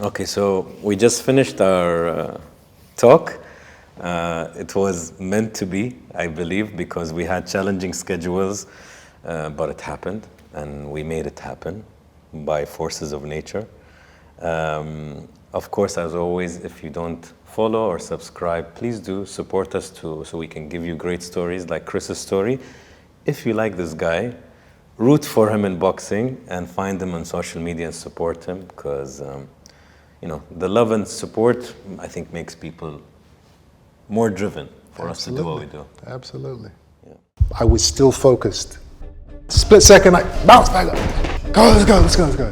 Okay, so we just finished our talk. It was meant to be, I believe, because we had challenging schedules, but it happened, and we made it happen by forces of nature. Of course, as always, if you don't follow or subscribe, please do support us too, so we can give you great stories like Chris's story. If you like this guy, root for him in boxing and find him on social media and support him, because the love and support, I think, makes people more driven for us to do what we do. Absolutely. Yeah. I was still focused. Split second, like bounce back up. Go, let's go.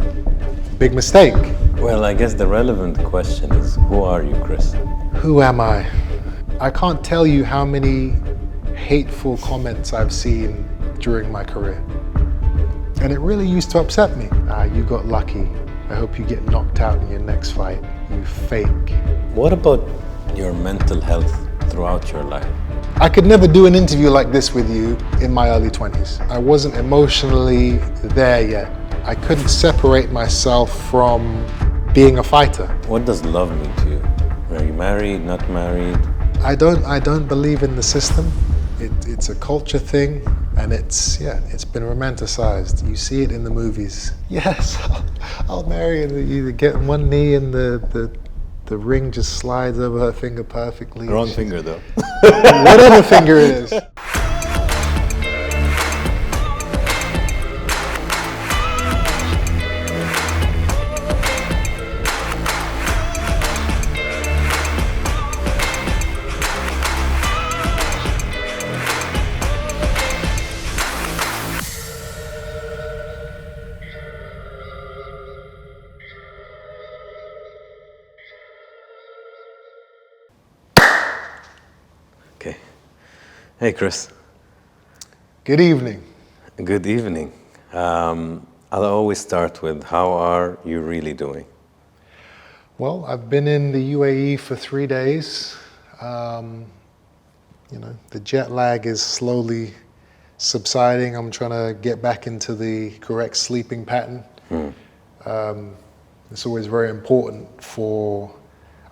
Big mistake. Well, I guess the relevant question is, who are you, Chris? Who am I? I can't tell you how many hateful comments I've seen during my career. And it really used to upset me. You got lucky. I hope you get knocked out in your next fight. You fake. What about your mental health throughout your life? I could never do an interview like this with you in my early 20s. I wasn't emotionally there yet. I couldn't separate myself from being a fighter. What does love mean to you? Are you married, not married? I don't believe in the system. It's a culture thing, and it's been romanticized. You see it in the movies. Yes, I'll marry, and you get one knee and the ring just slides over her finger perfectly. Wrong finger though. Whatever finger it is. Okay. Hey, Chris. Good evening. Good evening. I'll always start with, how are you really doing? Well, I've been in the UAE for 3 days. The jet lag is slowly subsiding. I'm trying to get back into the correct sleeping pattern. It's always very important for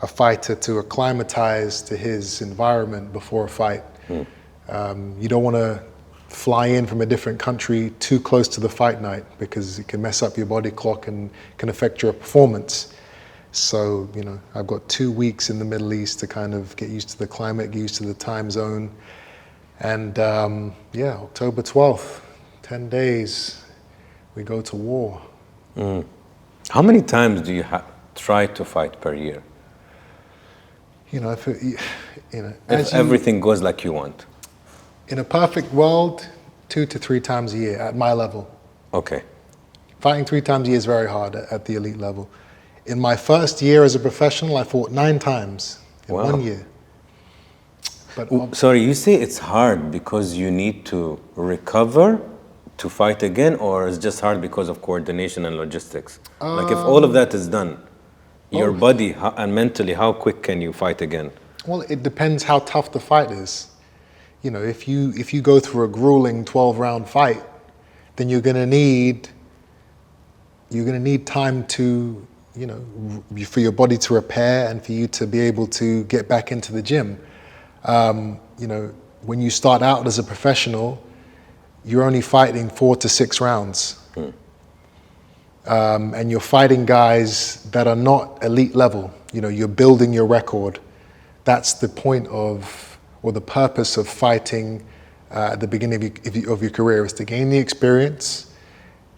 a fighter to acclimatize to his environment before a fight. You don't want to fly in from a different country too close to the fight night, because it can mess up your body clock and can affect your performance. So, I've got 2 weeks in the Middle East to kind of get used to the climate, get used to the time zone. And October 12th, 10 days, we go to war. How many times do you try to fight per year? If everything goes like you want. In a perfect world, 2 to 3 times a year at my level. Okay. Fighting 3 times a year is very hard at the elite level. In my first year as a professional, I fought 9 times in 1 year. But sorry, you say it's hard because you need to recover to fight again, or it's just hard because of coordination and logistics? Like if all of that is done, your body and mentally, how quick can you fight again? Well, it depends how tough the fight is. If you go through a grueling 12-round fight, then you're gonna need time to, for your body to repair and for you to be able to get back into the gym. When you start out as a professional, you're only fighting 4 to 6 rounds. And you're fighting guys that are not elite level. You're building your record. That's the point or the purpose of fighting at the beginning of your career, is to gain the experience,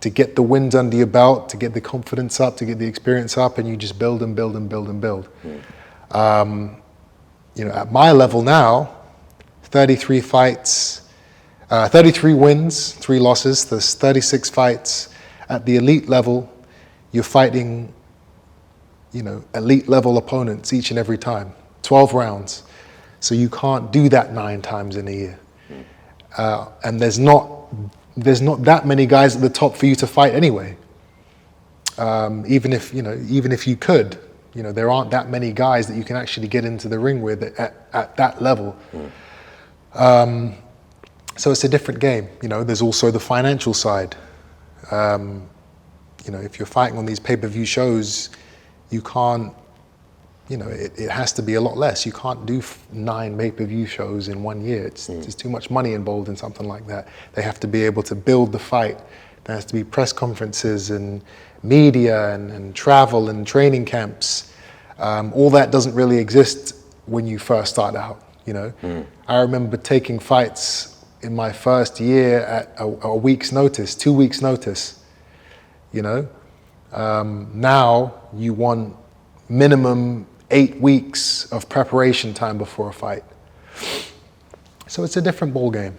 to get the wins under your belt, to get the confidence up, to get the experience up, and you just build and build and build and build. At my level now, 33 fights, 33 wins, 3 losses, there's 36 fights. At the elite level, you're fighting, elite level opponents each and every time, 12 rounds. So you can't do that 9 times in a year. And there's not that many guys at the top for you to fight anyway. Even if you could, there aren't that many guys that you can actually get into the ring with at that level. So it's a different game. There's also the financial side. If you're fighting on these pay-per-view shows, you can't, it has to be a lot less. You can't do 9 pay-per-view shows in 1 year. There's too much money involved in something like that. They have to be able to build the fight. There has to be press conferences and media and travel and training camps. All that doesn't really exist when you first start out, I remember taking fights in my first year at a week's notice, 2 weeks' notice, Now you want minimum 8 weeks of preparation time before a fight. So it's a different ball game.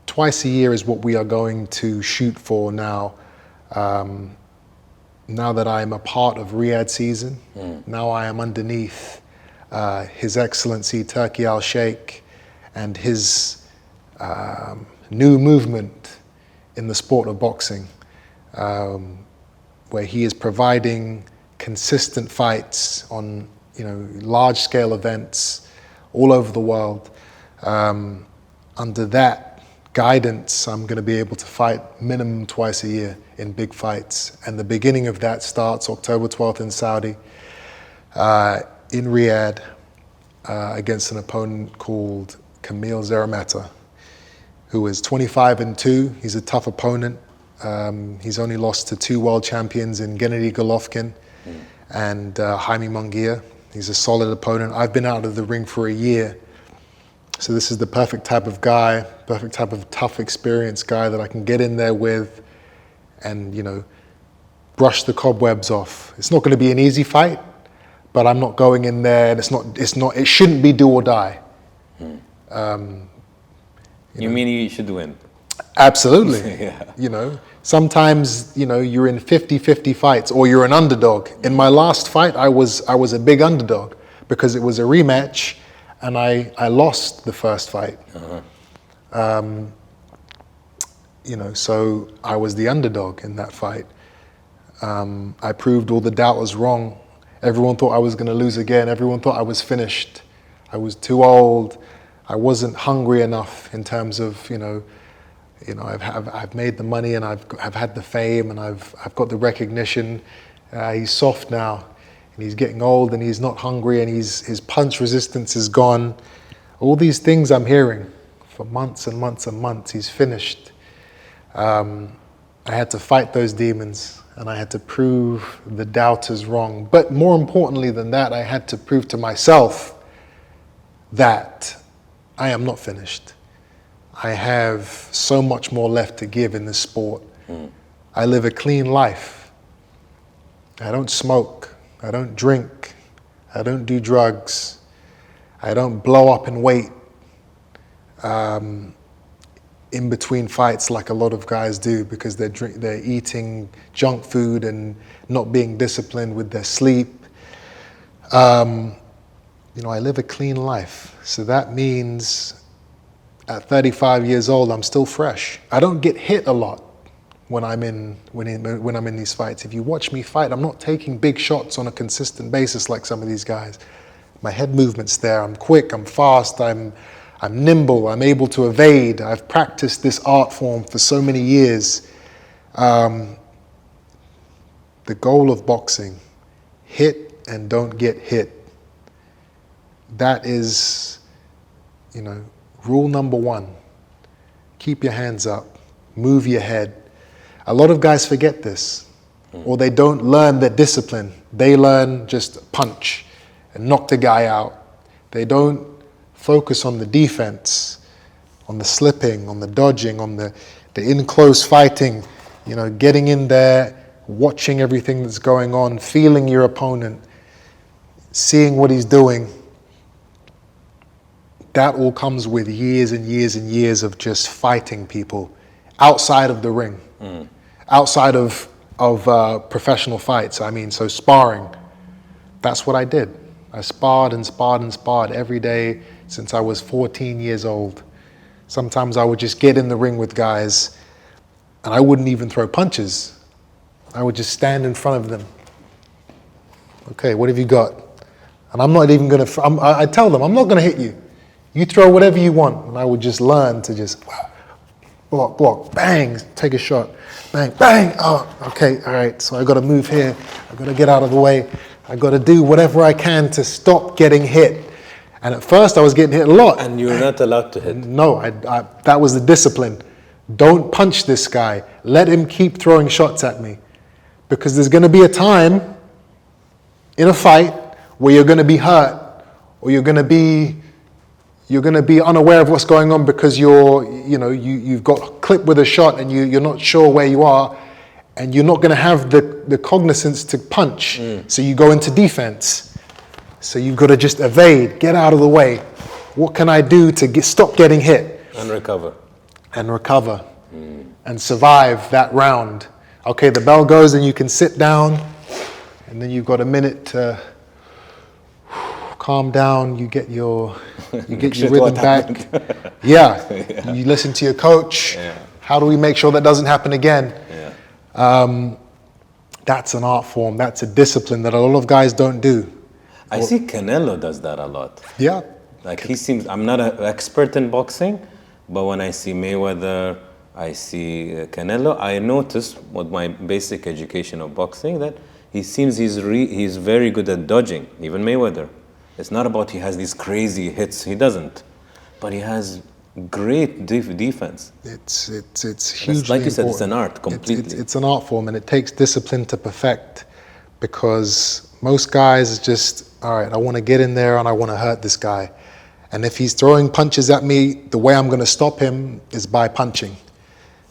Twice a year is what we are going to shoot for now. Now that I am a part of Riyadh season, now I am underneath His Excellency Turki Al-Sheikh and his new movement in the sport of boxing, where he is providing consistent fights on large-scale events all over the world. Under that guidance, I'm going to be able to fight minimum twice a year in big fights. And the beginning of that starts October 12th in Saudi, in Riyadh, against an opponent called Kamil Zerameta, who is 25-2. He's a tough opponent. He's only lost to 2 world champions in Gennady Golovkin and Jaime Munguia. He's a solid opponent. I've been out of the ring for a year. So this is the perfect type of guy, perfect type of tough, experienced guy that I can get in there with and, brush the cobwebs off. It's not going to be an easy fight, but I'm not going in there and it shouldn't be do or die. You mean you should win? Absolutely. Yeah. Sometimes, you're in 50-50 fights or you're an underdog. In my last fight, I was a big underdog because it was a rematch and I lost the first fight. So I was the underdog in that fight. I proved all the doubters wrong. Everyone thought I was going to lose again. Everyone thought I was finished. I was too old. I wasn't hungry enough in terms of, I've made the money and I've had the fame and I've got the recognition. He's soft now and he's getting old and he's not hungry and his punch resistance is gone. All these things I'm hearing for months and months and months. He's finished. I had to fight those demons and I had to prove the doubters wrong. But more importantly than that, I had to prove to myself that I am not finished. I have so much more left to give in this sport. I live a clean life. I don't smoke. I don't drink. I don't do drugs. I don't blow up in weight in between fights like a lot of guys do because they're eating junk food and not being disciplined with their sleep. I live a clean life. So that means at 35 years old, I'm still fresh. I don't get hit a lot when I'm in these fights. If you watch me fight, I'm not taking big shots on a consistent basis like some of these guys. My head movement's there. I'm quick. I'm fast. I'm nimble. I'm able to evade. I've practiced this art form for so many years. The goal of boxing: hit and don't get hit. That is, rule number 1. Keep your hands up. Move your head. A lot of guys forget this, or they don't learn their discipline. They learn just punch and knock the guy out. They don't focus on the defense, on the slipping, on the dodging, on the in-close fighting, getting in there, watching everything that's going on, feeling your opponent, seeing what he's doing. That all comes with years and years and years of just fighting people outside of the ring, outside of professional fights. So sparring. That's what I did. I sparred and sparred and sparred every day since I was 14 years old. Sometimes I would just get in the ring with guys and I wouldn't even throw punches. I would just stand in front of them. Okay, what have you got? And I'm not even going to, I tell them, I'm not going to hit you. You throw whatever you want. And I would just learn to just, block, bang, take a shot, bang, bang, oh, okay, all right, so I gotta move here, I gotta get out of the way, I gotta do whatever I can to stop getting hit. And at first I was getting hit a lot. And you're not allowed to hit. No, that was the discipline. Don't punch this guy. Let him keep throwing shots at me. Because there's gonna be a time in a fight where you're gonna be hurt, or you're gonna be unaware of what's going on because you've got clipped with a shot and you're not sure where you are, and you're not gonna have the cognizance to punch. So you go into defense. So you've got to just evade, get out of the way. What can I do to stop getting hit? And recover. And survive that round. Okay, the bell goes and you can sit down, and then you've got a minute to calm down. You get your rhythm back. Yeah. You listen to your coach. Yeah. How do we make sure that doesn't happen again? Yeah. That's an art form. That's a discipline that a lot of guys don't do. I see Canelo does that a lot. Yeah. Like I'm not an expert in boxing, but when I see Mayweather, I see Canelo, I notice with my basic education of boxing that he seems he's very good at dodging, even Mayweather. It's not about he has these crazy hits, he doesn't. But he has great defense. It's hugely like you said, it's important. an art completely. It's an art form, and it takes discipline to perfect, because most guys just, all right, I want to get in there and I want to hurt this guy. And if he's throwing punches at me, the way I'm going to stop him is by punching.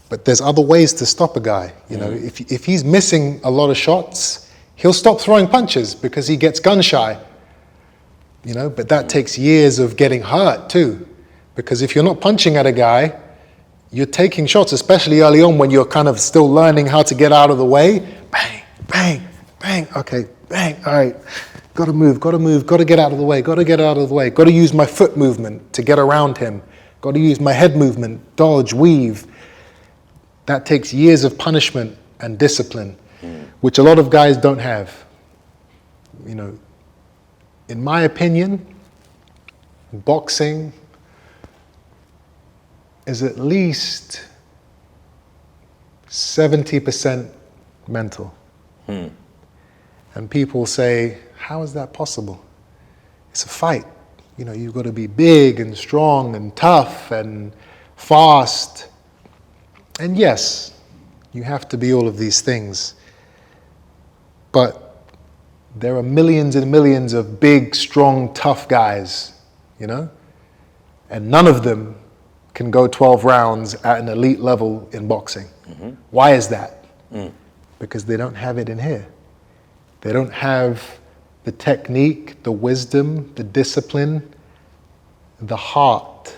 But there's other ways to stop a guy. You know, if he's missing a lot of shots, he'll stop throwing punches because he gets gun shy. You know, but that takes years of getting hurt too. Because if you're not punching at a guy, you're taking shots, especially early on when you're kind of still learning how to get out of the way. Bang, bang, bang, okay, bang, all right. Gotta move, gotta get out of the way, gotta use my foot movement to get around him, gotta use my head movement, dodge, weave. That takes years of punishment and discipline, which a lot of guys don't have. You know, in my opinion, boxing is at least 70% mental. And people say, how is that possible? It's a fight. You know, you've got to be big and strong and tough and fast. And yes, you have to be all of these things. But there are millions and millions of big, strong, tough guys, you know? And none of them can go 12 rounds at an elite level in boxing. Why is that? Because they don't have it in here. They don't have the technique, the wisdom, the discipline, the heart.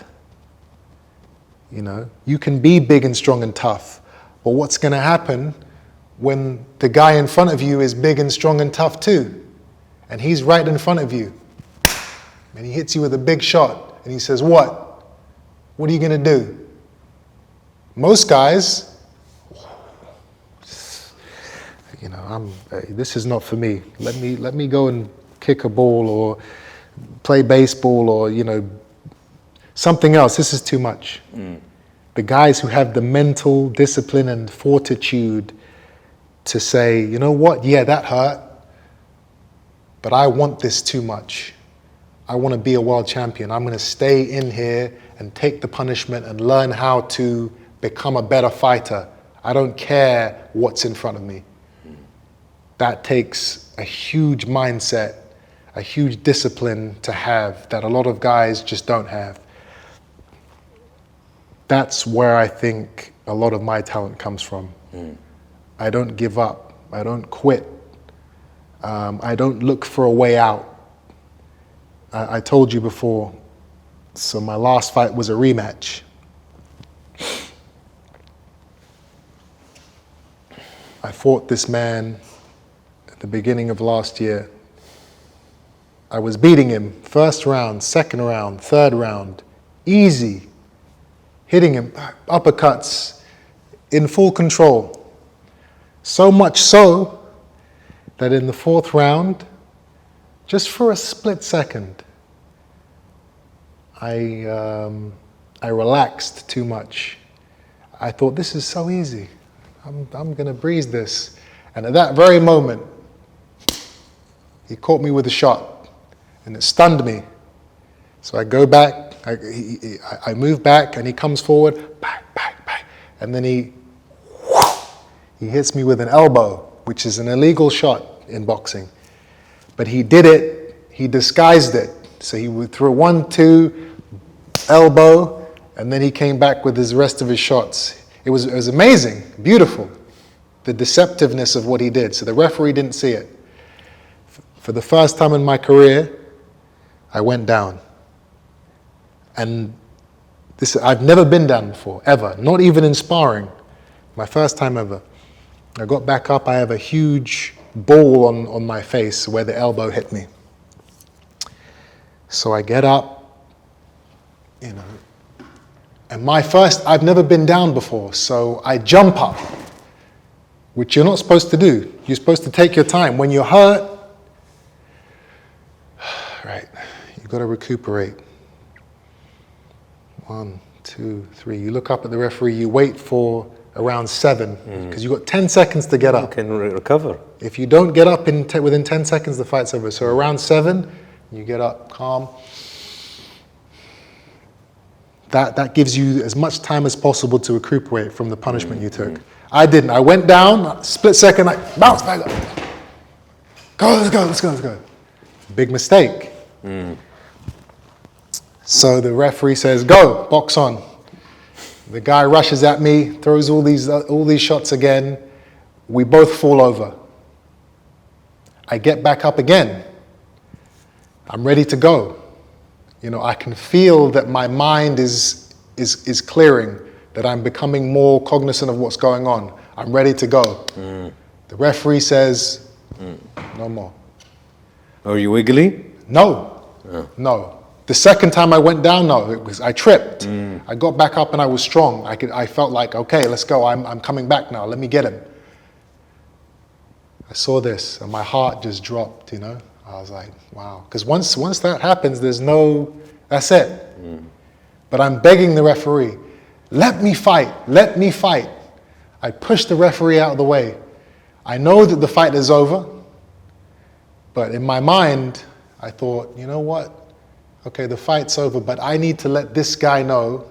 You know, you can be big and strong and tough, but what's going to happen when the guy in front of you is big and strong and tough too, and he's right in front of you, and he hits you with a big shot, and he says, what are you going to do? Most guys, you know, this is not for me. Let me go and kick a ball or play baseball or, you know, something else. This is too much. The guys who have the mental discipline and fortitude to say, you know what, yeah, that hurt, but I want this too much. I want to be a world champion. I'm going to stay in here and take the punishment and learn how to become a better fighter. I don't care what's in front of me. That takes a huge mindset, a huge discipline to have that a lot of guys just don't have. That's where I think a lot of my talent comes from. I don't give up. I don't quit. I don't look for a way out. I told you before, so my last fight was a rematch. I fought this man at the beginning of last year. I was beating him first round, second round, third round, easy, hitting him, uppercuts, in full control. So much so that in the fourth round, just for a split second, I relaxed too much. I thought, this is so easy. I'm going to breeze this. And at that very moment, he caught me with a shot, and it stunned me. So I go back, I move back, and he comes forward, back, and then he hits me with an elbow, which is an illegal shot in boxing. But he did it, he disguised it. So he would throw 1, 2, elbow, and then he came back with the rest of his shots. It was amazing, beautiful, the deceptiveness of what he did. So the referee didn't see it. For the first time in my career, I went down. And I've never been down before, ever, not even in sparring. My first time ever. I got back up, I have a huge ball on my face where the elbow hit me. So I get up, and I've never been down before, so I jump up, which you're not supposed to do. You're supposed to take your time. When you're hurt, right, you've got to recuperate. 1, 2, 3. You look up at the referee, you wait for around 7, because you've got 10 seconds to get up. You can recover. If you don't get up within 10 seconds, the fight's over. So around 7, you get up, calm. That gives you as much time as possible to recuperate from the punishment you took. I didn't. I went down, split second, I bounced back up. Let's go. Big mistake. So the referee says, go, box on. The guy rushes at me, throws all these shots again. We both fall over. I get back up again. I'm ready to go. I can feel that my mind is clearing, that I'm becoming more cognizant of what's going on. I'm ready to go. The referee says, no more. Are you wiggly? No. No. The second time I went down, no, I tripped. I got back up and I was strong. I felt like, okay, let's go. I'm coming back now. Let me get him. I saw this and my heart just dropped, I was like, wow. Because once that happens, that's it. But I'm begging the referee, let me fight. I push the referee out of the way. I know that the fight is over, but in my mind, I thought, you know what? Okay, the fight's over, but I need to let this guy know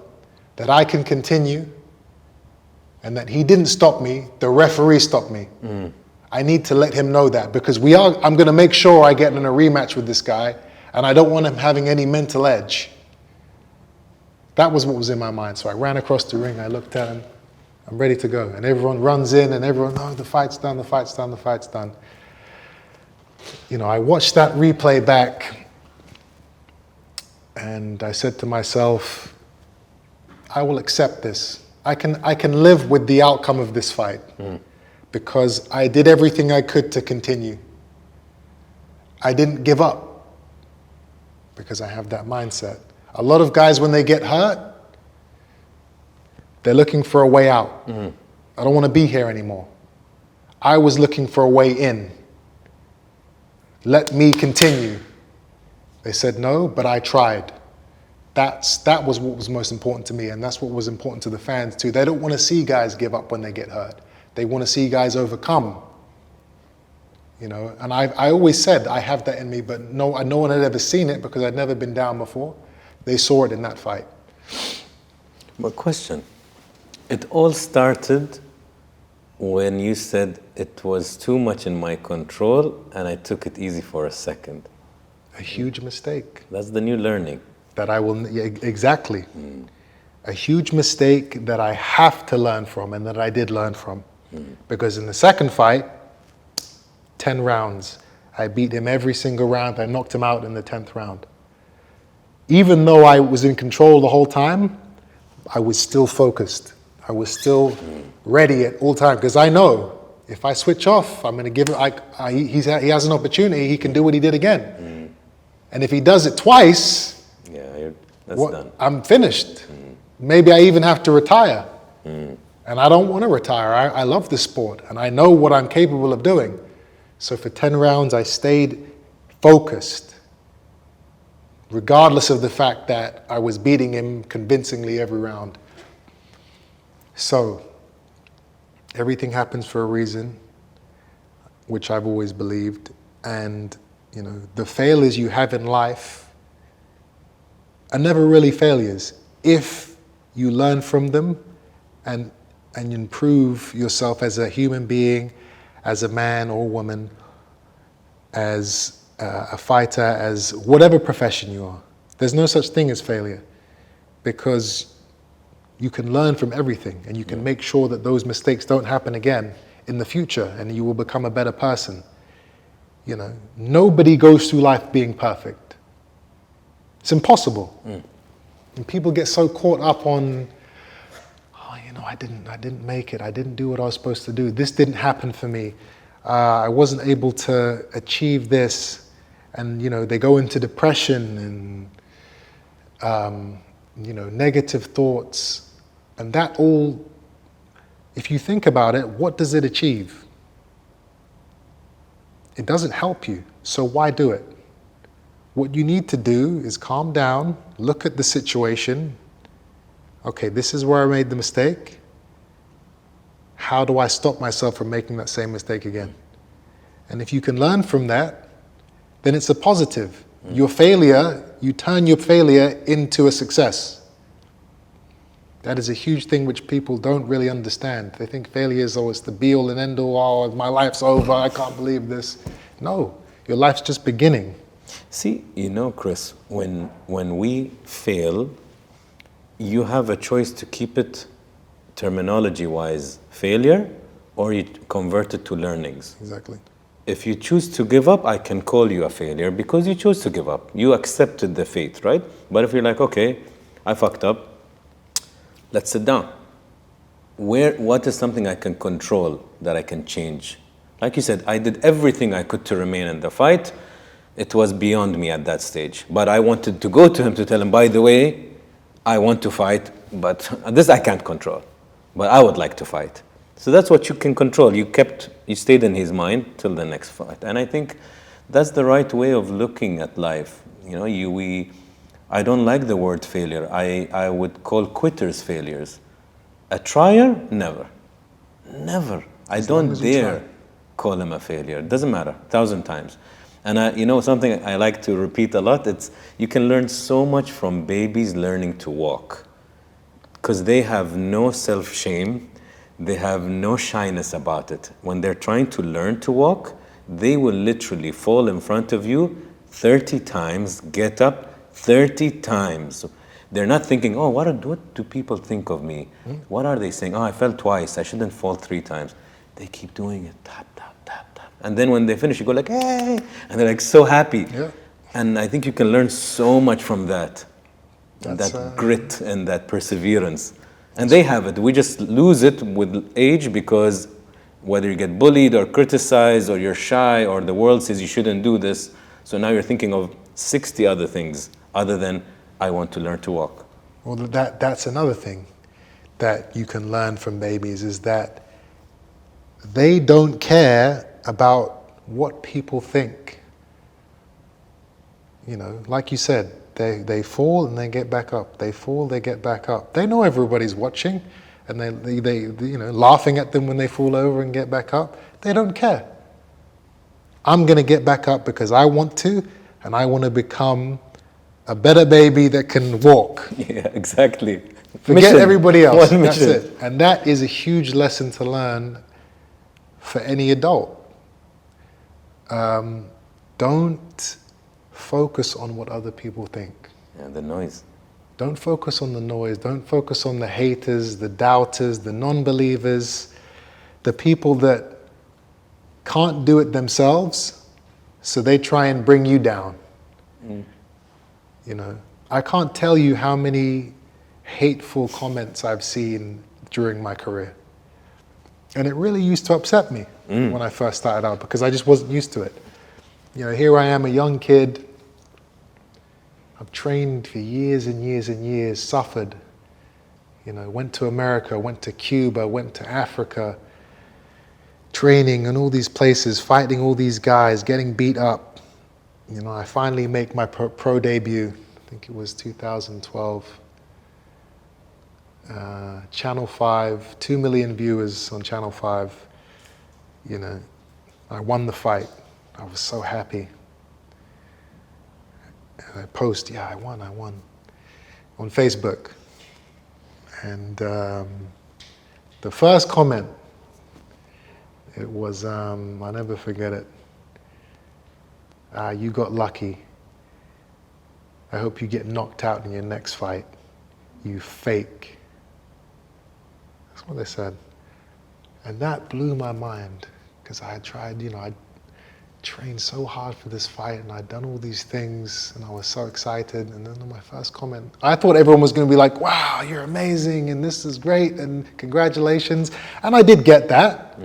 that I can continue and that he didn't stop me, the referee stopped me. I need to let him know that because I'm going to make sure I get in a rematch with this guy and I don't want him having any mental edge. That was what was in my mind. So I ran across the ring, I looked at him, I'm ready to go. And everyone runs in and everyone, oh, the fight's done. I watched that replay back. And I said to myself, I will accept this. I can live with the outcome of this fight because I did everything I could to continue. I didn't give up because I have that mindset. A lot of guys, when they get hurt, they're looking for a way out. I don't want to be here anymore. I was looking for a way in. Let me continue. They said no, but I tried. That was what was most important to me, and that's what was important to the fans too. They don't want to see guys give up when they get hurt. They want to see guys overcome. And I always said I have that in me, but no one had ever seen it because I'd never been down before. They saw it in that fight. But question, it all started when you said it was too much in my control and I took it easy for a second. A huge mistake. That's the new learning. That I will, exactly. A huge mistake that I have to learn from and that I did learn from. Because in the second fight, 10 rounds, I beat him every single round. I knocked him out in the 10th round. Even though I was in control the whole time, I was still focused. I was still ready at all times because I know if I switch off, I'm going to give it, he has an opportunity, he can do what he did again. And if he does it twice, that's done. I'm finished. Maybe I even have to retire. And I don't want to retire. I love this sport and I know what I'm capable of doing. So for 10 rounds, I stayed focused, regardless of the fact that I was beating him convincingly every round. So, everything happens for a reason, which I've always believed. And, the failures you have in life are never really failures if you learn from them and improve yourself as a human being, as a man or woman, as a fighter, as whatever profession you are. There's no such thing as failure, because you can learn from everything and you can make sure that those mistakes don't happen again in the future, and you will become a better person. Nobody goes through life being perfect. It's impossible. And people get so caught up on, I didn't make it. I didn't do what I was supposed to do. This didn't happen for me. I wasn't able to achieve this. And, they go into depression and, negative thoughts. And that all, if you think about it, what does it achieve? It doesn't help you. So why do it? What you need to do is calm down, look at the situation. Okay, this is where I made the mistake. How do I stop myself from making that same mistake again? And if you can learn from that, then it's a positive. Your failure, you turn your failure into a success. That is a huge thing which people don't really understand. They think failure is always the be-all and end-all. Oh, my life's over, I can't believe this. No, your life's just beginning. See, Chris, when we fail, you have a choice to keep it terminology-wise failure, or you convert it to learnings. Exactly. If you choose to give up, I can call you a failure because you chose to give up. You accepted the fate, right? But if you're like, okay, I fucked up, let's sit down. What is something I can control that I can change? Like you said, I did everything I could to remain in the fight. It was beyond me at that stage. But I wanted to go to him to tell him, by the way, I want to fight, but this I can't control. But I would like to fight. So that's what you can control. You stayed in his mind till the next fight. And I think that's the right way of looking at life. I don't like the word failure. I would call quitters failures. A trier, never. Never. I don't dare call him a failure. It doesn't matter, 1,000 times. And something I like to repeat a lot, it's you can learn so much from babies learning to walk. Because they have no self-shame, they have no shyness about it. When they're trying to learn to walk, they will literally fall in front of you 30 times, get up 30 times. They're not thinking, oh, what do people think of me? What are they saying? Oh, I fell twice, I shouldn't fall 3 times. They keep doing it, tap, tap, tap, tap. And then when they finish, you go like, hey, and they're like so happy. Yeah. And I think you can learn so much from that. That grit and that perseverance. And they have it. We just lose it with age because whether you get bullied or criticized or you're shy or the world says you shouldn't do this, so now you're thinking of 60 other things other than I want to learn to walk. Well, that's another thing that you can learn from babies is that they don't care about what people think. Like you said, they fall and they get back up. They fall, they get back up. They know everybody's watching, and they laughing at them when they fall over and get back up. They don't care. I'm going to get back up because I want to, and I want to become a better baby that can walk. Yeah, exactly. Forget everybody else. That's it. And that is a huge lesson to learn for any adult. Don't focus on what other people think. Yeah, the noise. Don't focus on the noise. Don't focus on the haters, the doubters, the non-believers, the people that can't do it themselves, so they try and bring you down. I can't tell you how many hateful comments I've seen during my career. And it really used to upset me when I first started out because I just wasn't used to it. Here I am, a young kid. I've trained for years and years and years, suffered. Went to America, went to Cuba, went to Africa, training in all these places, fighting all these guys, getting beat up. I finally make my pro debut. I think it was 2012. Channel 5, 2 million viewers on Channel 5. You know, I won the fight. I was so happy. And I post, yeah, I won, on Facebook. And the first comment, it was, I'll never forget it. You got lucky. I hope you get knocked out in your next fight. You fake. That's what they said. And that blew my mind, because I had tried, you know, I trained so hard for this fight and I'd done all these things and I was so excited. And then on my first comment, I thought everyone was going to be like, wow, you're amazing and this is great and congratulations. And I did get that,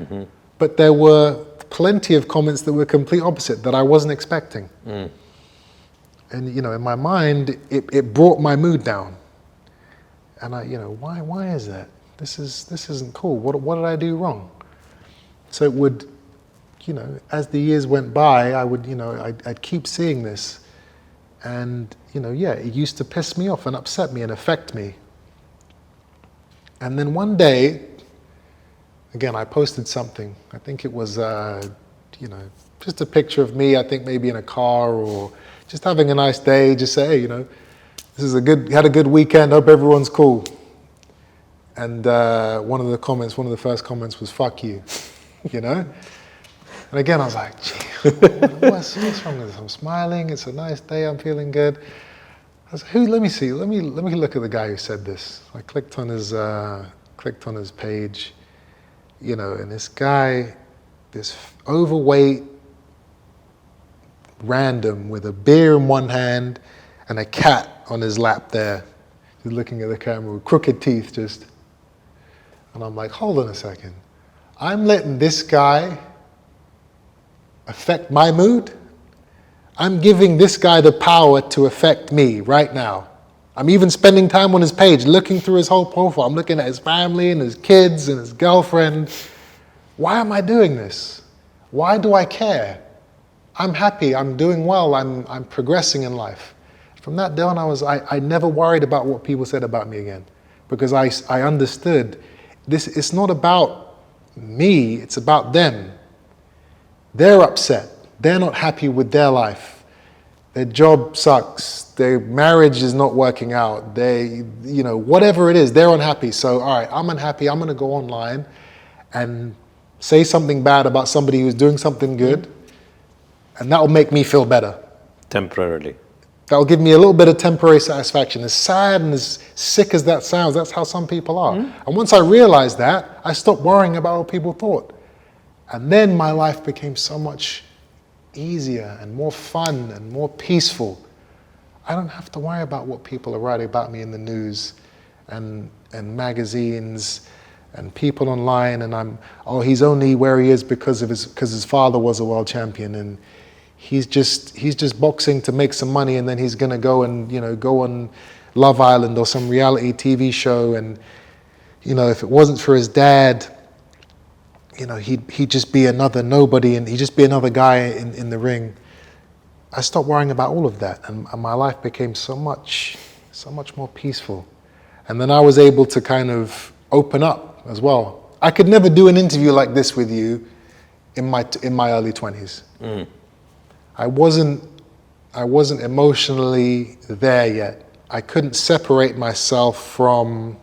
but there were plenty of comments that were complete opposite that I wasn't expecting. And, you know, in my mind, it brought my mood down. And I, you know, why is that? This isn't cool. What did I do wrong? So it would, you know, as the years went by, I would, you know, I'd keep seeing this. And, you know, yeah, it used to piss me off and upset me and affect me. And then one day, again, I posted something. I think it was, you know, just a picture of me, I think maybe in a car or just having a nice day, just say, hey, you know, this is had a good weekend, hope everyone's cool. And one of the first comments was, fuck you, you know? And again, I was like, gee, what's wrong with this? I'm smiling, it's a nice day, I'm feeling good. I was like, let me see, let me look at the guy who said this. I clicked on his page, you know, and this guy, this overweight random with a beer in one hand and a cat on his lap there, just looking at the camera with crooked teeth just. And I'm like, hold on a second. I'm letting this guy affect my mood? I'm giving this guy the power to affect me right now. I'm even spending time on his page, looking through his whole profile. I'm looking at his family and his kids and his girlfriend. Why am I doing this? Why do I care? I'm happy, I'm doing well, I'm progressing in life. From that day on, I never worried about what people said about me again, because I understood it's not about me, it's about them. They're upset. They're not happy with their life. Their job sucks. Their marriage is not working out. They, you know, whatever it is, they're unhappy. So, all right, I'm unhappy. I'm going to go online and say something bad about somebody who's doing something good, and that will make me feel better. Temporarily. That'll give me a little bit of temporary satisfaction. As sad and as sick as that sounds, that's how some people are. And once I realized that, I stopped worrying about what people thought. And then my life became so much easier and more fun and more peaceful. I don't have to worry about what people are writing about me in the news and magazines and people online, and he's only where he is because his father was a world champion, and he's just boxing to make some money, and then he's going to go and, you know, go on Love Island or some reality TV show, and, you know, if it wasn't for his dad, you know, he'd just be another nobody, and he'd just be another guy in the ring. I stopped worrying about all of that, and my life became so much more peaceful. And then I was able to kind of open up as well. I could never do an interview like this with you in my early 20s. I wasn't emotionally there yet. I couldn't separate myself from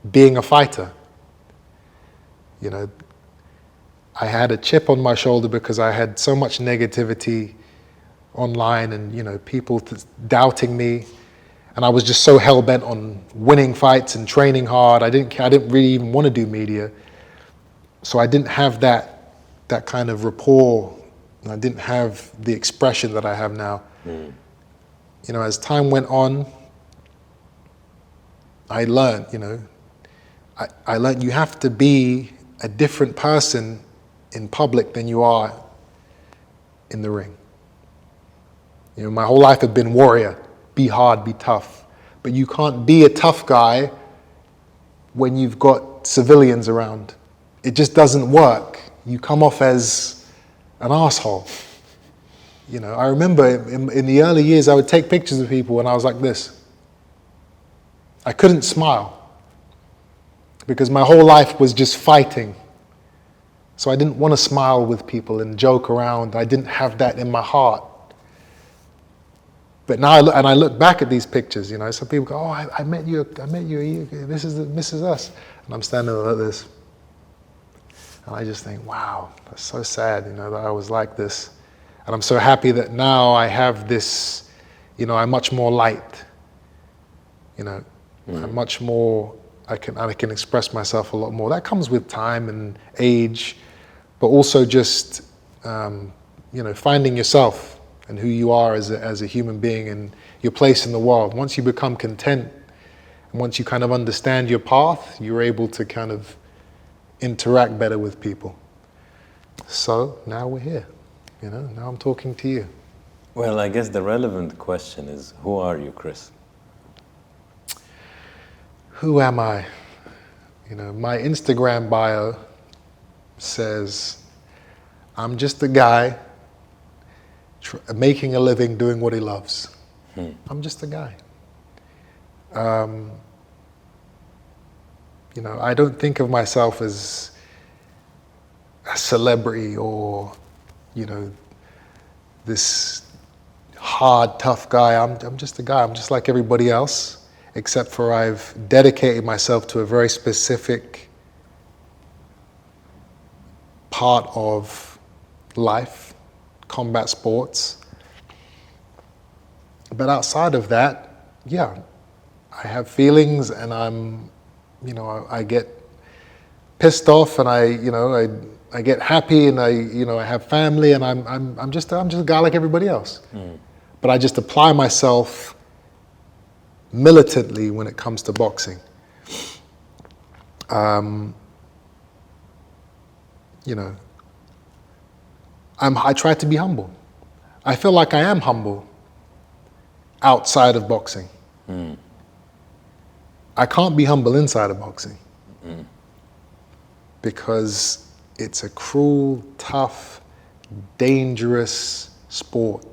being a fighter. You know, I had a chip on my shoulder because I had so much negativity online, and, you know, people doubting me, and I was just so hell-bent on winning fights and training hard. I didn't really even want to do media, so I didn't have that kind of rapport, and I didn't have the expression that I have now. You know, as time went on, I learned, you know, I learned you have to be a different person in public than you are in the ring. You know, my whole life had been warrior, be hard, be tough. But you can't be a tough guy when you've got civilians around. It just doesn't work. You come off as an asshole. You know, I remember in the early years, I would take pictures of people and I was like this. I couldn't smile because my whole life was just fighting. So I didn't want to smile with people and joke around. I didn't have that in my heart. But now I look back at these pictures, some people go, oh, I met you, this is us. And I'm standing there like this. And I just think, wow, that's so sad, that I was like this. And I'm so happy that now I have this, I'm much more light. I'm much more, I can express myself a lot more. That comes with time and age, but also just, finding yourself and who you are as a human being and your place in the world. Once you become content, and once you kind of understand your path, you're able to kind of interact better with people. So now we're here, now I'm talking to you. Well, I guess the relevant question is, who are you, Chris? Who am I? My Instagram bio says, I'm just a guy making a living doing what he loves. I'm just a guy. I don't think of myself as a celebrity or, this hard, tough guy. I'm just a guy. I'm just like everybody else, except for I've dedicated myself to a very specific part of life, combat sports. But outside of that, yeah, I have feelings and I get pissed off and I get happy and I have family and I'm just a guy like everybody else. But I just apply myself militantly when it comes to boxing. I try to be humble. I feel like I am humble outside of boxing. I can't be humble inside of boxing because it's a cruel, tough, dangerous sport,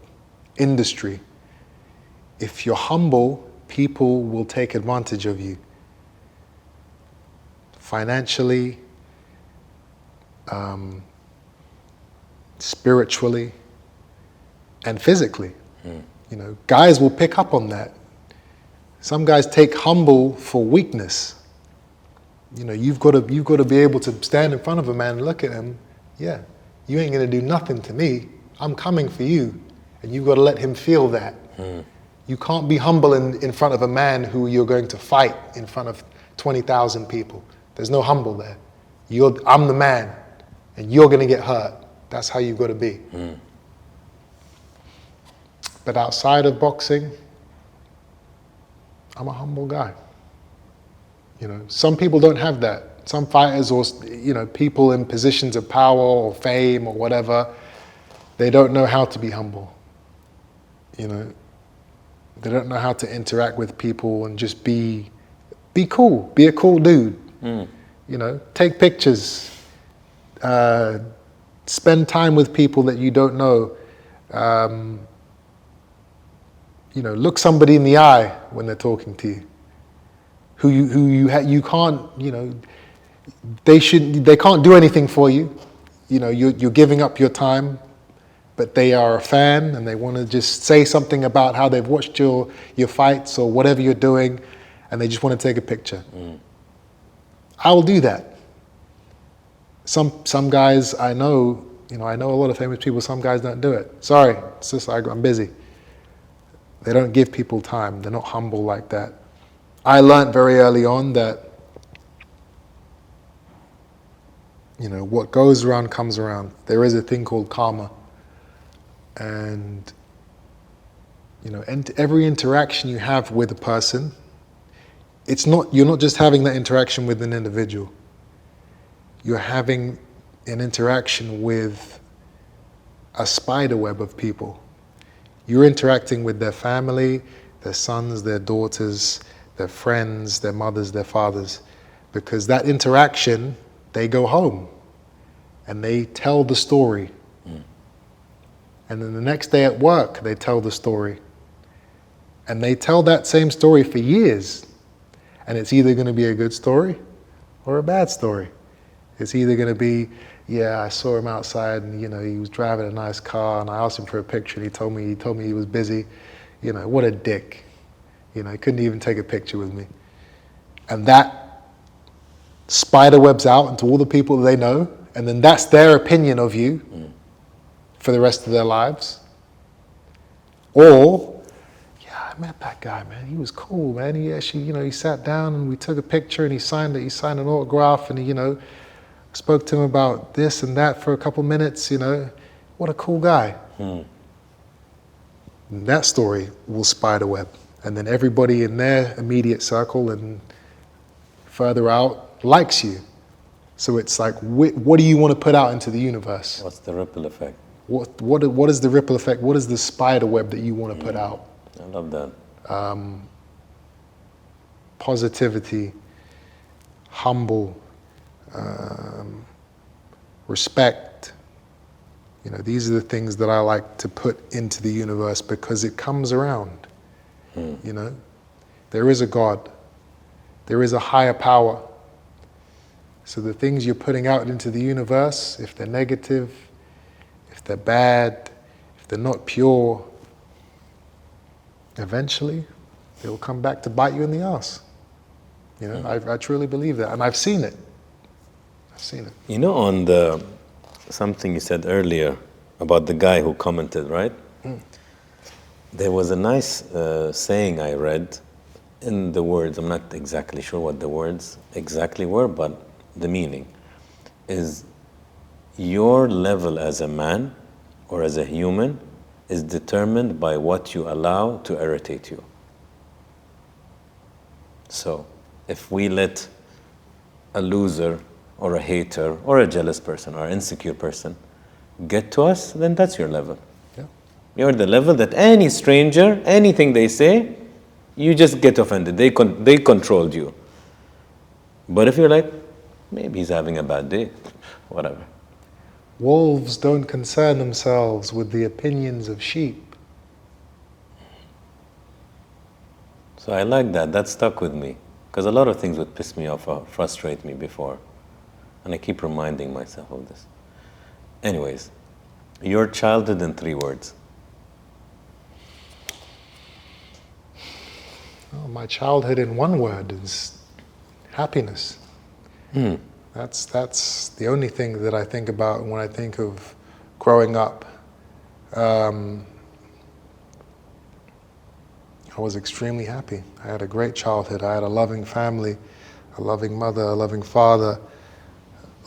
industry. If you're humble, people will take advantage of you financially, spiritually, and physically. Guys will pick up on that. Some guys take humble for weakness. You've got to be able to stand in front of a man and look at him. Yeah, you ain't gonna do nothing to me. I'm coming for you, and you've got to let him feel that. You can't be humble in front of a man who you're going to fight in front of 20,000 people. There's no humble there. I'm the man, and you're gonna get hurt. That's how you've got to be. But outside of boxing, I'm a humble guy. Some people don't have that. Some fighters or, people in positions of power or fame or whatever, they don't know how to be humble. They don't know how to interact with people and just be cool, be a cool dude. Take pictures, spend time with people that you don't know. Look somebody in the eye when they're talking to you. Who you can't, they can't do anything for you. You're giving up your time, but they are a fan and they want to just say something about how they've watched your fights or whatever you're doing, and they just want to take a picture. I will do that. Some guys I know, I know a lot of famous people. Some guys don't do it. Sorry, it's just I'm busy. They don't give people time. They're not humble like that. I learned very early on that, what goes around comes around. There is a thing called karma. And, every interaction you have with a person, you're not just having that interaction with an individual. You're having an interaction with a spider web of people. You're interacting with their family, their sons, their daughters, their friends, their mothers, their fathers, because that interaction, they go home and they tell the story. And then the next day at work, they tell the story. And they tell that same story for years. And it's either going to be a good story or a bad story. It's either going to be, yeah, I saw him outside and, you know, he was driving a nice car and I asked him for a picture and he told me he was busy. You know, what a dick. You know, he couldn't even take a picture with me. And that spider webs out into all the people that they know, and then that's their opinion of you for the rest of their lives. Or, yeah, I met that guy, man. He was cool, man. He actually, you know, he sat down and we took a picture and he signed it. He signed an autograph and he, you know, spoke to him about this and that for a couple minutes, you know. What a cool guy. And that story will spiderweb. And then everybody in their immediate circle and further out likes you. So it's like, what do you want to put out into the universe? What's the ripple effect? What is the ripple effect? What is the spider web that you want to put out? I love that. Positivity, humble, respect. You know, these are the things that I like to put into the universe because it comes around. You know, there is a God. There is a higher power. So the things you're putting out into the universe, if they're negative, if they're bad, if they're not pure, eventually they will come back to bite you in the ass. You know, I truly believe that, and I've seen it. I've seen it. You know, on something you said earlier about the guy who commented, right? There was a nice saying I read in the words, I'm not exactly sure what the words exactly were, but the meaning is your level as a man or as a human is determined by what you allow to irritate you. So if we let a loser or a hater or a jealous person or an insecure person get to us, then that's your level. Yeah. You're the level that any stranger, anything they say, you just get offended. They controlled you. But if you're like, maybe he's having a bad day, whatever. Wolves don't concern themselves with the opinions of sheep. So I like that. That stuck with me. Because a lot of things would piss me off or frustrate me before. And I keep reminding myself of this. Anyways, your childhood in 3 words. Oh, my childhood in 1 word is happiness. That's the only thing that I think about when I think of growing up. I was extremely happy. I had a great childhood. I had a loving family, a loving mother, a loving father,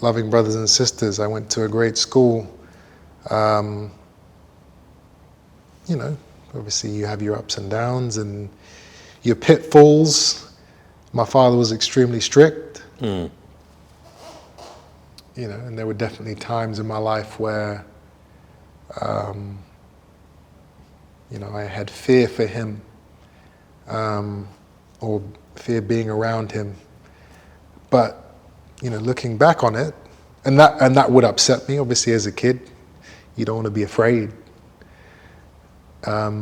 loving brothers and sisters. I went to a great school. You know, obviously you have your ups and downs and your pitfalls. My father was extremely strict. You know, and there were definitely times in my life where, you know, I had fear for him, or fear being around him. But, you know, looking back on it, and that would upset me, obviously, as a kid. You don't want to be afraid. But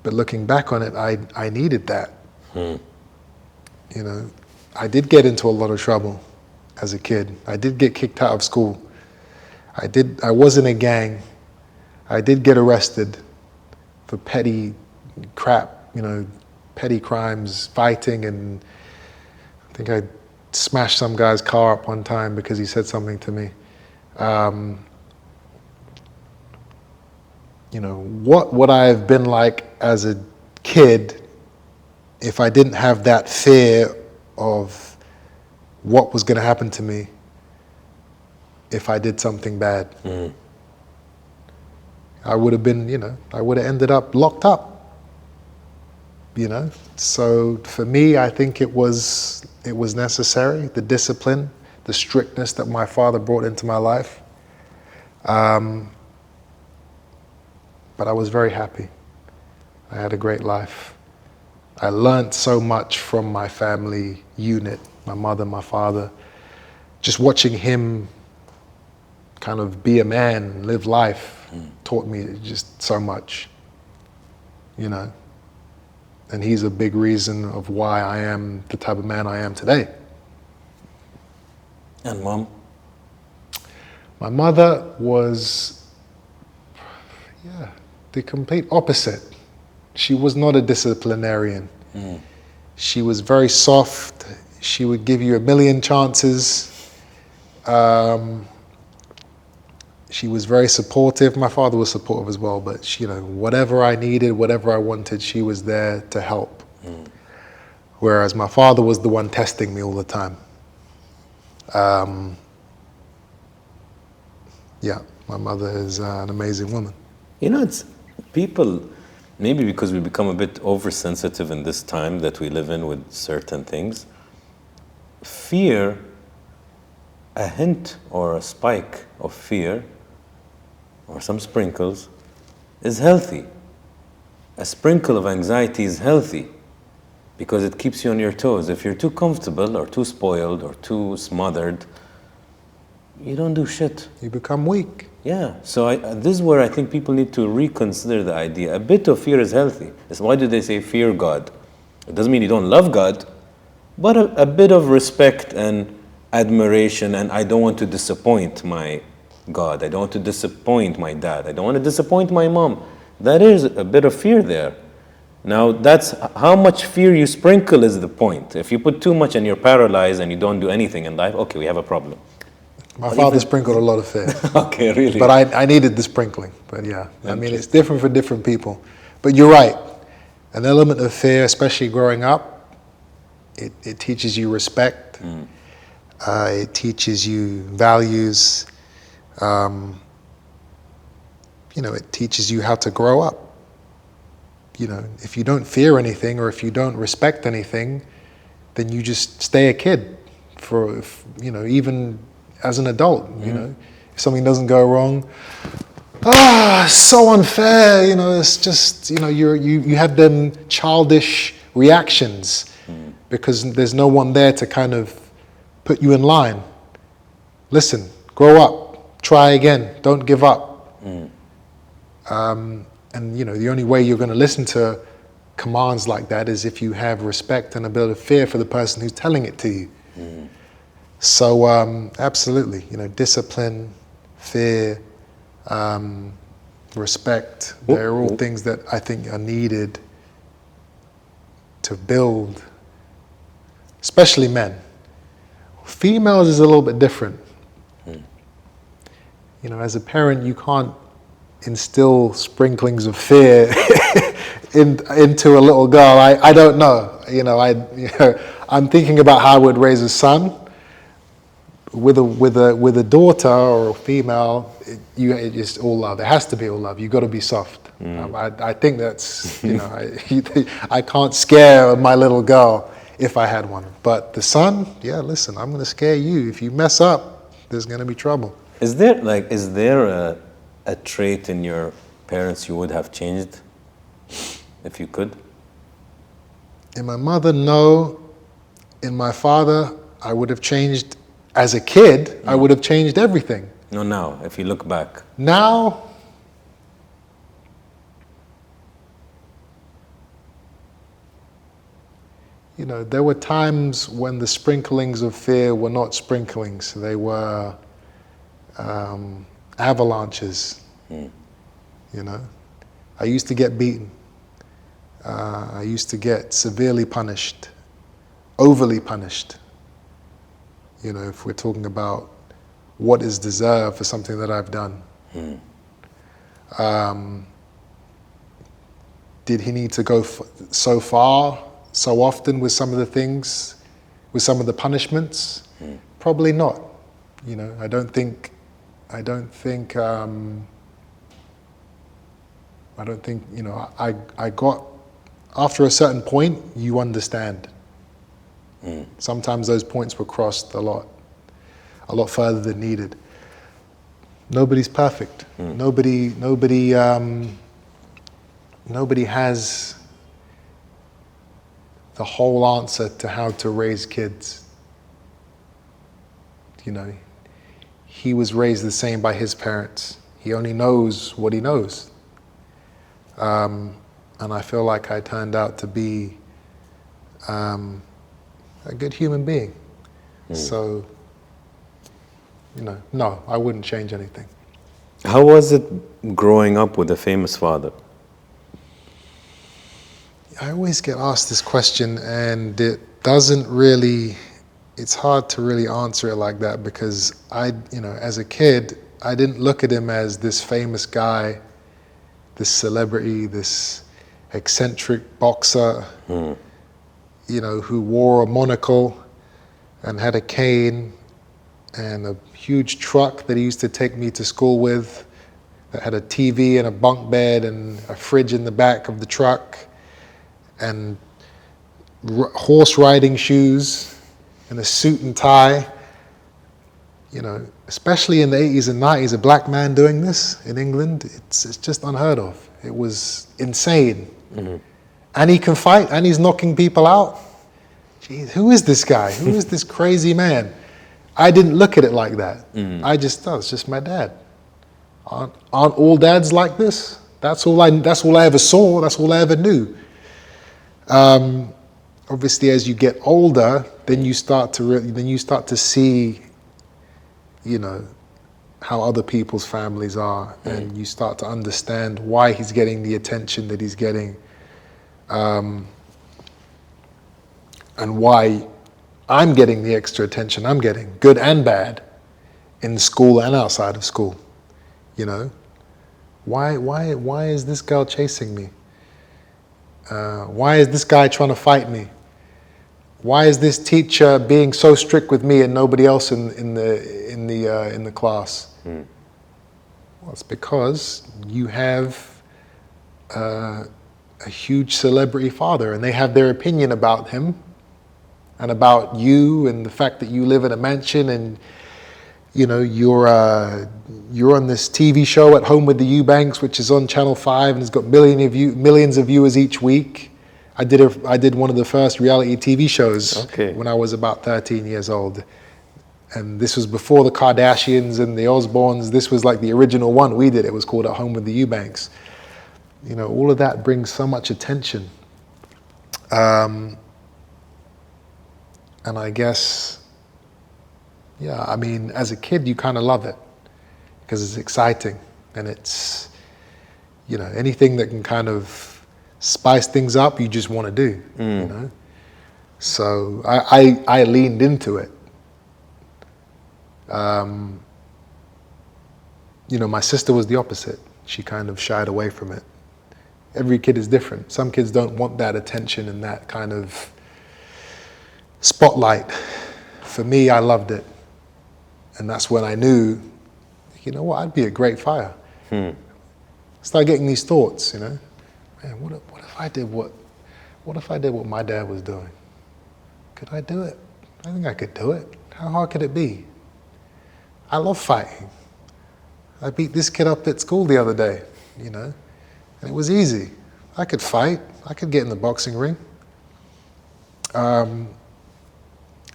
looking back on it, I needed that. You know, I did get into a lot of trouble as a kid. I did get kicked out of school. I was in a gang. I did get arrested for petty crap, you know, petty crimes, fighting, and I think I smashed some guy's car up one time because he said something to me. You know, what would I have been like as a kid if I didn't have that fear of what was going to happen to me if I did something bad? I would have been, you know, I would have ended up locked up, you know. So for me, I think it was necessary, the discipline, the strictness that my father brought into my life. But I was very happy. I had a great life. I learned so much from my family unit, my mother, my father. Just watching him kind of be a man, live life, taught me just so much, you know. And he's a big reason of why I am the type of man I am today. And mom? My mother was, the complete opposite. She was not a disciplinarian. She was very soft. She would give you a million chances. She was very supportive. My father was supportive as well, but she, whatever I needed, whatever I wanted, she was there to help. Whereas my father was the one testing me all the time. My mother is an amazing woman. It's people, maybe because we become a bit oversensitive in this time that we live in with certain things, fear, a hint or a spike of fear, or some sprinkles, is healthy. A sprinkle of anxiety is healthy because it keeps you on your toes. If you're too comfortable or too spoiled or too smothered, you don't do shit. You become weak. Yeah, so this is where I think people need to reconsider the idea. A bit of fear is healthy. That's why do they say fear God? It doesn't mean you don't love God, but a bit of respect and admiration, and I don't want to disappoint my God. I don't want to disappoint my dad. I don't want to disappoint my mom. That is a bit of fear there. Now, that's how much fear you sprinkle is the point. If you put too much and you're paralyzed and you don't do anything in life, okay, we have a problem. My father sprinkled a lot of fear. Okay, really? But I needed the sprinkling. But yeah, I mean, it's different for different people. But you're right. An element of fear, especially growing up, it teaches you respect. It teaches you values. It teaches you how to grow up. If you don't fear anything or if you don't respect anything, then you just stay a kid for, even as an adult, if something doesn't go wrong, it's so unfair, it's just, you have them childish reactions because there's no one there to kind of put you in line. Listen, grow up, try again, don't give up. And the only way you're going to listen to commands like that is if you have respect and a bit of fear for the person who's telling it to you. So absolutely, discipline, fear, respect, they're all things that I think are needed to build, especially men. Females is a little bit different. As a parent, you can't instill sprinklings of fear into a little girl. I don't know. I'm thinking about how I would raise a son. With a daughter or a female, it's just all love. It has to be all love. You got to be soft. I think that's I can't scare my little girl if I had one. But the son, listen, I'm going to scare you. If you mess up, there's going to be trouble. Is there a trait in your parents you would have changed if you could? In my mother, no. In my father, I would have changed. As a kid, I would have changed everything. No, now, if you look back. Now, there were times when the sprinklings of fear were not sprinklings. They were avalanches. I used to get beaten. I used to get severely punished, overly punished. If we're talking about what is deserved for something that I've done. Did he need to go so far, so often with some of the things, with some of the punishments? Probably not. I don't think, I got, after a certain point, you understand. Sometimes those points were crossed a lot further than needed. Nobody's perfect. Nobody has the whole answer to how to raise kids. He was raised the same by his parents. He only knows what he knows. And I feel like I turned out to be a good human being. So, no, I wouldn't change anything. How was it growing up with a famous father? I always get asked this question, and it's hard to really answer it like that, because as a kid, I didn't look at him as this famous guy, this celebrity, this eccentric boxer, who wore a monocle and had a cane and a huge truck that he used to take me to school with, that had a TV and a bunk bed and a fridge in the back of the truck, and horse riding shoes and a suit and tie. Especially in the 80s and 90s, a black man doing this in England, it's just unheard of. It was insane. And he can fight, and he's knocking people out. Jeez, who is this guy? Who is this crazy man? I didn't look at it like that. I just thought, it's just my dad. Aren't all dads like this? That's all I ever saw. That's all I ever knew. Obviously, as you get older, then you start to see, how other people's families are, and you start to understand why he's getting the attention that he's getting, and why I'm getting the extra attention I'm getting, good and bad, in school and outside of school. Why is this girl chasing me? Why is this guy trying to fight me? Why is this teacher being so strict with me and nobody else in the class? Well, it's because you have a huge celebrity father, and they have their opinion about him and about you, and the fact that you live in a mansion, and you're on this TV show At Home with the Eubanks, which is on Channel 5, and it's got millions of viewers each week. I did one of the first reality TV shows when I was about 13 years old. And this was before the Kardashians and the Osbournes. This was like the original one we did. It was called At Home with the Eubanks. All of that brings so much attention. And I guess, as a kid, you kind of love it because it's exciting, and it's, anything that can kind of spice things up, you just want to do, So I leaned into it. My sister was the opposite. She kind of shied away from it. Every kid is different. Some kids don't want that attention and that kind of spotlight. For me, I loved it. And that's when I knew, I'd be a great fighter. Start getting these thoughts, man, what if I did what my dad was doing? Could I do it? I think I could do it. How hard could it be? I love fighting. I beat this kid up at school the other day, and it was easy. I could fight. I could get in the boxing ring. And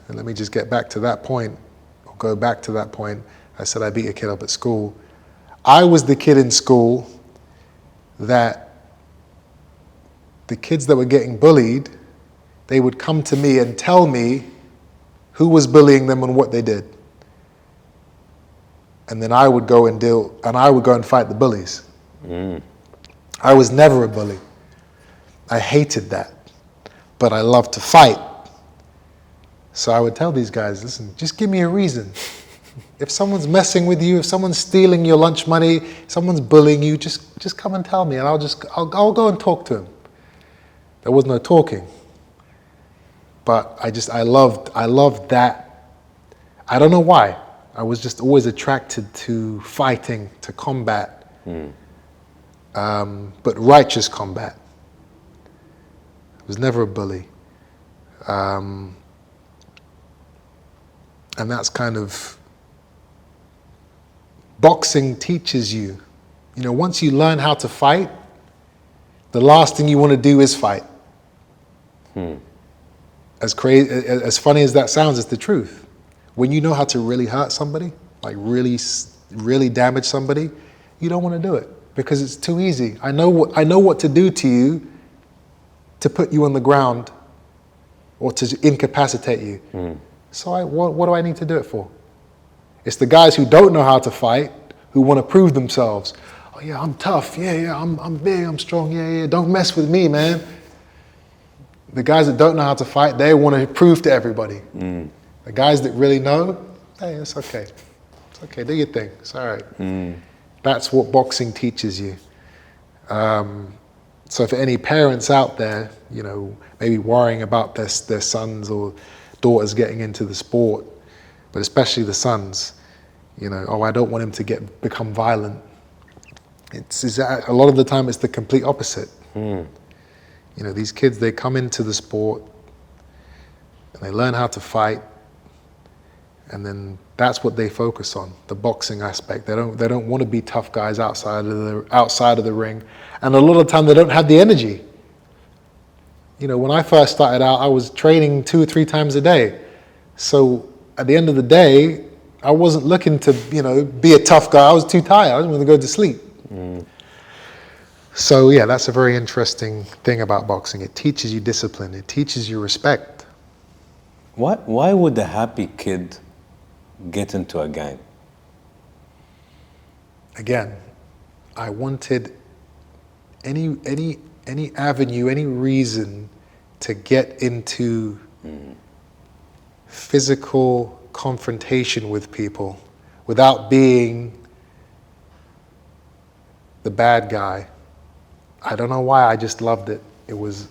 let me just get back to that point, or go back to that point. I said I beat a kid up at school. I was the kid in school that the kids that were getting bullied, they would come to me and tell me who was bullying them and what they did. And then I would go and fight the bullies. I was never a bully. I hated that. But I loved to fight. So I would tell these guys, listen, just give me a reason. If someone's messing with you, if someone's stealing your lunch money, if someone's bullying you, just come and tell me, and I'll go and talk to him. There was no talking. But I loved that. I don't know why. I was just always attracted to fighting, to combat, but righteous combat. I was never a bully. And that's kind of, boxing teaches you, once you learn how to fight, the last thing you want to do is fight. As funny as that sounds, it's the truth. When you know how to really hurt somebody, like really damage somebody, you don't want to do it because it's too easy. I know what to do to you, to put you on the ground or to incapacitate you. So what do I need to do it for? It's the guys who don't know how to fight, who want to prove themselves. Oh yeah, I'm tough. Yeah, I'm big, I'm strong. Yeah, don't mess with me, man. The guys that don't know how to fight, they want to prove to everybody. The guys that really know, hey, it's okay. It's okay, do your thing. It's all right. That's what boxing teaches you. So for any parents out there, you know, maybe worrying about their sons or daughters getting into the sport, but especially the sons, you know, oh, I don't want him to become violent. A lot of the time it's the complete opposite. You know, these kids, they come into the sport and they learn how to fight, and then that's what they focus on, the boxing aspect. They don't want to be tough guys outside of the ring, and a lot of the time they don't have the energy. You know, when I first started out, I was training 2 or 3 times a day. So at the end of the day, I wasn't looking to, you know, be a tough guy. I was too tired. I was going to go to sleep. So yeah, that's a very interesting thing about boxing. It teaches you discipline. It teaches you respect. Why would a happy kid get into a gang? Again, I wanted any avenue, any reason to get into physical confrontation with people without being the bad guy. I don't know why, I just loved it. It was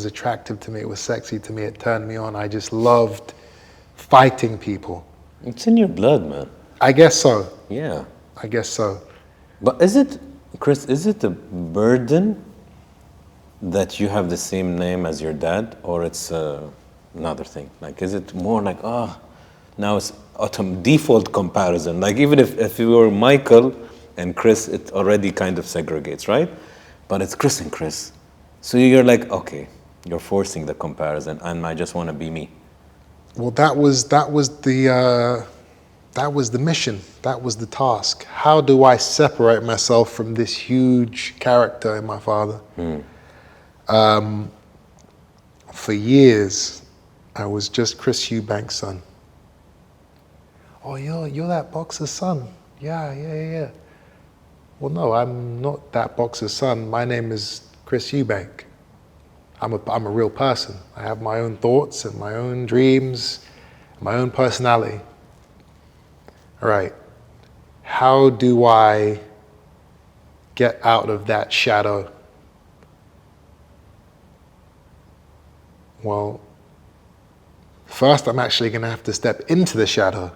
attractive to me, it was sexy to me, it turned me on. I just loved fighting people. It's in your blood, man. I guess so. Yeah. I guess so. But Chris, is it a burden that you have the same name as your dad, or it's another thing? Like, is it more like, now it's default comparison? Like, even if you were Michael and Chris, it already kind of segregates, right? But it's Chris and Chris. So you're like, okay, you're forcing the comparison, and I just want to be me. Well, that was the mission. That was the task. How do I separate myself from this huge character in my father? For years, I was just Chris Eubank's son. Oh, you're that boxer's son. Yeah. Well, no, I'm not that boxer's son. My name is Chris Eubank. I'm a real person. I have my own thoughts and my own dreams, my own personality. All right, how do I get out of that shadow? Well, first I'm actually going to have to step into the shadow.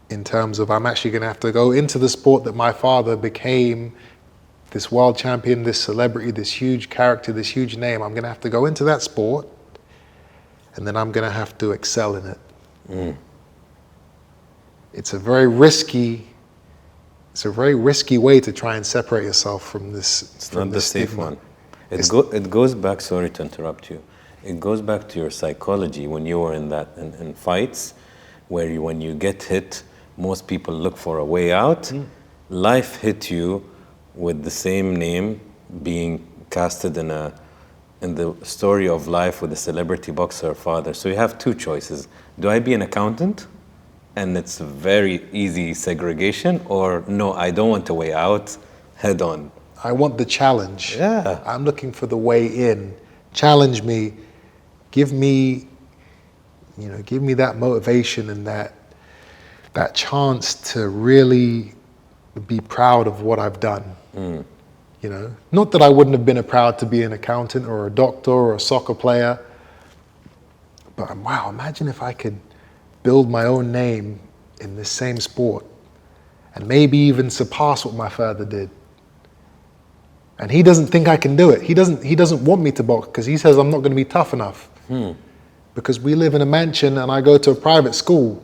In terms of, I'm actually going to have to go into the sport that my father became, this world champion, this celebrity, this huge character, this huge name. I'm going to have to go into that sport, and then I'm going to have to excel in it. It's a very risky way to try and separate yourself from this. It's not the safe one. It goes back, sorry to interrupt you, it goes back to your psychology when you were in fights, where when you get hit, most people look for a way out. Life hit you with the same name being casted in the story of life with a celebrity boxer father. So you have 2 choices. Do I be an accountant? And it's a very easy segregation, or no, I don't want a way out, head on. I want the challenge. Yeah. I'm looking for the way in. Challenge me. Give me that motivation and that chance to really be proud of what I've done. You know, not that I wouldn't have been proud to be an accountant or a doctor or a soccer player, but wow, imagine if I could build my own name in this same sport and maybe even surpass what my father did. And he doesn't think I can do it. He doesn't want me to box because he says I'm not going to be tough enough. Because we live in a mansion and I go to a private school.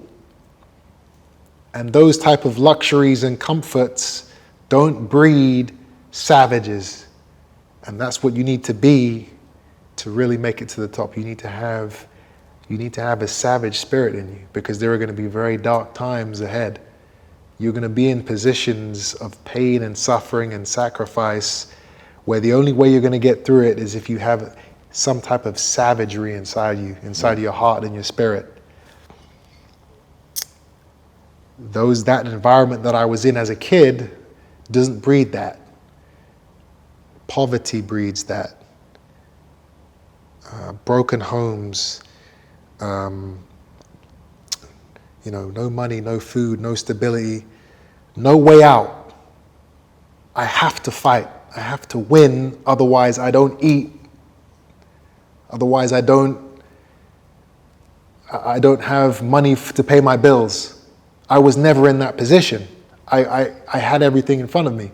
And those type of luxuries and comforts don't breed savages. And that's what you need to be to really make it to the top. You need to have a savage spirit in you, because there are going to be very dark times ahead. You're going to be in positions of pain and suffering and sacrifice where the only way you're going to get through it is if you have some type of savagery inside you, inside your heart and your spirit. That environment that I was in as a kid doesn't breed that. Poverty breeds that. Broken homes, no money, no food, no stability, no way out. I have to fight. I have to win, otherwise I don't eat. Otherwise I don't have money to pay my bills. I was never in that position. I had everything in front of me.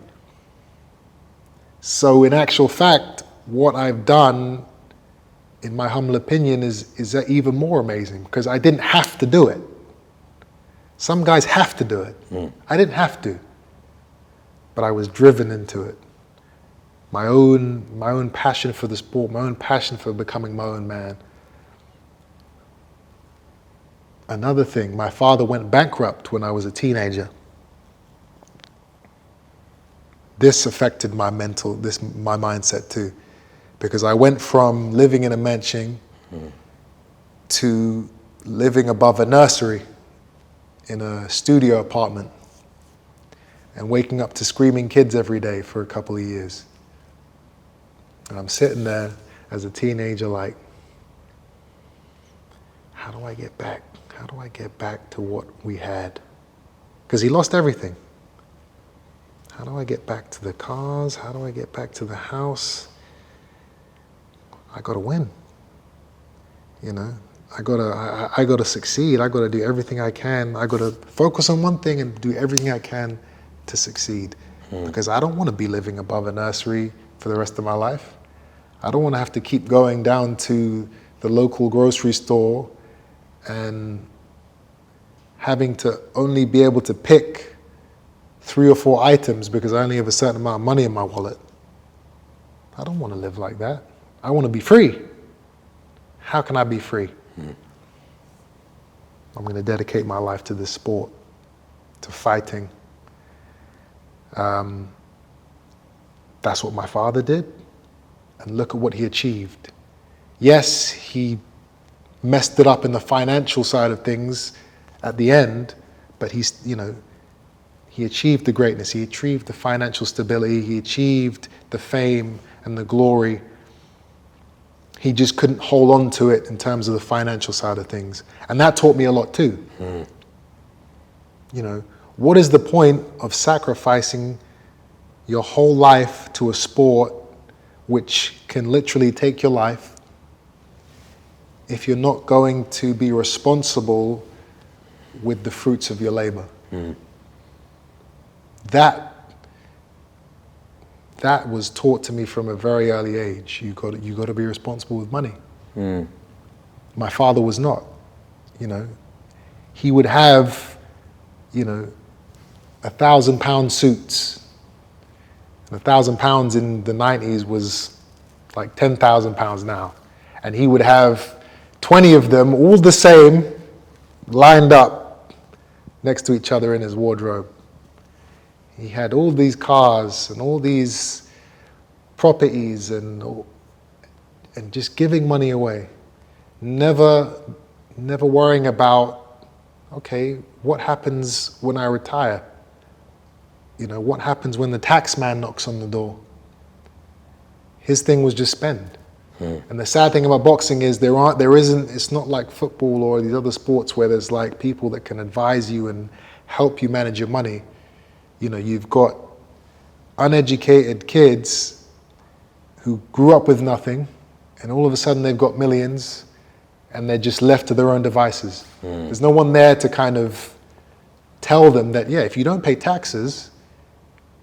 So in actual fact, what I've done, in my humble opinion, is even more amazing, because I didn't have to do it. Some guys have to do it. I didn't have to, but I was driven into it. My own passion for the sport, my own passion for becoming my own man. Another thing, my father went bankrupt when I was a teenager. This affected my mindset too, because I went from living in a mansion to living above a nursery in a studio apartment and waking up to screaming kids every day for a couple of years. And I'm sitting there as a teenager like, how do I get back? How do I get back to what we had? Because he lost everything. How do I get back to the cars? How do I get back to the house? I gotta win. I gotta succeed. I gotta do everything I can. I gotta focus on one thing and do everything I can to succeed. Because I don't want to be living above a nursery for the rest of my life. I don't want to have to keep going down to the local grocery store and having to only be able to pick 3 or 4 items because I only have a certain amount of money in my wallet. I don't want to live like that. I want to be free. How can I be free? I'm going to dedicate my life to this sport, to fighting. That's what my father did, and look at what he achieved. Yes, he messed it up in the financial side of things at the end, but he achieved the greatness. He achieved the financial stability. He achieved the fame and the glory. He just couldn't hold on to it in terms of the financial side of things. And that taught me a lot too. What is the point of sacrificing your whole life to a sport which can literally take your life if you're not going to be responsible with the fruits of your labor? That was taught to me from a very early age. You got to be responsible with money. My father was not. He would have, 1,000-pound suits. And 1,000 pounds in the 90s was like 10,000 pounds now. And he would have 20 of them, all the same, lined up next to each other in his wardrobe. He had all these cars and all these properties and just giving money away. Never worrying about, okay, what happens when I retire? What happens when the tax man knocks on the door? His thing was just spend. And the sad thing about boxing is it's not like football or these other sports where there's like people that can advise you and help you manage your money. You've got uneducated kids who grew up with nothing, and all of a sudden they've got millions, and they're just left to their own devices. There's no one there to kind of tell them that, if you don't pay taxes,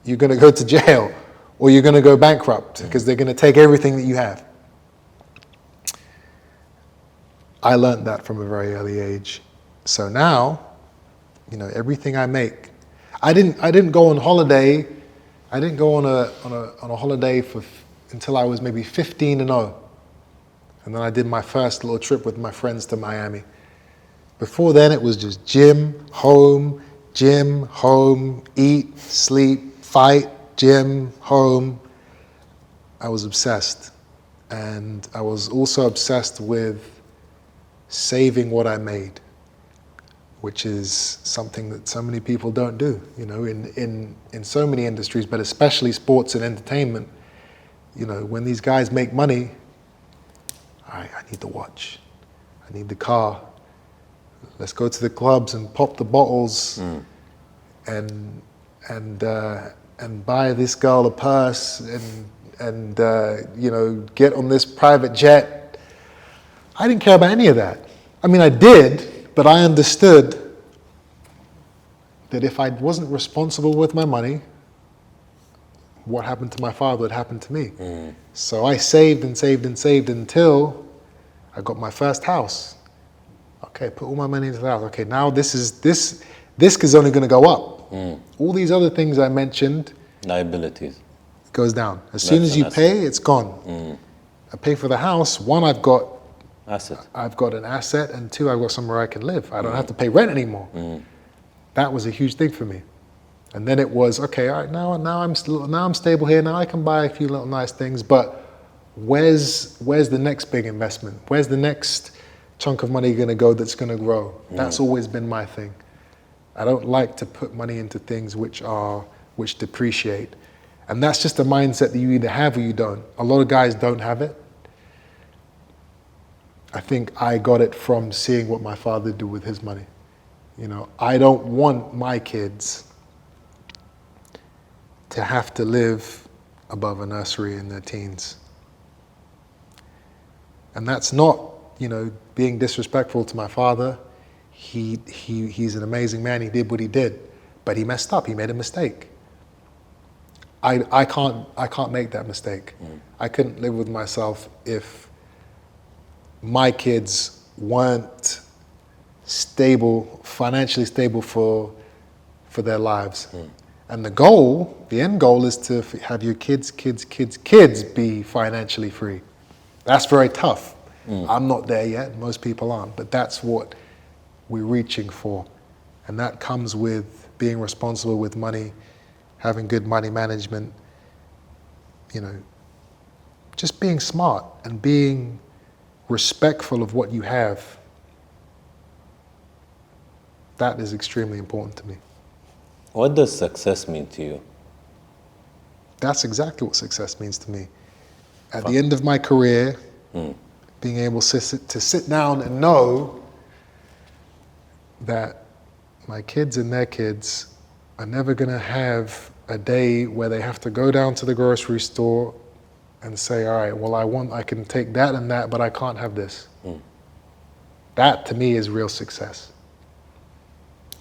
you're going to go to jail, or you're going to go bankrupt, because they're going to take everything that you have. I learned that from a very early age. So now, everything I make, I didn't go on holiday. I didn't go on a holiday until I was maybe 15 and 0. And then I did my first little trip with my friends to Miami. Before then, it was just gym, home, eat, sleep, fight, gym, home. I was obsessed. And I was also obsessed with saving what I made, which is something that so many people don't do, you know, in so many industries, but especially sports and entertainment. You know, when these guys make money, I need the watch, I need the car. Let's go to the clubs and pop the bottles, and buy this girl a purse, and you know, get on this private jet. I didn't care about any of that. I mean, I did, but I understood that if I wasn't responsible with my money, what happened to my father would happen to me. So I saved and saved and saved until I got my first house. Okay, put all my money into the house. Okay, now this is only going to go up. All these other things I mentioned, liabilities, goes down. As soon as you pay, it's gone. I pay for the house. One, I've got an asset, and two, I've got somewhere I can live. I don't have to pay rent anymore. That was a huge thing for me. And then it was, okay, all right, now I'm stable here. Now I can buy a few little nice things, but where's the next big investment? Where's the next chunk of money going to go that's going to grow? That's always been my thing. I don't like to put money into things which depreciate. And that's just a mindset that you either have or you don't. A lot of guys don't have it. I think I got it from seeing what my father did with his money. You know, I don't want my kids to have to live above a nursery in their teens. And that's not, you know, being disrespectful to my father. He's an amazing man. He did what he did, but he messed up. He made a mistake. I can't make that mistake. I couldn't live with myself if my kids weren't stable, financially stable for their lives. And the end goal is to have your kids be financially free. That's very tough. I'm not there yet, most people aren't, but that's what we're reaching for. And that comes with being responsible with money, having good money management, you know, just being smart and being respectful of what you have. That is extremely important to me. What does success mean to you? That's exactly what success means to me. At the end of my career, being able to sit down and know that my kids and their kids are never going to have a day where they have to go down to the grocery store and say, all right, well, I can take that and that, but I can't have this. That to me is real success.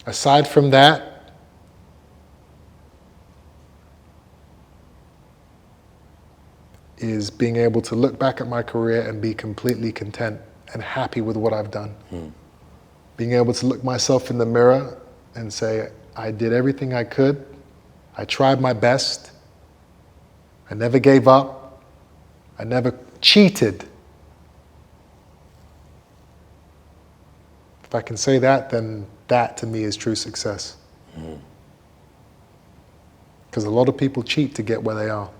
Aside from that, is being able to look back at my career and be completely content and happy with what I've done. Being able to look myself in the mirror and say, I did everything I could. I tried my best. I never gave up. I never cheated. If I can say that, then that to me is true success. Because a lot of people cheat to get where they are.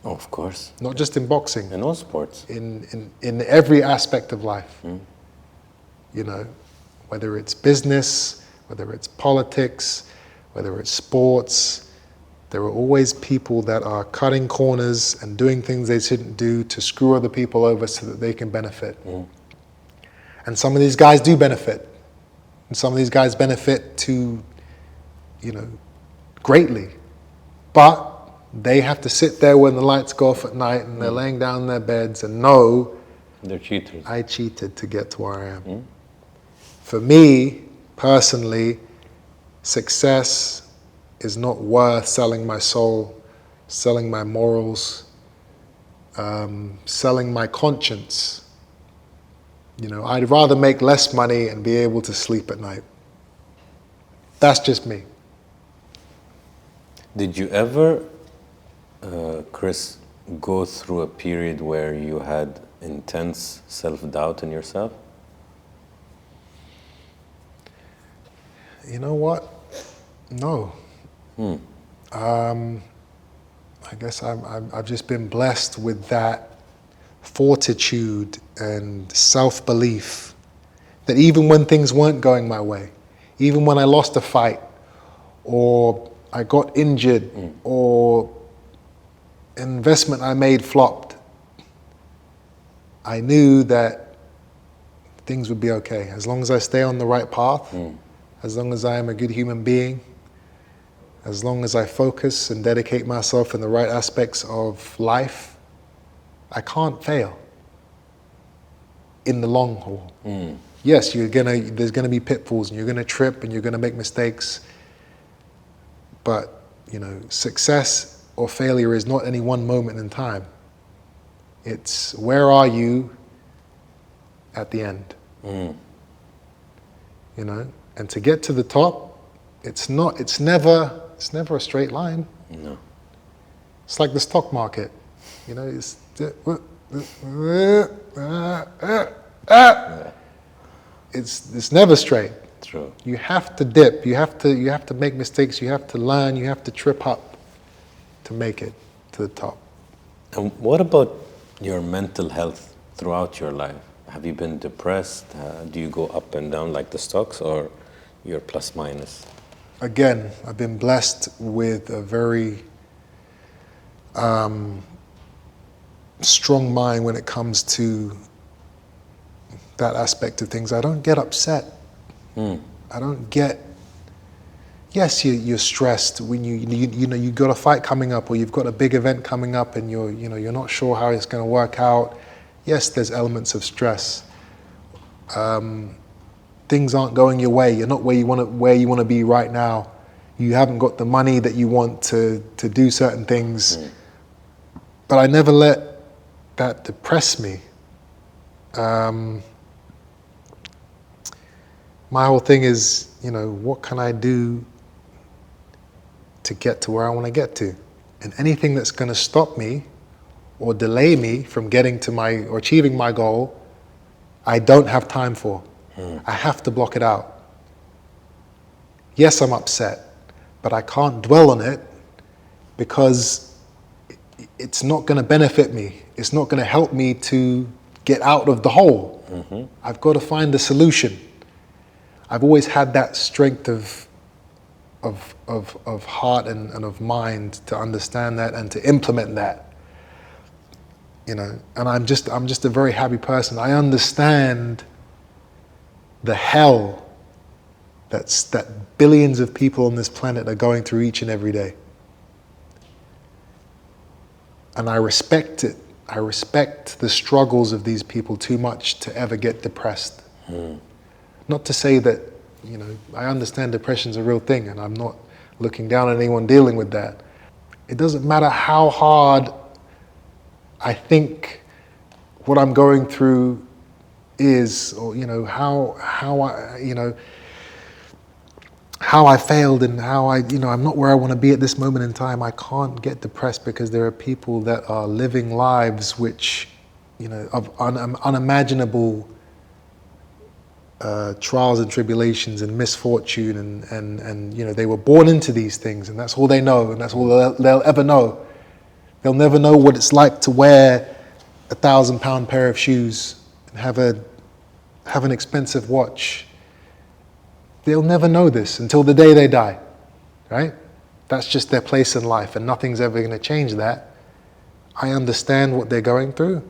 Oh, of course. Not just in boxing. In all sports. In every aspect of life. You know, whether it's business, whether it's politics, whether it's sports, there are always people that are cutting corners and doing things they shouldn't do to screw other people over so that they can benefit. And some of these guys do benefit. And some of these guys benefit to, you know, greatly. But they have to sit there when the lights go off at night and they're laying down in their beds and know they're cheaters. I cheated to get to where I am. For me, personally, success is not worth selling my soul, selling my morals, selling my conscience. You know, I'd rather make less money and be able to sleep at night. That's just me. Did you ever, Chris, go through a period where you had intense self-doubt in yourself? You know what? No. I guess I've just been blessed with that fortitude and self-belief that even when things weren't going my way, even when I lost a fight or I got injured or an investment I made flopped, I knew that things would be okay. As long as I stay on the right path, as long as I am a good human being, as long as I focus and dedicate myself in the right aspects of life, I can't fail in the long haul. Yes, there's gonna be pitfalls and you're gonna trip and you're gonna make mistakes. But, success or failure is not any one moment in time. It's where are you at the end? And to get to the top, it's never a straight line. No. It's like the stock market. It's never straight. True. You have to dip. You have to make mistakes. You have to learn. You have to trip up to make it to the top. And what about your mental health throughout your life? Have you been depressed? Do you go up and down like the stocks, or you're plus minus? Again, I've been blessed with a very strong mind when it comes to that aspect of things. I don't get upset. I don't get. Yes, you're stressed when you got a fight coming up, or you've got a big event coming up, and you're not sure how it's going to work out. Yes, there's elements of stress. Things aren't going your way. You're not where you want to be right now. You haven't got the money that you want to do certain things. But I never let that depress me. My whole thing is, what can I do to get to where I want to get to? And anything that's going to stop me or delay me from getting to or achieving my goal, I don't have time for. I have to block it out. Yes, I'm upset, but I can't dwell on it because it's not going to benefit me. It's not going to help me to get out of the hole. I've got to find a solution. I've always had that strength of heart and of mind to understand that and to implement that. And I'm just a very happy person. I understand the hell that billions of people on this planet are going through each and every day. And I respect it. I respect the struggles of these people too much to ever get depressed. Not to say that, I understand depression's a real thing, and I'm not looking down on anyone dealing with that. It doesn't matter how hard I think what I'm going through is, or how I failed and how I'm not where I want to be at this moment in time. I can't get depressed because there are people that are living lives which, of unimaginable trials and tribulations and misfortune, and they were born into these things, and that's all they know, and that's all they'll ever know. They'll never know what it's like to wear a 1,000-pound pair of shoes and have an expensive watch. They'll never know this until the day they die, right? That's just their place in life, and nothing's ever going to change that. I understand what they're going through.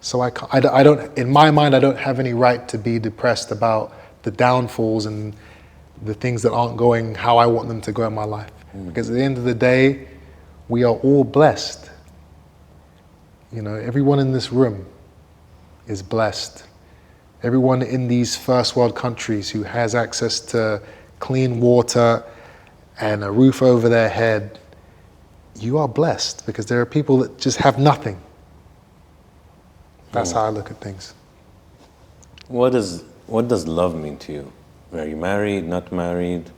So I don't, in my mind, I don't have any right to be depressed about the downfalls and the things that aren't going how I want them to go in my life. Because at the end of the day, we are all blessed. Everyone in this room is blessed. Everyone in these first world countries who has access to clean water and a roof over their head, you are blessed, because there are people that just have nothing. That's how I look at things. What does love mean to you? Are you married, not married?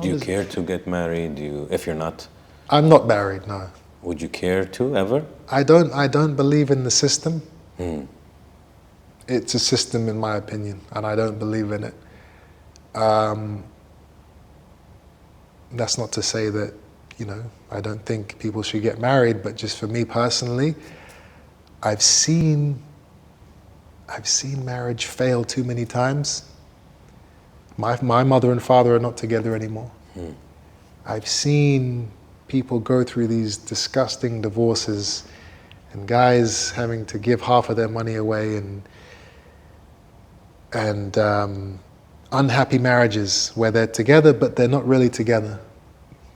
Do you care to get married? If you're not? I'm not married, no. Would you care to, ever? I don't believe in the system. It's a system, in my opinion, and I don't believe in it. That's not to say that, I don't think people should get married, but just for me personally, I've seen marriage fail too many times. My mother and father are not together anymore. I've seen people go through these disgusting divorces and guys having to give half of their money away and unhappy marriages where they're together but they're not really together.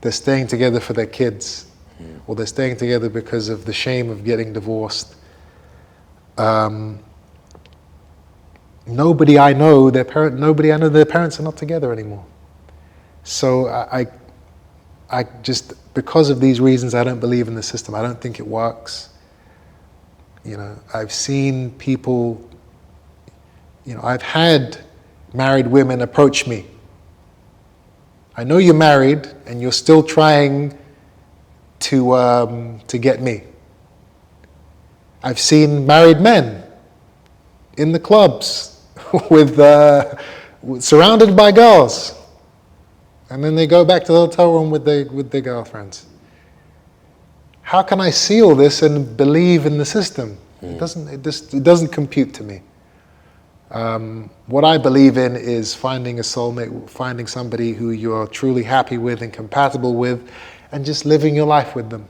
They're staying together for their kids, or they're staying together because of the shame of getting divorced. Nobody I know their parents are not together anymore. So I just, because of these reasons, I don't believe in the system. I don't think it works. I've seen people, I've had married women approach me. I know you're married and you're still trying to get me. I've seen married men in the clubs with surrounded by girls, and then they go back to the hotel room with their girlfriends. How can I see all this and believe in the system? It doesn't compute to me. What I believe in is finding a soulmate, finding somebody who you're truly happy with and compatible with, and just living your life with them.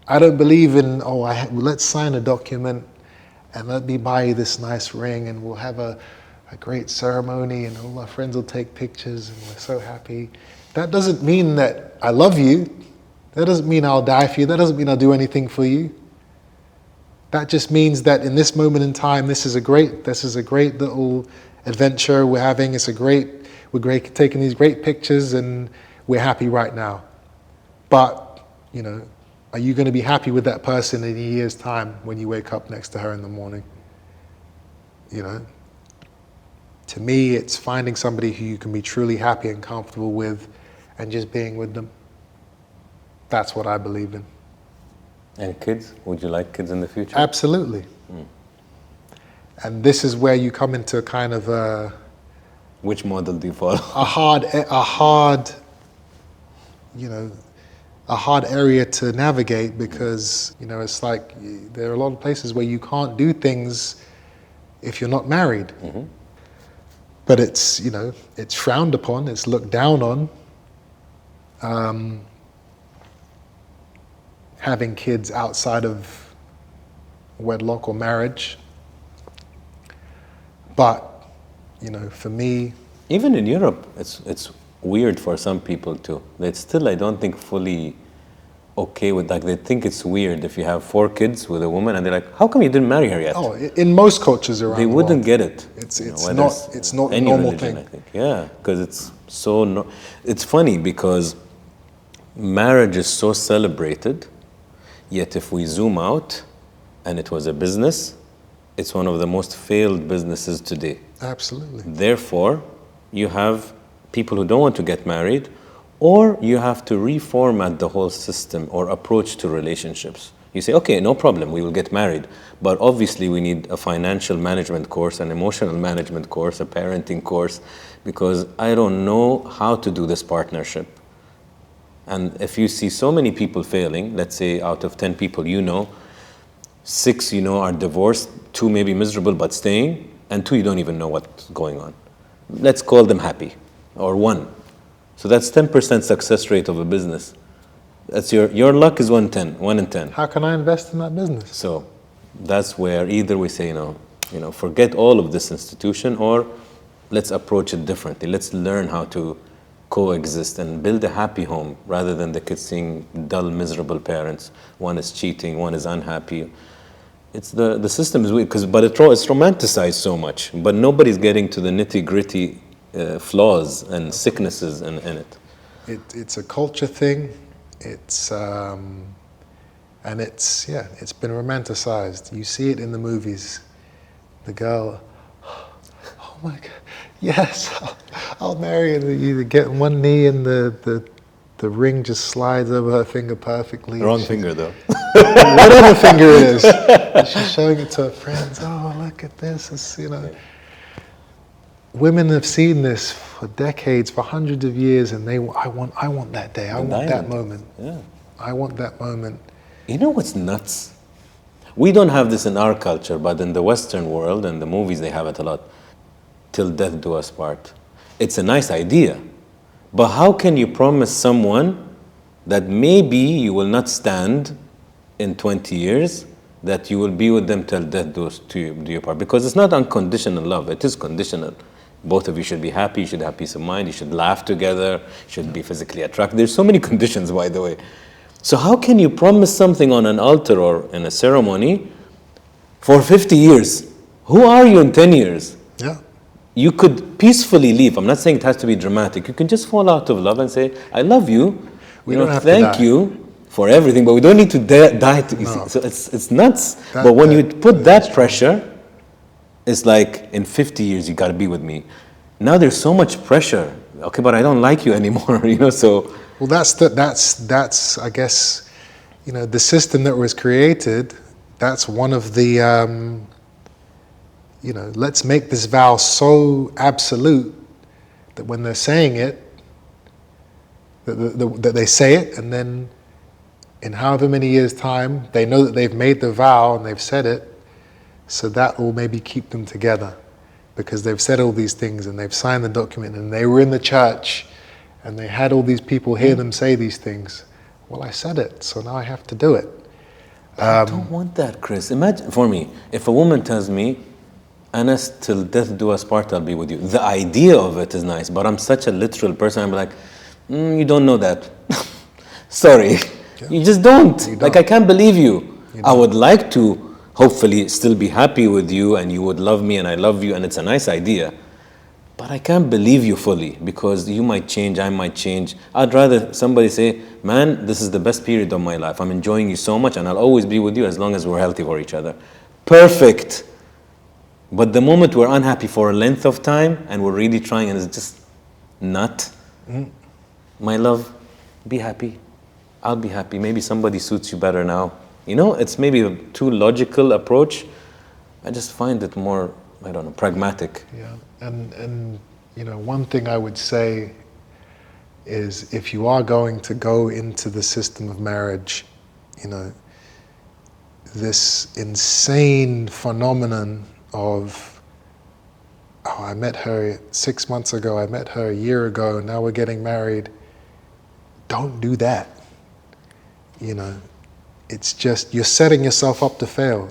I don't believe in, let's sign a document and let me buy you this nice ring and we'll have a great ceremony and all our friends will take pictures and we're so happy. That doesn't mean that I love you. That doesn't mean I'll die for you. That doesn't mean I'll do anything for you. That just means that in this moment in time, this is a great little adventure we're having. We're taking these great pictures and we're happy right now. But, are you going to be happy with that person in a year's time when you wake up next to her in the morning? To me, it's finding somebody who you can be truly happy and comfortable with and just being with them. That's what I believe in. And kids? Would you like kids in the future? Absolutely. And this is where you come into a kind of Which model do you follow? a hard area to navigate, because it's like there are a lot of places where you can't do things if you're not married. But it's it's frowned upon, it's looked down on. Having kids outside of wedlock or marriage, but for me, even in Europe, it's weird for some people too. It's still, I don't think, fully okay with, like, they think it's weird if you have 4 kids with a woman and they're like, how come you didn't marry her yet? Oh, in most cultures around they the wouldn't world, get it. It's not a any normal religion, thing. I think. Yeah, because it's funny because marriage is so celebrated, yet if we zoom out and it was a business, it's one of the most failed businesses today. Absolutely. Therefore, you have people who don't want to get married, or you have to reformat the whole system or approach to relationships. You say, okay, no problem, we will get married, but obviously we need a financial management course, an emotional management course, a parenting course, because I don't know how to do this partnership. And if you see so many people failing, let's say out of 10 people 6 are divorced, 2 may be miserable but staying, and 2 you don't even know what's going on. Let's call them happy, or 1. So that's 10% success rate of a business. That's your luck is 1 in 10. How can I invest in that business? So that's where either we say, forget all of this institution, or let's approach it differently. Let's learn how to coexist and build a happy home rather than the kids seeing dull, miserable parents. One is cheating, one is unhappy. It's the system is weird, but it's romanticized so much, but nobody's getting to the nitty-gritty flaws and sicknesses in it. It's a culture thing. It's been romanticized. You see it in the movies. The girl, oh my God, yes, I'll marry her. You get one knee and the ring just slides over her finger perfectly. Wrong finger though. Whatever finger it is. She's showing it to her friends. Oh, look at this. It's, Women have seen this for decades, for hundreds of years, and I want that day. I want that moment. Yeah. I want that moment. You know what's nuts? We don't have this in our culture, but in the Western world and the movies, they have it a lot. Till death do us part. It's a nice idea, but how can you promise someone that maybe you will not stand in 20 years, that you will be with them till death do you part? Because it's not unconditional love, it is conditional. Both of you should be happy, you should have peace of mind, you should laugh together, you should be physically attracted. There's so many conditions, by the way. So how can you promise something on an altar or in a ceremony for 50 years? Who are you in 10 years? Yeah. You could peacefully leave. I'm not saying it has to be dramatic. You can just fall out of love and say, I love you. We don't have to thank die. you for everything, but we don't need to die to, you see. So it's nuts. But when you put that pressure, it's like in 50 years you gotta be with me. Now there's so much pressure. Okay, but I don't like you anymore, so. Well, that's I guess, the system that was created, that's one of the, let's make this vow so absolute that when they're saying it, that they say it, and then in however many years' time, they know that they've made the vow and they've said it, so that will maybe keep them together, because they've said all these things and they've signed the document and they were in the church and they had all these people hear them say these things. Well, I said it, so now I have to do it. I don't want that, Chris. Imagine, for me, if a woman tells me, Anas, till death do us part, I'll be with you. The idea of it is nice, but I'm such a literal person, I'm like, you don't know that. Sorry. Yeah. You just don't. Like, I can't believe you. I would like to hopefully still be happy with you and you would love me and I love you and it's a nice idea. But I can't believe you fully because you might change, I might change. I'd rather somebody say, man, this is the best period of my life. I'm enjoying you so much and I'll always be with you as long as we're healthy for each other. Perfect. But the moment we're unhappy for a length of time and we're really trying and it's just not, my love, be happy. I'll be happy. Maybe somebody suits you better now. It's maybe a too logical approach. I just find it more, pragmatic. Yeah, and one thing I would say is if you are going to go into the system of marriage, this insane phenomenon of, I met her 6 months ago, I met her a year ago, now we're getting married. Don't do that. It's just, you're setting yourself up to fail.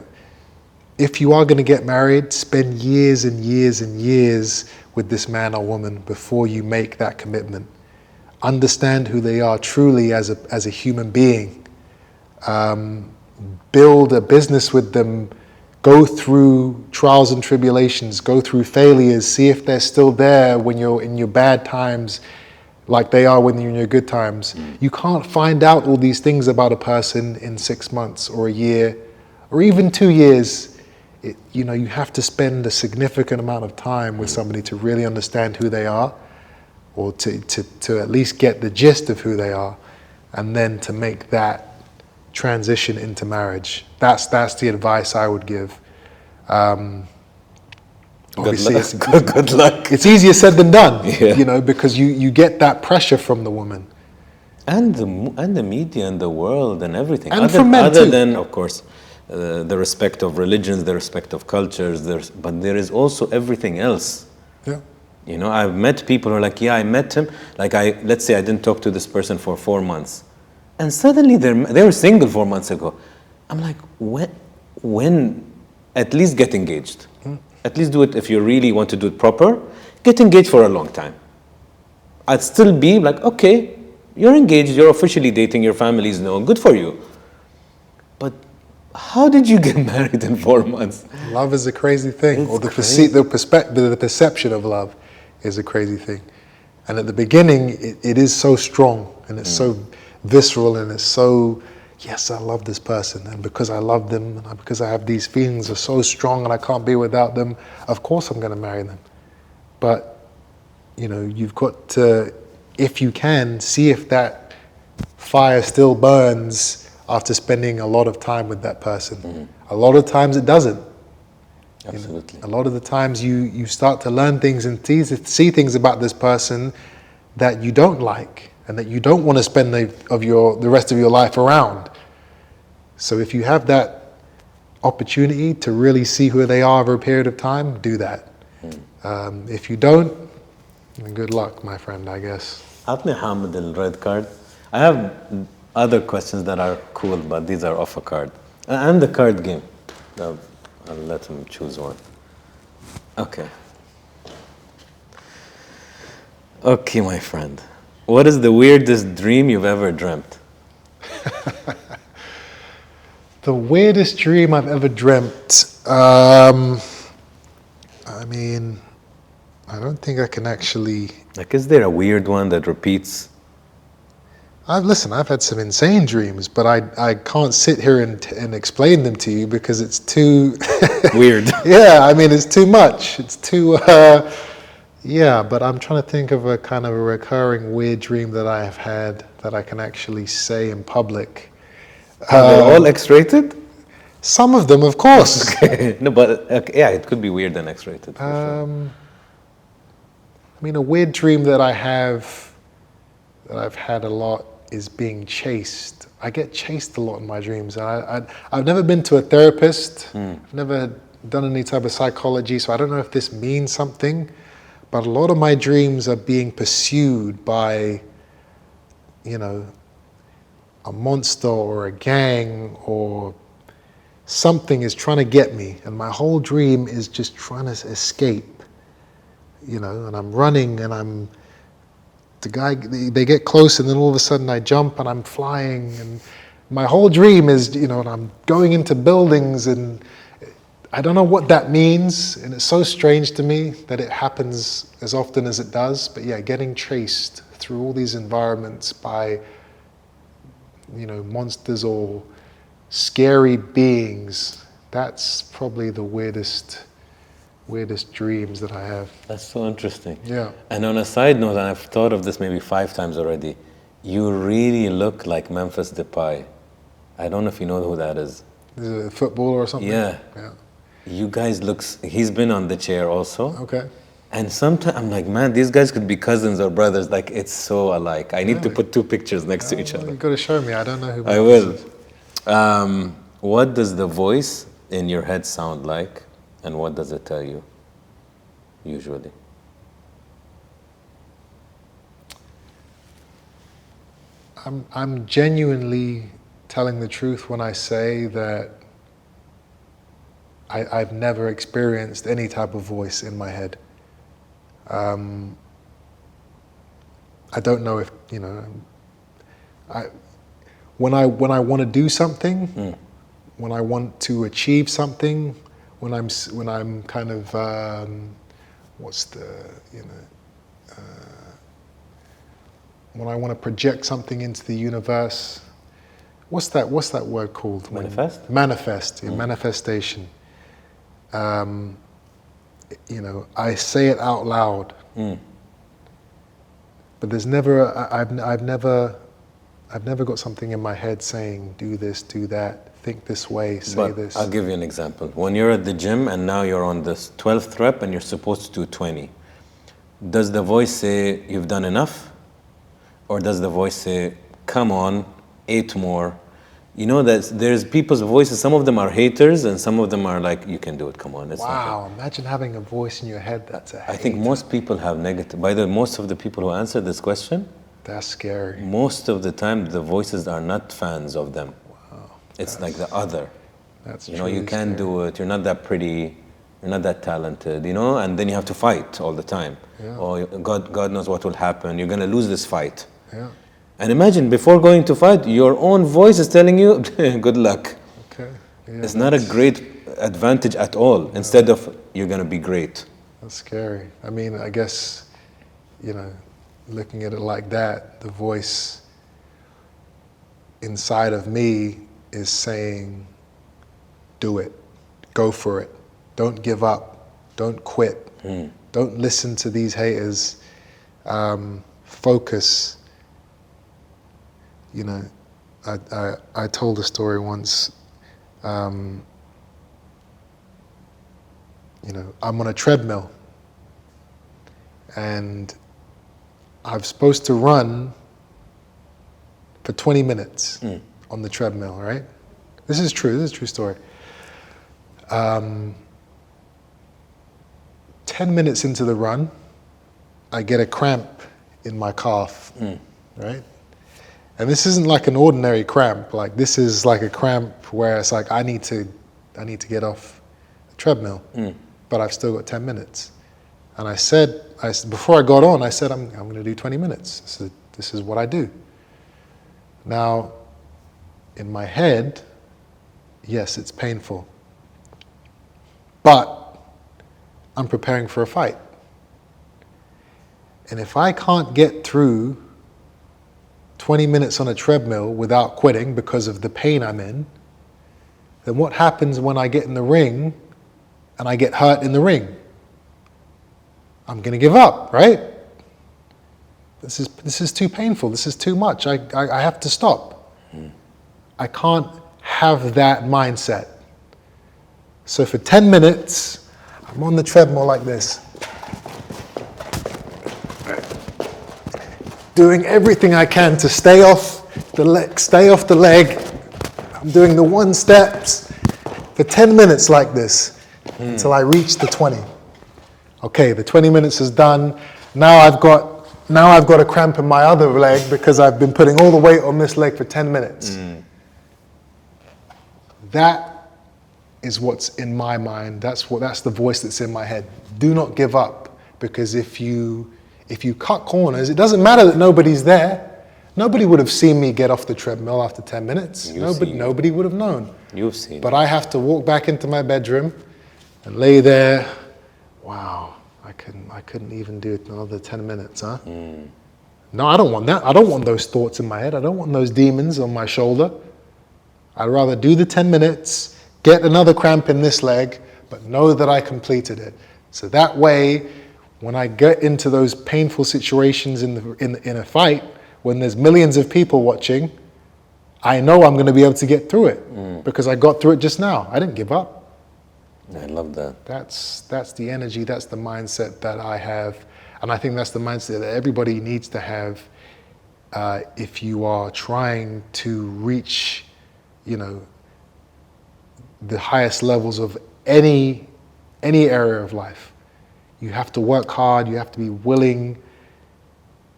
If you are going to get married, spend years and years and years with this man or woman before you make that commitment. Understand who they are truly as a human being. Build a business with them. Go through trials and tribulations. Go through failures. See if they're still there when you're in your bad times, like they are when you're in your good times. You can't find out all these things about a person in 6 months or a year or even 2 years. You have to spend a significant amount of time with somebody to really understand who they are, or to at least get the gist of who they are, and then to make that transition into marriage. That's the advice I would give. Obviously, good luck. It's easier said than done, because you get that pressure from the woman. And the media and the world and everything. And from men other too. than, of course, the respect of religions, the respect of cultures, but there is also everything else. Yeah. I've met people who are like, yeah, I met him. Like, let's say I didn't talk to this person for 4 months. And suddenly they were single 4 months ago. I'm like, when? At least get engaged. At least do it if you really want to do it proper. Get engaged for a long time. I'd still be like, okay, you're engaged, you're officially dating, your families know, good for you. But how did you get married in 4 months? Love is a crazy thing, or the perception of love is a crazy thing. And at the beginning, it is so strong and it's so visceral and it's so, yes, I love this person, and because I love them and because I have these feelings are so strong and I can't be without them, of course I'm going to marry them. But you've got to, if you can, see if that fire still burns after spending a lot of time with that person. A lot of times it doesn't. Absolutely. A lot of the times you start to learn things and see things about this person that you don't like and that you don't want to spend the rest of your life around. So if you have that opportunity to really see who they are over a period of time, do that. If you don't, then good luck, my friend, I guess. أعطني حامد the red card. I have other questions that are cool, but these are off a card. And the card game. I'll let him choose one. Okay. Okay, my friend. What is the weirdest dream you've ever dreamt? The weirdest dream I've ever dreamt. I mean, I don't think I can actually. Like, is there a weird one that repeats? I've had some insane dreams, but I can't sit here and explain them to you because it's too Weird. Yeah, I mean, it's too much. It's too yeah, but I'm trying to think of a kind of a recurring weird dream that I have had that I can actually say in public. They're all X-rated? Some of them, of course. No, but yeah, it could be weird and X-rated. For sure. I mean, a weird dream that I've had a lot is being chased. I get chased a lot in my dreams. I've never been to a therapist. I've never done any type of psychology, so I don't know if this means something. But a lot of my dreams are being pursued by, you know, a monster or a gang or something is trying to get me. And my whole dream is just trying to escape, you know, and I'm running and they get close and then all of a sudden I jump and I'm flying and my whole dream is, you know, and I'm going into buildings and I don't know what that means, and it's so strange to me that it happens as often as it does. But yeah, getting chased through all these environments by, you know, monsters or scary beings, that's probably the weirdest dreams that I have. That's so interesting. Yeah. And on a side note, and I've thought of this maybe 5 times already, you really look like Memphis Depay. I don't know if you know who that is. Is it a footballer or something? Yeah. Yeah. You guys he's been on the chair also. Okay. And sometimes I'm like, man, these guys could be cousins or brothers. Like, it's so alike. I need to put 2 pictures next to each other. You've got to show me. I don't know who. I will. What does the voice in your head sound like, and what does it tell you, usually? I'm genuinely telling the truth when I say that I've never experienced any type of voice in my head. I don't know if, you know, when I want to do something, when I want to achieve something, when I'm kind of when I want to project something into the universe, what's that word called? Manifest? Manifest, yeah, manifestation. You know, I say it out loud, but there's never. I've never got something in my head saying, "Do this, do that, think this way, say this." I'll give you an example. When you're at the gym and now you're on this 12th rep and you're supposed to do 20, does the voice say you've done enough, or does the voice say, "Come on, 8 more"? You know that there's people's voices. Some of them are haters, and some of them are like, "You can do it. Come on." It's wow! Imagine having a voice in your head that's a hater. I think most people have negative. By the way, most of the people who answer this question, that's scary. most of the time, the voices are not fans of them. Wow! It's like the other. That's you know, you truly can't scary. do it. You're not that pretty. You're not that talented. You know, and then you have to fight all the time. Yeah. Or God knows what will happen. You're gonna lose this fight. Yeah. And imagine, before going to fight, your own voice is telling you, good luck. Okay. Yeah, It's not a great advantage at all. Instead of, you're going to be great. That's scary. I mean, I guess, you know, looking at it like that, the voice inside of me is saying, do it, go for it, don't give up, don't quit, don't listen to these haters, focus. You know, I told a story once. I'm on a treadmill and I'm supposed to run for 20 minutes on the treadmill, right? This is a true story. 10 minutes into the run, I get a cramp in my calf, right? And this isn't like an ordinary cramp. Like, this is like a cramp where it's like, I need to get off the treadmill, but I've still got 10 minutes. And I said, before I got on, I said, I'm going to do 20 minutes. This is what I do. Now, in my head, yes, it's painful, but I'm preparing for a fight. And if I can't get through 20 minutes on a treadmill without quitting because of the pain I'm in, then what happens when I get in the ring and I get hurt in the ring? I'm going to give up, right? This is too painful. This is too much. I have to stop. I can't have that mindset. So for 10 minutes, I'm on the treadmill like this, doing everything I can to stay off the leg. I'm doing the 1 steps for 10 minutes like this until I reach the 20. Okay, the 20 minutes is done. Now I've got a cramp in my other leg because I've been putting all the weight on this leg for 10 minutes. That is what's in my mind. That's the voice that's in my head. Do not give up, because if you cut corners, it doesn't matter that nobody's there. Nobody would have seen me get off the treadmill after 10 minutes. Nobody would have known. You've seen. But I have to walk back into my bedroom and lay there. Wow, I couldn't even do it another 10 minutes, huh? No, I don't want that. I don't want those thoughts in my head. I don't want those demons on my shoulder. I'd rather do the 10 minutes, get another cramp in this leg, but know that I completed it. So that way, when I get into those painful situations in a fight, when there's millions of people watching, I know I'm going to be able to get through it because I got through it just now. I didn't give up. I love that. That's the energy, that's the mindset that I have. And I think that's the mindset that everybody needs to have if you are trying to reach, the highest levels of any area of life. You have to work hard, you have to be willing.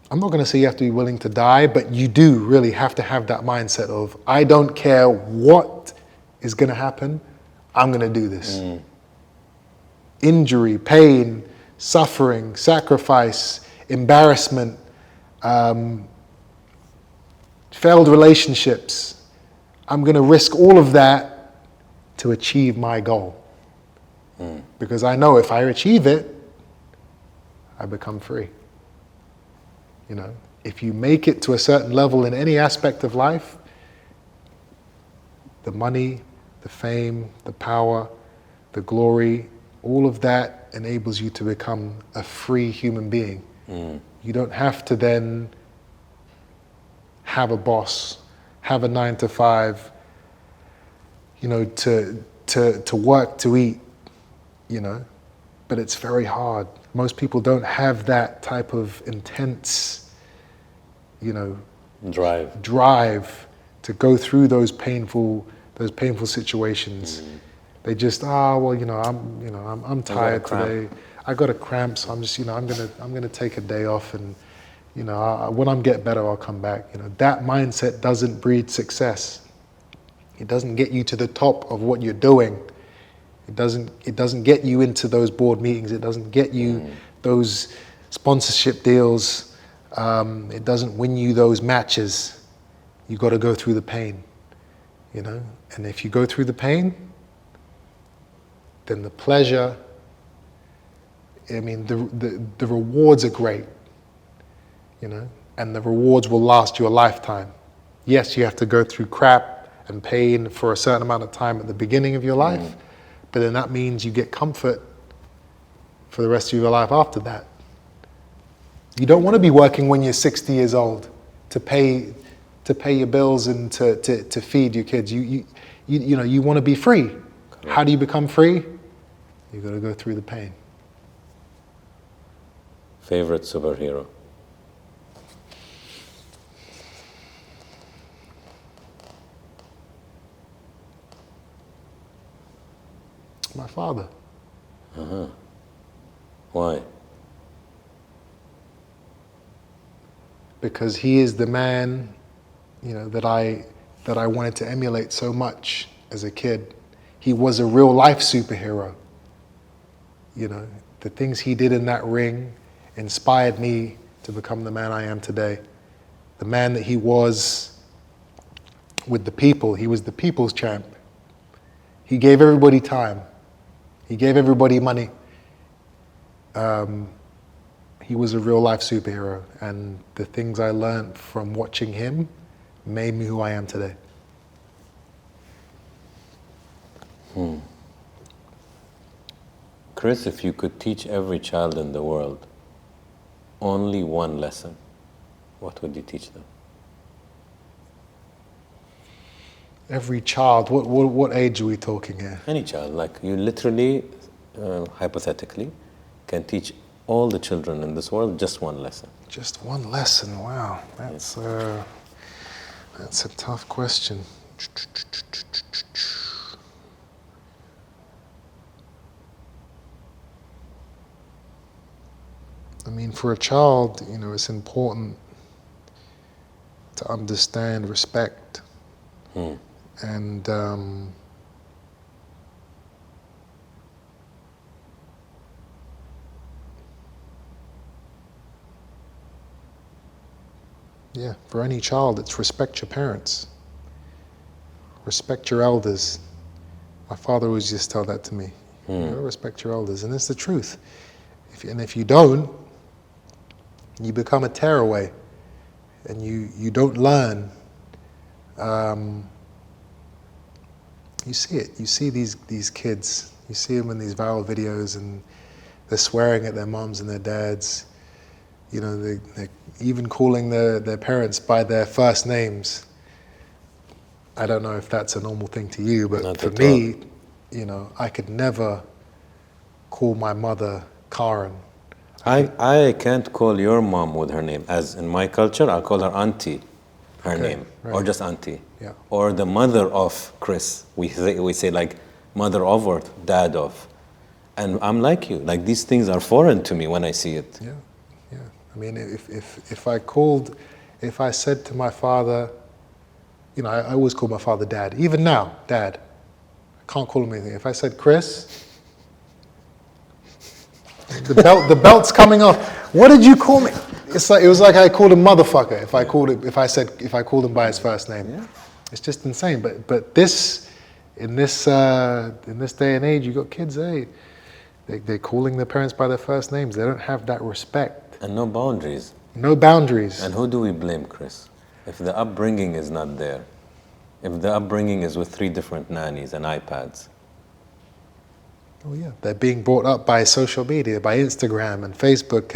I'm not going to say you have to be willing to die, but you do really have to have that mindset of, I don't care what is going to happen, I'm going to do this. Injury, pain, suffering, sacrifice, embarrassment, failed relationships. I'm going to risk all of that to achieve my goal. Because I know if I achieve it, I become free. If you make it to a certain level in any aspect of life, the money, the fame, the power, the glory, all of that enables you to become a free human being. You don't have to then have a boss, have a 9 to 5, to work to eat, but it's very hard. Most people don't have that type of intense, drive to go through those painful situations. They just, I'm tired today. I got a cramp, so I'm just, I'm gonna take a day off, and when I'm get better, I'll come back. That mindset doesn't breed success. It doesn't get you to the top of what you're doing. It doesn't get you into those board meetings. It doesn't get you those sponsorship deals. It doesn't win you those matches. You got to go through the pain, And if you go through the pain, then the pleasure, the rewards are great, and the rewards will last you a lifetime. Yes, you have to go through crap and pain for a certain amount of time at the beginning of your life, but then that means you get comfort for the rest of your life after that. You don't want to be working when you're 60 years old to pay your bills and to feed your kids. You want to be free. Correct. How do you become free? You got to go through the pain. Favorite superhero? My father. Why? Because he is the man, that I wanted to emulate so much as a kid. He was a real life superhero. The things he did in that ring inspired me to become the man I am today. The man that he was with the people. He was the people's champ. He gave everybody time. He gave everybody money. He was a real life superhero, and the things I learned from watching him made me who I am today. Chris, if you could teach every child in the world only one lesson, what would you teach them? Every child, what age are we talking here? Any child, like you literally, hypothetically, can teach all the children in this world just one lesson. Just one lesson, wow. That's a tough question. I mean, for a child, it's important to understand respect. And for any child, it's respect your parents. Respect your elders. My father always used to tell that to me. You gotta respect your elders, and it's the truth. If you don't, you become a tearaway, and you don't learn. You see it. You see these kids. You see them in these viral videos, and they're swearing at their moms and their dads. They're even calling their parents by their first names. I don't know if that's a normal thing to you, but Not for at me, I could never call my mother Karen. I can't call your mom with her name. As in my culture, I'll call her auntie, her name, right. or just auntie. Yeah. Or the mother of Chris. We say like mother of or dad of. And I'm like you. Like these things are foreign to me when I see it. Yeah. I mean, if I said to my father, I always call my father Dad. Even now, Dad. I can't call him anything. If I said Chris, the belt's coming off. What did you call me? It was like I called him motherfucker. If I called him by his first name. Yeah. It's just insane. But this in this day and age, you got kids. They're calling their parents by their first names. They don't have that respect. And no boundaries. No boundaries. And who do we blame, Chris? If the upbringing is not there, if the upbringing is with 3 different nannies and iPads. Oh yeah, they're being brought up by social media, by Instagram and Facebook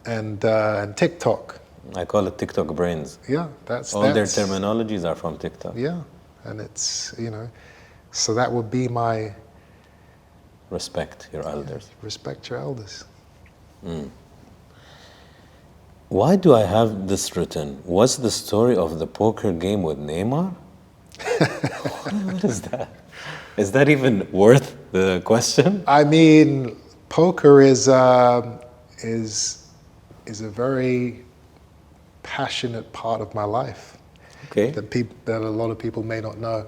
and TikTok. I call it TikTok brains. Yeah, their terminologies are from TikTok. Yeah, and it's so that would be my respect your elders. Respect your elders. Why do I have this written? What's the story of the poker game with Neymar? What is that? Is that even worth the question? I mean, poker is a very passionate part of my life. Okay. That a lot of people may not know.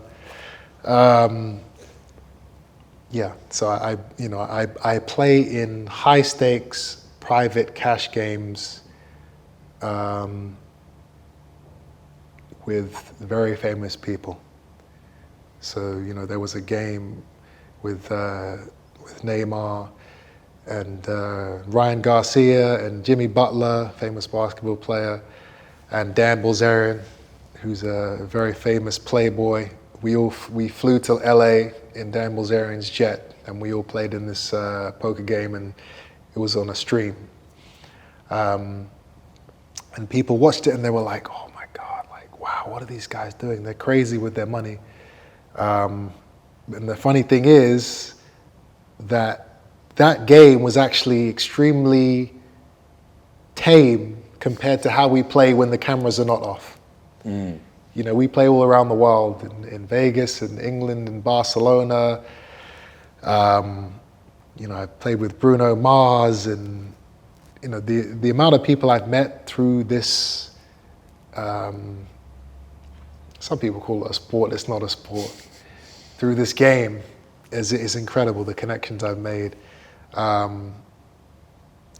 So I play in high stakes private cash games with very famous people. So there was a game with Neymar and Ryan Garcia and Jimmy Butler, famous basketball player, and Dan Bilzerian, who's a very famous playboy. We flew to LA in Dan Bilzerian's jet, and we all played in this poker game, and it was on a stream. And people watched it, and they were like, "Oh my God! Like, wow, what are these guys doing? They're crazy with their money." And the funny thing is that that game was actually extremely tame compared to how we play when the cameras are not off. You know, we play all around the world, in Vegas, in England, in Barcelona. You know, I've played with Bruno Mars, and you know, the amount of people I've met through this. Some people call it a sport. It's not a sport. Through this game is incredible. The connections I've made.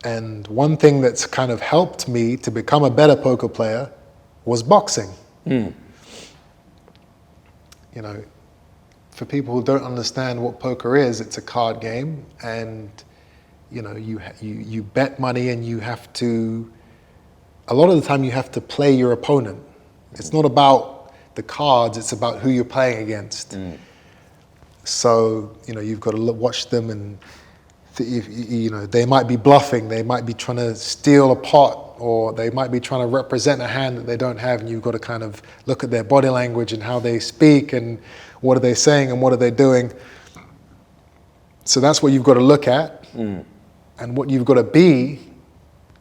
And one thing that's kind of helped me to become a better poker player was boxing. You know, for people who don't understand what poker is, it's a card game, and you know, you bet money, and you have to. A lot of the time, you have to play your opponent. It's not about the cards; it's about who you're playing against. So you know, you've got to watch them, and you know, they might be bluffing, they might be trying to steal a pot, or they might be trying to represent a hand that they don't have, and you've got to kind of look at their body language and how they speak and what are they saying and what are they doing. So that's what you've got to look at. And what you've got to be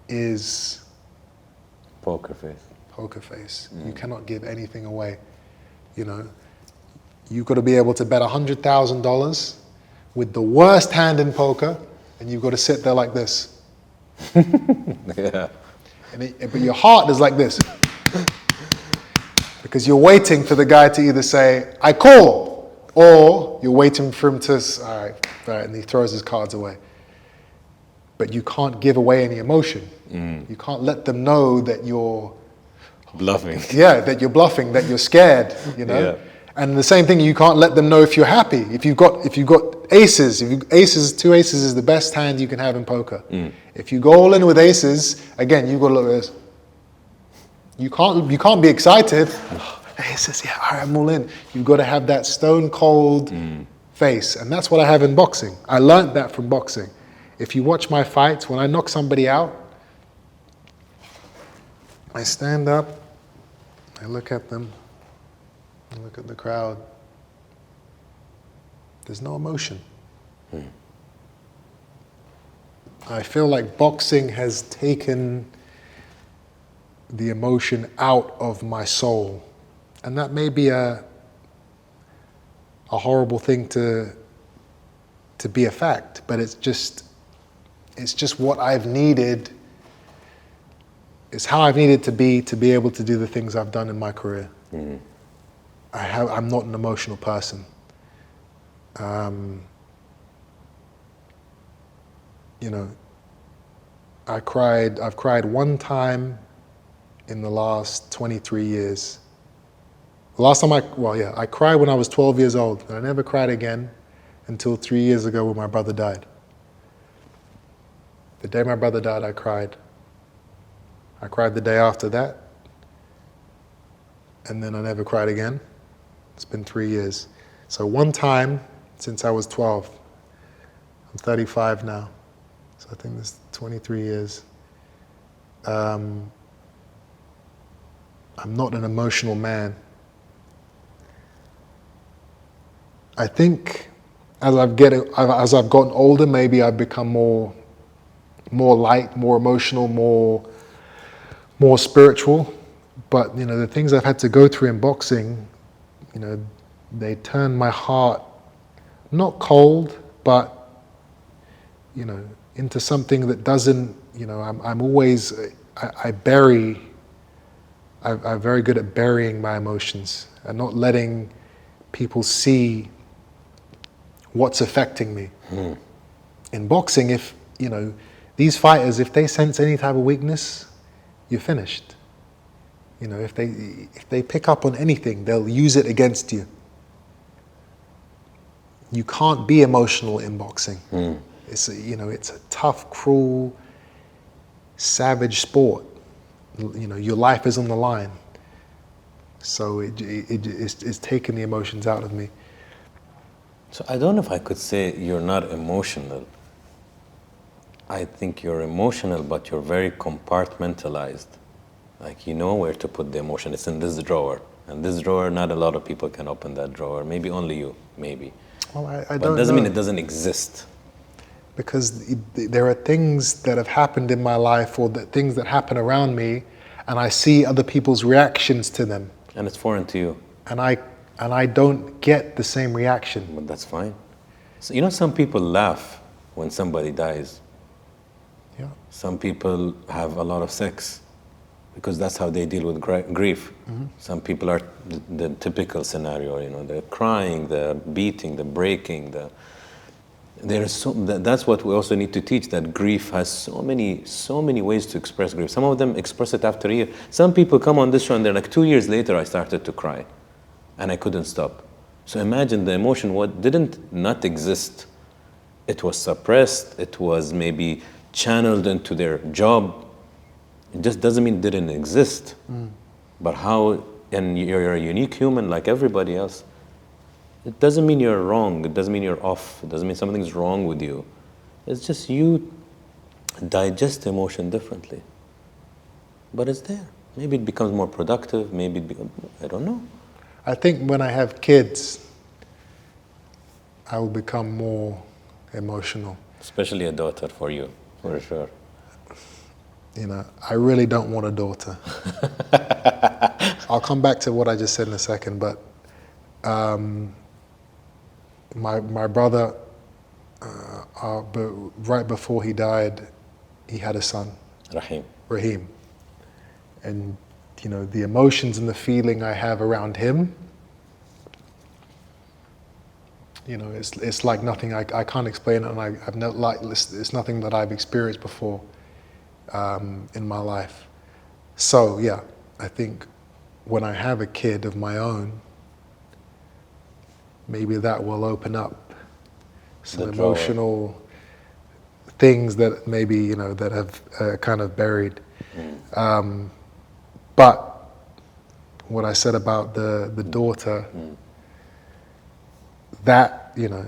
is Poker face. Poker face. You cannot give anything away. You know, you've got to be able to bet $100,000 with the worst hand in poker, and you've got to sit there like this. Yeah. But your heart is like this. Because you're waiting for the guy to either say, I call, or you're waiting for him to, all right, and he throws his cards away. But you can't give away any emotion. You can't let them know that you're bluffing. Yeah, that you're bluffing, that you're scared, you know? Yeah. And the same thing, you can't let them know if you're happy. If you've got aces, two aces is the best hand you can have in poker. If you go all in with aces, again, you've got to look at this. You can't be excited. Oh, aces, yeah, all right, I'm all in. You've got to have that stone cold face. And that's what I have in boxing. I learned that from boxing. If you watch my fights, when I knock somebody out, I stand up, I look at them, I look at the crowd. There's no emotion. I feel like boxing has taken the emotion out of my soul. And that may be a horrible thing to be a fact, but it's just what I've needed. It's how I've needed to be able to do the things I've done in my career. I'm not an emotional person. You know, I've cried one time in the last 23 years. The last time I cried when I was 12 years old, and I never cried again until 3 years ago when my brother died. The day my brother died, I cried. I cried the day after that, and then I never cried again. It's been 3 years. So one time since I was 12. I'm 35 now, so I think this is 23 years. I'm not an emotional man. I think as I've gotten older, maybe I've become more light, more emotional, more spiritual. But you know, the things I've had to go through in boxing, you know, they turn my heart not cold, but you know, into something that doesn't. You know, I'm always I'm very good at burying my emotions and not letting people see what's affecting me. In boxing, if you know, these fighters, if they sense any type of weakness, you're finished. You know, if they pick up on anything, they'll use it against you. You can't be emotional in boxing. It's a tough, cruel, savage sport. You know, your life is on the line. So it's taken the emotions out of me. So I don't know if I could say you're not emotional. I think you're emotional, but you're very compartmentalized. Like, you know where to put the emotion. It's in this drawer. And this drawer, not a lot of people can open that drawer. Maybe only you, maybe. Well, I but don't it doesn't know. mean it doesn't exist. because there are things that have happened in my life, or that things that happen around me, and I see other people's reactions to them, And it's foreign to you. and I don't get the same reaction. But that's fine. So, you know, some people laugh when somebody dies. Yeah. Some people have a lot of sex because that's how they deal with grief. Some people are the typical scenario, you know, they're crying, they're beating, they're breaking. That's what we also need to teach, that grief has so many ways to express grief. Some of them express it after a year. Some people come on this show and they're like, 2 years later I started to cry and I couldn't stop. So imagine the emotion, what didn't not exist. It was suppressed, it was maybe channeled into their job. It just doesn't mean it didn't exist. But how, and you're a unique human like everybody else. It doesn't mean you're wrong, it doesn't mean you're off, it doesn't mean something's wrong with you. It's just you digest emotion differently. But it's there. Maybe it becomes more productive, maybe I don't know. I think when I have kids, I will become more emotional. Especially a daughter for you, for sure. You know, I really don't want a daughter. I'll come back to what I just said in a second, but my brother, right before he died, he had a son, Rahim. And you know, the emotions and the feeling I have around him, you know, it's like nothing. I can't explain it, and I've never, like, it's nothing that I've experienced before in my life. So yeah, I think when I have a kid of my own, maybe that will open up some emotional things that maybe, you know, that have kind of buried. But what I said about the daughter, that, you know,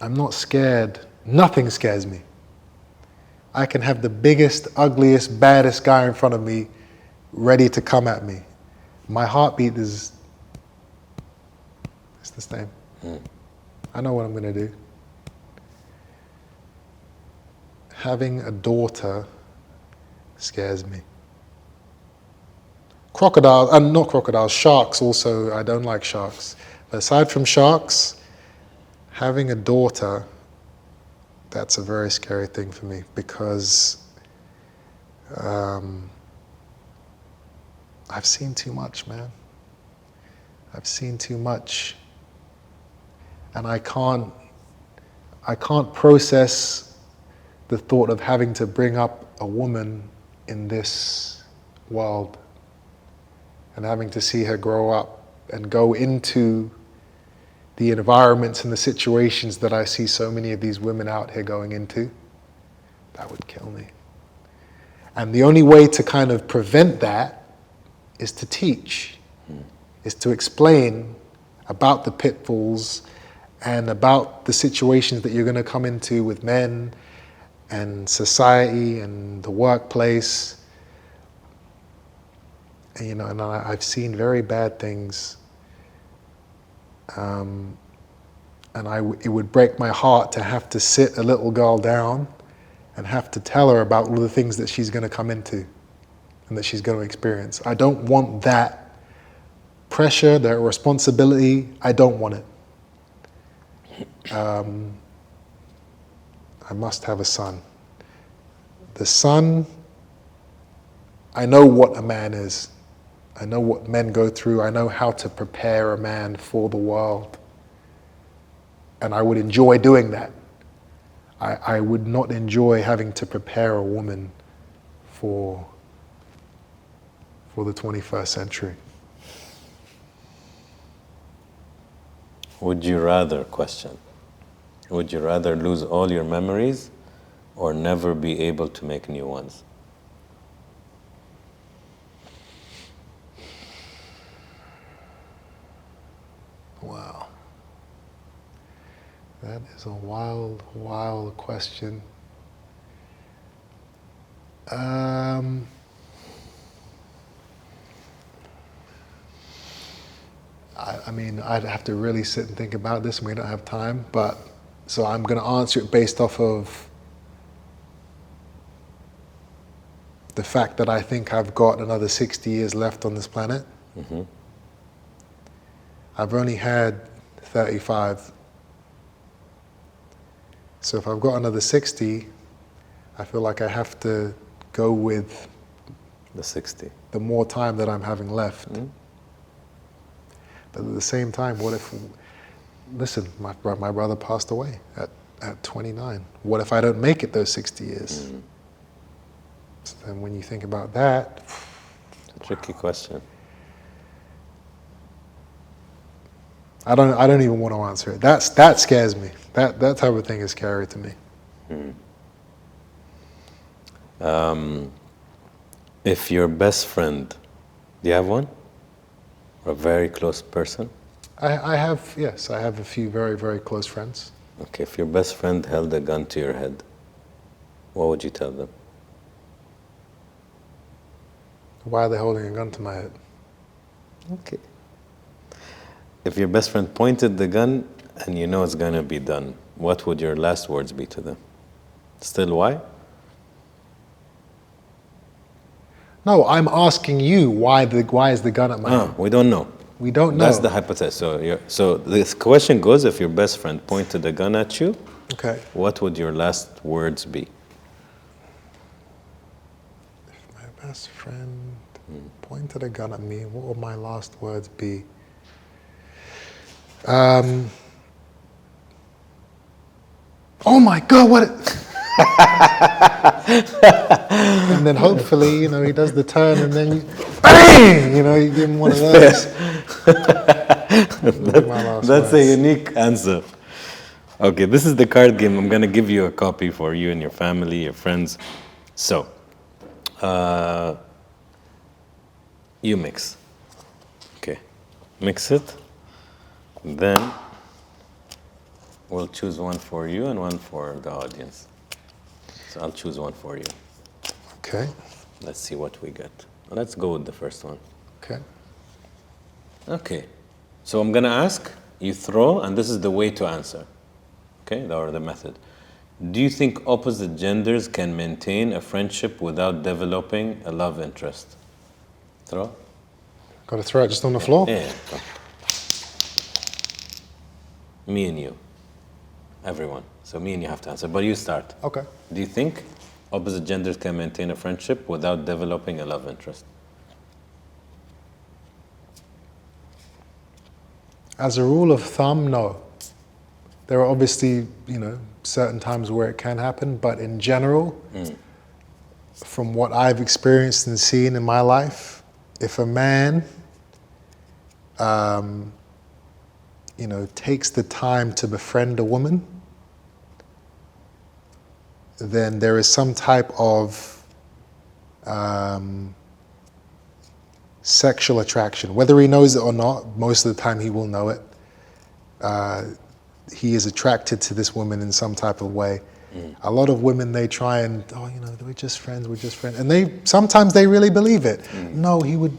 I'm not scared. Nothing scares me. I can have the biggest, ugliest, baddest guy in front of me ready to come at me. My heartbeat it's the same. I know what I'm going to do. Having a daughter scares me. Not crocodiles, sharks also, I don't like sharks. But aside from sharks, having a daughter, that's a very scary thing for me, because I've seen too much, man. I've seen too much. And I can't process the thought of having to bring up a woman in this world and having to see her grow up and go into the environments and the situations that I see so many of these women out here going into. That would kill me. And the only way to kind of prevent that is to teach, is to explain about the pitfalls and about the situations that you're going to come into with men and society and the workplace. And, you know, and I've seen very bad things. And it would break my heart to have to sit a little girl down and have to tell her about all the things that she's going to come into and that she's going to experience. I don't want that pressure, that responsibility. I don't want it. I must have a son. The son, I know what a man is. I know what men go through. I know how to prepare a man for the world. And I would enjoy doing that. I would not enjoy having to prepare a woman for the 21st century. Would you rather lose all your memories or never be able to make new ones? Wow. That is a wild, wild question. I mean, I'd have to really sit and think about this, and we don't have time, but So I'm going to answer it based off of the fact that I think I've got another 60 years left on this planet. Mm-hmm. I've only had 35. So if I've got another 60, I feel like I have to go with The 60. the more time that I'm having left. Mm-hmm. But at the same time, what if, listen, my brother passed away at 29. What if I don't make it those 60 years? Mm-hmm. So then when you think about that, It's a tricky question. I don't even want to answer it. That scares me. That type of thing is scary to me. If your best friend, do you have one? Or a very close person? I have a few very, very close friends. Okay, if your best friend held a gun to your head, what would you tell them? Why are they holding a gun to my head? Okay. If your best friend pointed the gun and you know it's going to be done, what would your last words be to them? Still why? No, I'm asking you why is the gun at my head? We don't know. We don't know. That's the hypothesis. So this question goes, if your best friend pointed a gun at you, Okay. what would your last words be? If my best friend pointed a gun at me, what would my last words be? Oh my God, what? And then hopefully, he does the turn and then bang! You give him one of those. That's a unique answer. Okay, this is the card game. I'm going to give you a copy for you and your family, your friends. So, you mix. Okay, mix it. Then we'll choose one for you and one for the audience. So I'll choose one for you. Okay. Let's see what we get. Let's go with the first one. Okay. Okay. So I'm going to ask, you throw, and this is the way to answer. Okay, or the method. Do you think opposite genders can maintain a friendship without developing a love interest? Throw? Got to throw it just on the floor? Yeah. Come. Me and you. Everyone. So me and you have to answer. But you start. Okay. Do you think opposite genders can maintain a friendship without developing a love interest? As a rule of thumb, no. There are obviously, certain times where it can happen, but in general, from what I've experienced and seen in my life, if a man, takes the time to befriend a woman, then there is some type of sexual attraction. Whether he knows it or not, most of the time he will know it. He is attracted to this woman in some type of way. A lot of women, they try and, we're just friends. And sometimes they really believe it. No, he would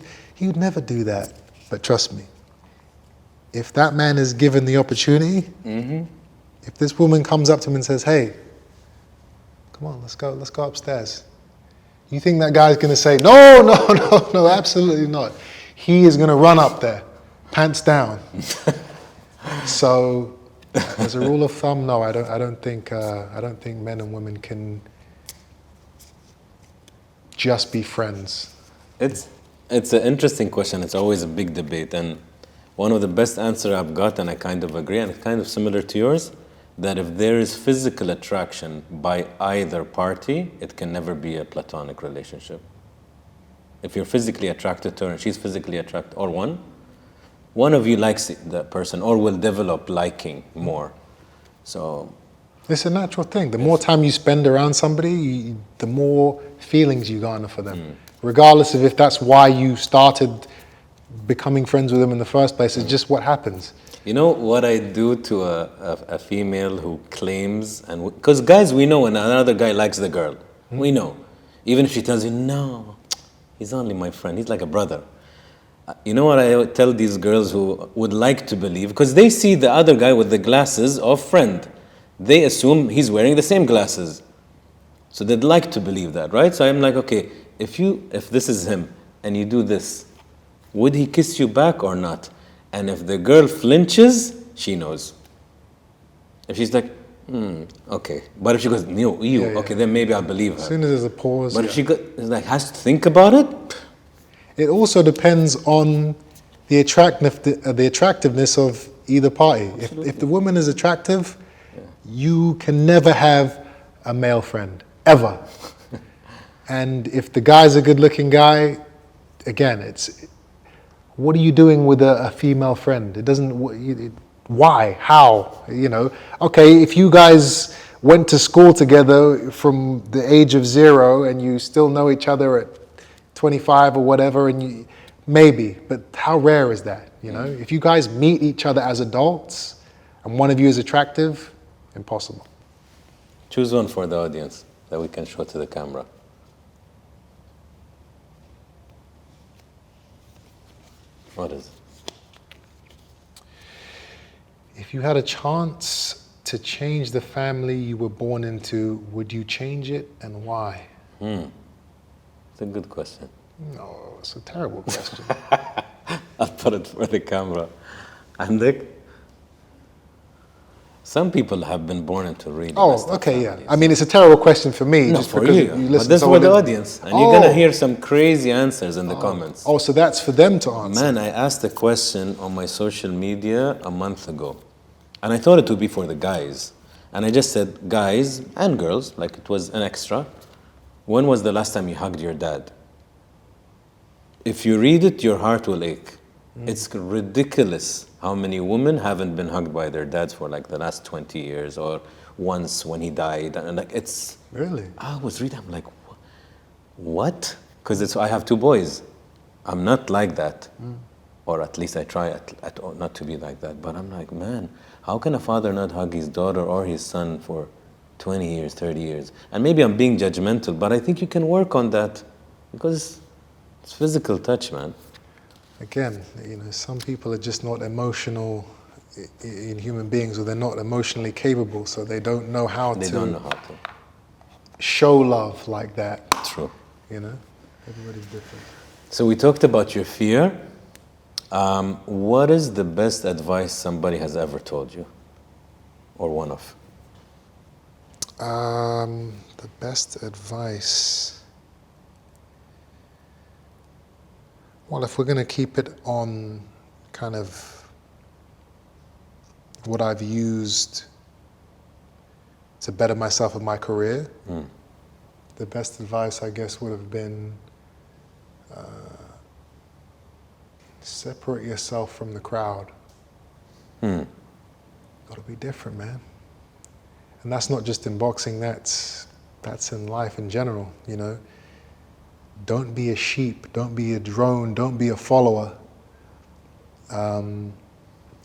never do that. But trust me, if that man is given the opportunity, if this woman comes up to him and says, hey, come on, let's go upstairs. You think that guy's going to say, no, absolutely not. He is going to run up there, pants down. So, as a rule of thumb, no, I don't think men and women can just be friends. It's an interesting question. It's always a big debate, and one of the best answers I've got, and I kind of agree, and it's kind of similar to yours, that if there is physical attraction by either party, it can never be a platonic relationship. If you're physically attracted to her and she's physically attracted, or one of you likes that person or will develop liking more. So it's a natural thing. The more time you spend around somebody, the more feelings you garner for them. Regardless of if that's why you started becoming friends with them in the first place, it's just what happens. You know what I do to a female who claims, and because guys, we know when another guy likes the girl. We know. Even if she tells you, no, he's only my friend, he's like a brother. You know what I tell these girls who would like to believe, because they see the other guy with the glasses of friend. they assume he's wearing the same glasses. So they'd like to believe that, right? So I'm like, okay, if this is him and you do this, would he kiss you back or not? And if the girl flinches, she knows. If she's like, okay. But if she goes, no, okay, then maybe I'll believe her. As soon as there's a pause. But if she has to think about it? It also depends on the attractiveness of either party. If the woman is attractive, you can never have a male friend, ever. And if the guy's a good-looking guy, again, it's, what are you doing with a female friend? It doesn't, why, how, Okay, if you guys went to school together from the age of 0 and you still know each other at 25 or whatever, and maybe, but how rare is that, If you guys meet each other as adults and one of you is attractive, impossible. Choose one for the audience that we can show to the camera. What is it? If you had a chance to change the family you were born into, would you change it and why? It's a good question. No, it's a terrible question. I'll put it for the camera. عندك? Some people have been born into really messed up families. I mean, it's a terrible question for me. No, just for because you. But this is for the audience. And you're going to hear some crazy answers in the comments. Oh, so that's for them to answer. Man, I asked a question on my social media a month ago. And I thought it would be for the guys. And I just said, guys and girls, like it was an extra. When was the last time you hugged your dad? If you read it, your heart will ache. It's ridiculous how many women haven't been hugged by their dads for like the last 20 years or once when he died. And like it's... Really? I was reading, I'm like, what? Because I have 2 boys. I'm not like that. Or at least I try not to be like that. But I'm like, man, how can a father not hug his daughter or his son for 20 years, 30 years? And maybe I'm being judgmental, but I think you can work on that because it's physical touch, man. Again, some people are just not emotional in human beings, or they're not emotionally capable, so they don't know how to show love like that. True. Everybody's different. So we talked about your fear. What is the best advice somebody has ever told you? Or one of? The best advice... Well, if we're going to keep it on kind of what I've used to better myself in my career, the best advice, I guess, would have been separate yourself from the crowd. Got to be different, man. And that's not just in boxing, that's in life in general, Don't be a sheep, don't be a drone, don't be a follower.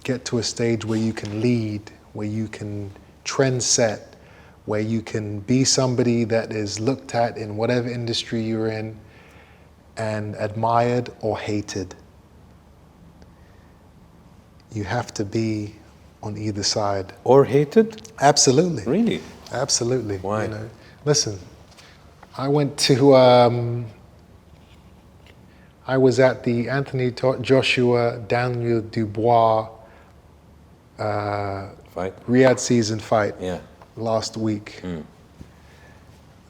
Get to a stage where you can lead, where you can trend set, where you can be somebody that is looked at in whatever industry you're in and admired or hated. You have to be on either side. Or hated? Absolutely. Really? Absolutely. Why? Listen, I went to... I was at the Anthony Joshua, Daniel Dubois fight? Riyadh season fight last week.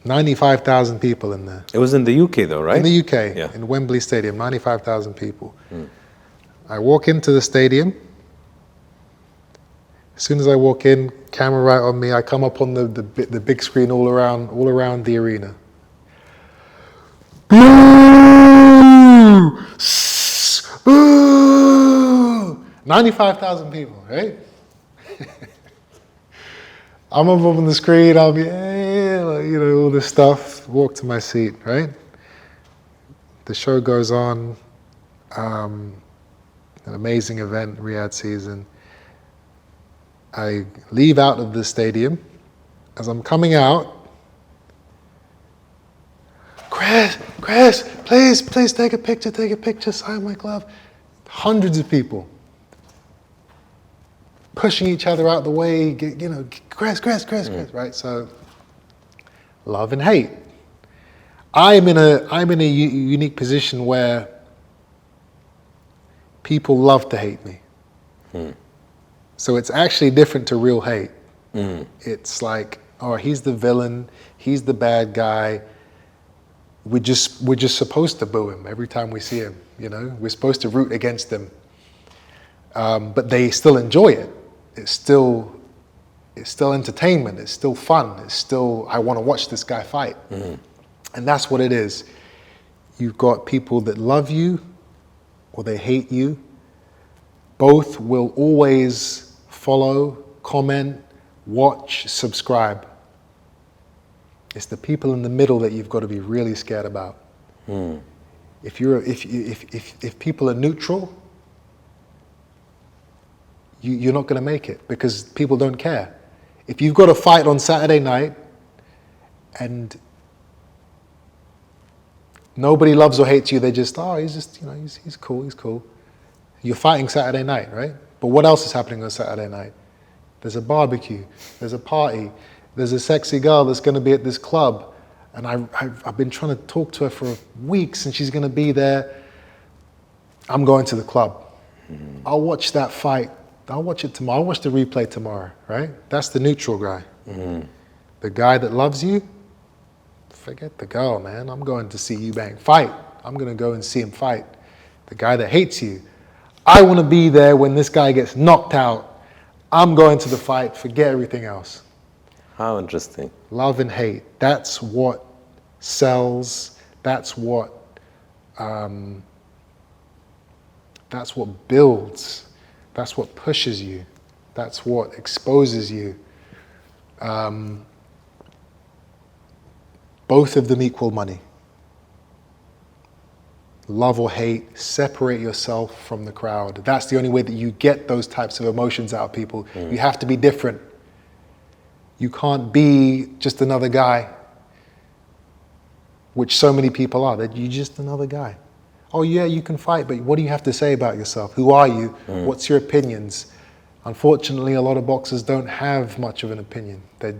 95,000 people in there. It was in the UK though, right? In the UK, in Wembley Stadium, 95,000 people. I walk into the stadium. As soon as I walk in, camera right on me, I come up on the big screen all around the arena. 95,000 people, right? I'm up on the screen, I'll be, all this stuff, walk to my seat, right? The show goes on, an amazing event, Riyadh season. I leave out of the stadium. As I'm coming out, Chris, please take a picture, sign my glove. Hundreds of people. pushing each other out the way, Chris, right? So, love and hate. I'm in a unique position where people love to hate me. So it's actually different to real hate. It's like, oh, he's the villain, he's the bad guy. We're just supposed to boo him every time we see him. We're supposed to root against him. But they still enjoy it. It's still entertainment. It's still fun. It's still, I want to watch this guy fight. And that's what it is. You've got people that love you or they hate you. Both will always follow, comment, watch, subscribe. It's the people in the middle that you've got to be really scared about. If people are neutral, you're not going to make it because people don't care. If you've got a fight on Saturday night and nobody loves or hates you, they just, he's cool. You're fighting Saturday night, right? But what else is happening on Saturday night? There's a barbecue, there's a party, there's a sexy girl that's going to be at this club. And I've been trying to talk to her for weeks and she's going to be there. I'm going to the club. I'll watch that fight. I'll watch it tomorrow. I'll watch the replay tomorrow, right? That's the neutral guy. The guy that loves you, forget the girl, man. I'm going to see Eubank fight. I'm going to go and see him fight. The guy that hates you, I want to be there when this guy gets knocked out. I'm going to the fight, forget everything else. How interesting. Love and hate. That's what sells. That's what builds. That's what pushes you. That's what exposes you. Both of them equal money. Love or hate, separate yourself from the crowd. That's the only way that you get those types of emotions out of people. You have to be different. You can't be just another guy, which so many people are. That you're just another guy. Oh yeah, you can fight, but what do you have to say about yourself? Who are you? What's your opinions? Unfortunately, a lot of boxers don't have much of an opinion. They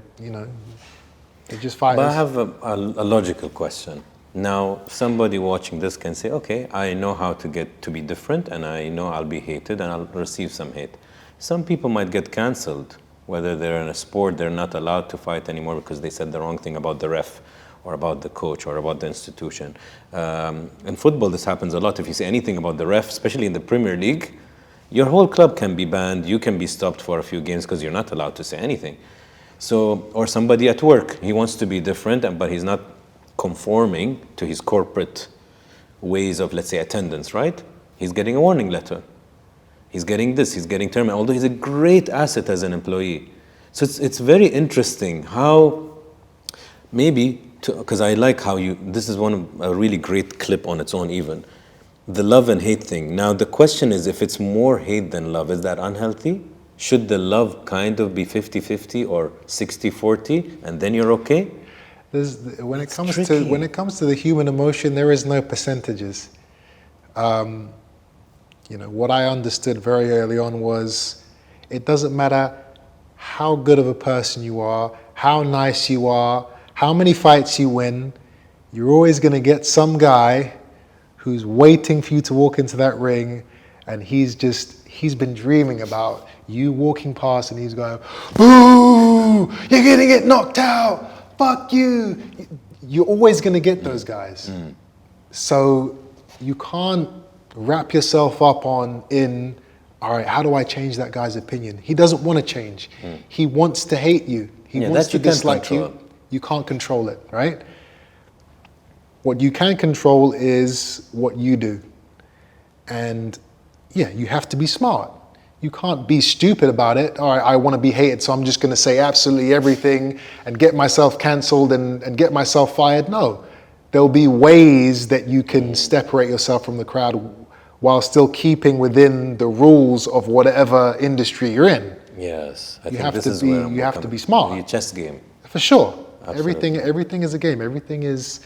just fight. But I have a logical question. Now, somebody watching this can say, okay, I know how to get to be different and I know I'll be hated and I'll receive some hate. Some people might get cancelled, whether they're in a sport, they're not allowed to fight anymore because they said the wrong thing about the ref or about the coach or about the institution. In football, this happens a lot. If you say anything about the ref, especially in the Premier League, your whole club can be banned. You can be stopped for a few games because you're not allowed to say anything. So, or somebody at work, he wants to be different, but he's not conforming to his corporate ways of, let's say, attendance, right? He's getting a warning letter. He's getting this, he's getting terminated, although he's a great asset as an employee. So it's very interesting how maybe, because I like how this is a really great clip on its own even, the love and hate thing. Now the question is, if it's more hate than love, is that unhealthy? Should the love kind of be 50-50 or 60-40 and then you're okay? When it comes to the human emotion, there is no percentages. What I understood very early on was it doesn't matter how good of a person you are, how nice you are, how many fights you win, you're always going to get some guy who's waiting for you to walk into that ring and he's been dreaming about you walking past and he's going, boo, you're going to get knocked out. Fuck you. You're always going to get those guys. So you can't wrap yourself up all right, how do I change that guy's opinion? He doesn't want to change. He wants to hate you. He wants to dislike you. You can't control it, right? What you can control is what you do. And yeah, you have to be smart. You can't be stupid about it. All right, I want to be hated, so I'm just going to say absolutely everything and get myself cancelled and get myself fired. No, there'll be ways that you can separate yourself from the crowd while still keeping within the rules of whatever industry you're in. Yes, you have to be smart. Your chess game. For sure. Absolutely. Everything is a game. Everything is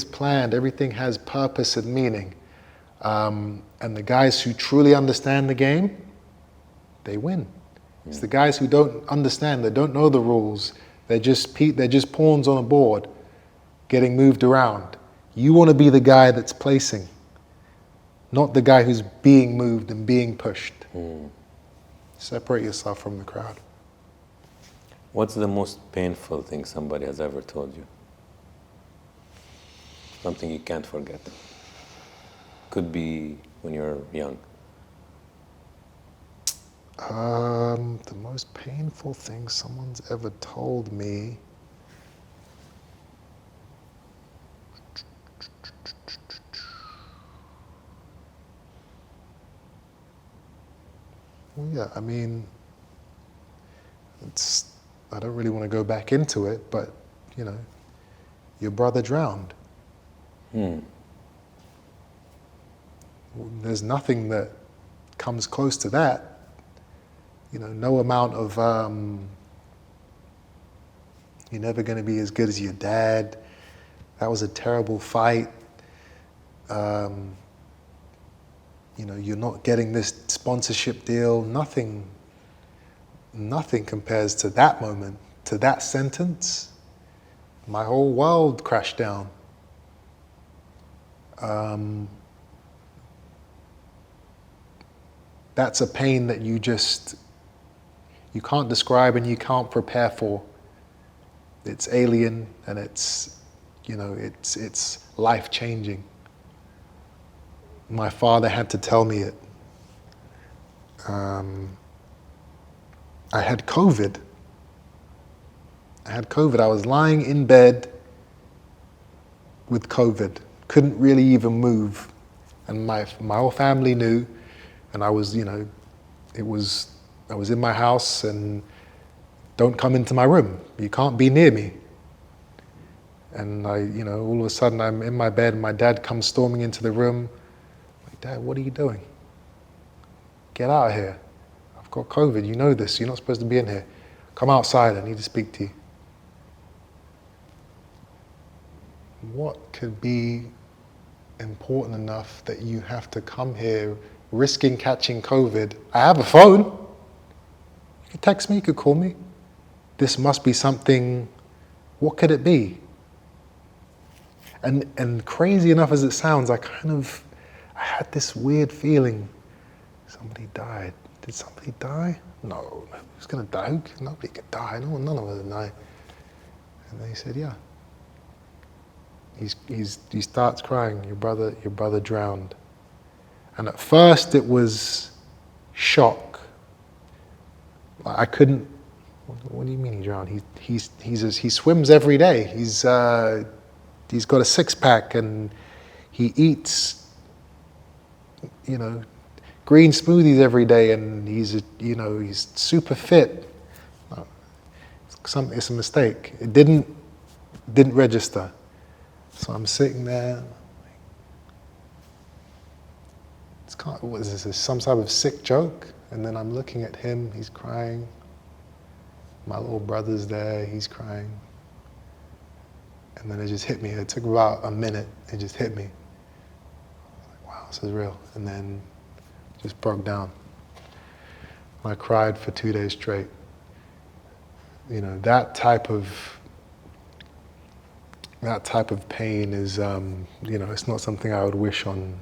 planned. Everything has purpose and meaning. And the guys who truly understand the game, they win. It's the guys who don't understand, they don't know the rules. They're just pawns on a board getting moved around. You want to be the guy that's placing, not the guy who's being moved and being pushed. Separate yourself from the crowd. What's the most painful thing somebody has ever told you? Something you can't forget. Could be when you're young. The most painful thing someone's ever told me. Well, yeah, I mean, I don't really want to go back into it, but, you know, your brother drowned. There's nothing that comes close to that. You know, no amount of, you're never going to be as good as your dad. That was a terrible fight. You know, you're not getting this sponsorship deal. Nothing compares to that moment, to that sentence. My whole world crashed down. That's a pain that you can't describe and you can't prepare for. It's alien and it's, you know, it's life-changing. My father had to tell me it. I had COVID. I was lying in bed with COVID. Couldn't really even move. And my whole family knew. And I was, you know, I was in my house and don't come into my room. You can't be near me. And you know, all of a sudden I'm in my bed and my dad comes storming into the room. I'm like, Dad, what are you doing? Get out of here. I've got COVID, you know this, you're not supposed to be in here. Come outside, I need to speak to you. What could be important enough that you have to come here risking catching COVID? I have a phone. You could text me, you could call me. This must be something, what could it be? And crazy enough as it sounds, I had this weird feeling, somebody died. Did somebody die? No, who's gonna die? Nobody could die, none of us die. And they said, yeah. He starts crying, your brother drowned. And at first it was shock. I couldn't, what do you mean he drowned? He swims every day. He's got a six-pack and he eats, you know, green smoothies every day and he's super fit. No, it's a mistake. It didn't register. So I'm sitting there. What is this? Some type of sick joke? And then I'm looking at him, he's crying. My little brother's there, he's crying. And then it just hit me. It took about a minute, it just hit me. I was like, wow, this is real. And then just broke down. I cried for 2 days straight. You know, that type of pain is, you know, it's not something I would wish on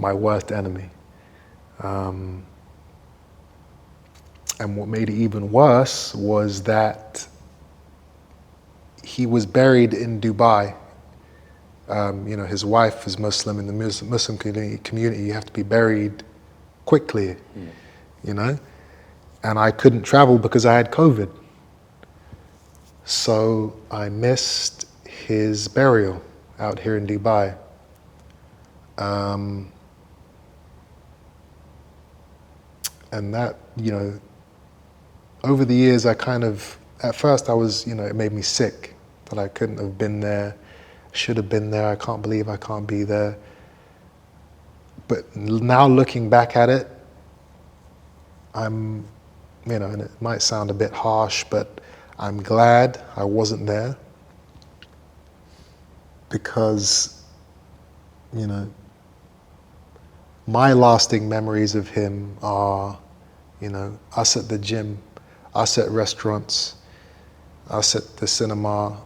my worst enemy. And what made it even worse was that he was buried in Dubai. You know, his wife is Muslim. In the Muslim community, you have to be buried quickly, you know? And I couldn't travel because I had COVID. So I missed his burial out here in Dubai. And that, you know, over the years, at first I was, you know, it made me sick that I couldn't have been there, should have been there, I can't believe I can't be there. But now looking back at it, I'm, you know, and it might sound a bit harsh, but I'm glad I wasn't there because, you know, my lasting memories of him are, you know, us at the gym. us at restaurants, us at the cinema,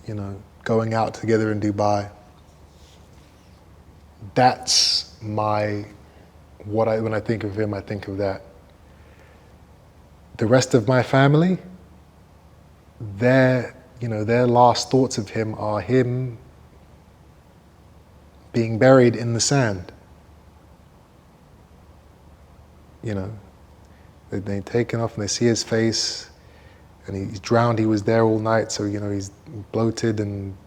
you know, going out together in Dubai. That's when I think of him, I think of that. The rest of my family, their last thoughts of him are him being buried in the sand. You know, they take him off and they see his face, and he's drowned. He was there all night, so you know he's bloated and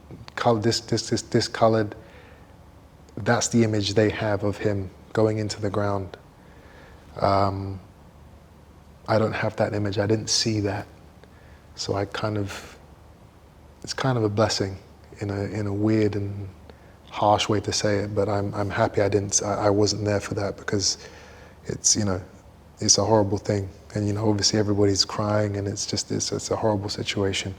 discolored. That's the image they have of him going into the ground. I don't have that image. I didn't see that, so it's kind of a blessing in a weird and harsh way to say it. But I'm happy I wasn't there for that, because it's a horrible thing, and you know obviously everybody's crying, and it's a horrible situation.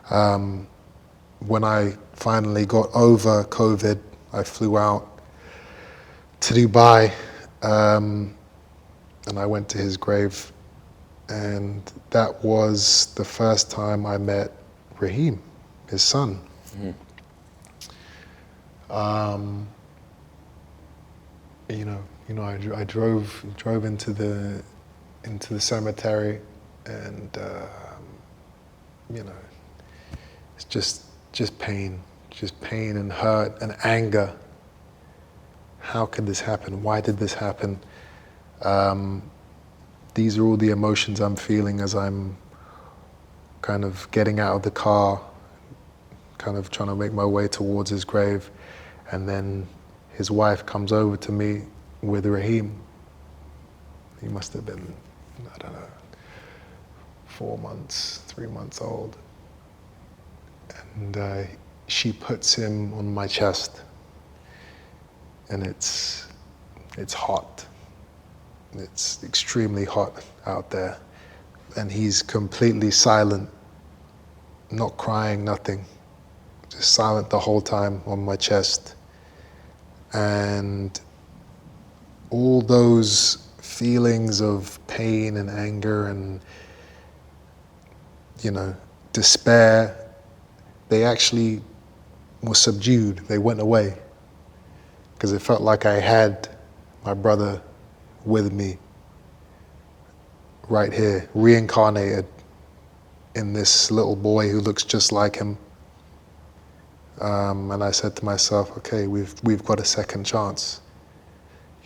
When I finally got over COVID, I flew out to Dubai, and I went to his grave, and that was the first time I met Raheem, his son. Mm. I drove into the cemetery, and it's just pain and hurt and anger. How could this happen? Why did this happen? These are all the emotions I'm feeling as I'm kind of getting out of the car, kind of trying to make my way towards his grave, and then his wife comes over to me with Raheem. He must have been, I don't know, 3 months old. And she puts him on my chest, and it's hot. It's extremely hot out there, and he's completely silent, not crying, nothing, just silent the whole time on my chest. And all those feelings of pain and anger and, despair, they actually were subdued. They went away, because it felt like I had my brother with me right here, reincarnated in this little boy who looks just like him. And I said to myself, okay, we've got a second chance.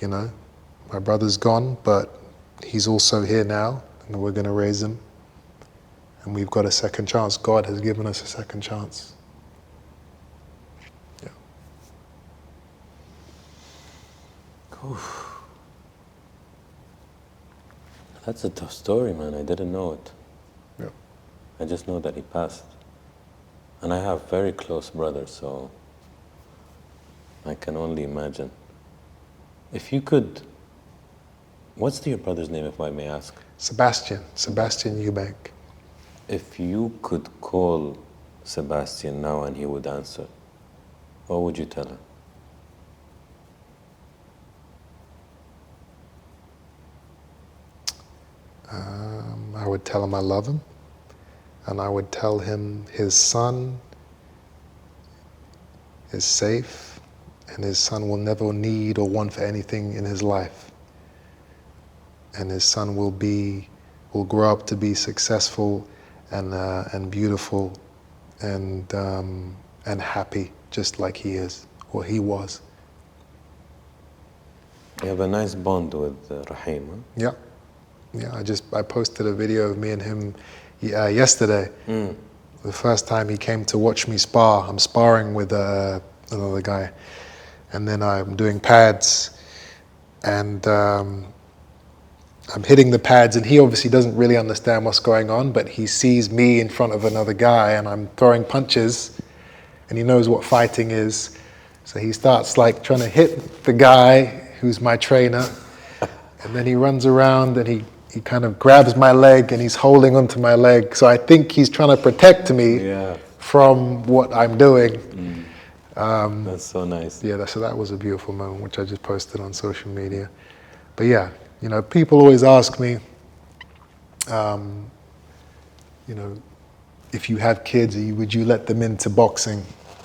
My brother's gone, but he's also here now, and we're going to raise him. And we've got a second chance. God has given us a second chance. Yeah. Oof. That's a tough story, man. I didn't know it. Yeah. I just know that he passed. And I have very close brothers, so I can only imagine. If you could, what's your brother's name, if I may ask? Sebastian Eubank. If you could call Sebastian now and he would answer, what would you tell him? I would tell him I love him, and I would tell him his son is safe, and his son will never need or want for anything in his life. And his son will grow up to be successful and beautiful and happy, just like he is, or he was. You have a nice bond with Raheem, huh? Yeah. I posted a video of me and him yesterday. Mm. The first time he came to watch me spar. I'm sparring with another guy, and then I'm doing pads, and I'm hitting the pads, and he obviously doesn't really understand what's going on, but he sees me in front of another guy, and I'm throwing punches, and he knows what fighting is, so he starts like trying to hit the guy who's my trainer, and then he runs around and he kind of grabs my leg, and he's holding onto my leg. So I think he's trying to protect me from what I'm doing. That's so nice. Yeah, so that was a beautiful moment, which I just posted on social media. But yeah, people always ask me, You know, if you have kids, would you let them into boxing?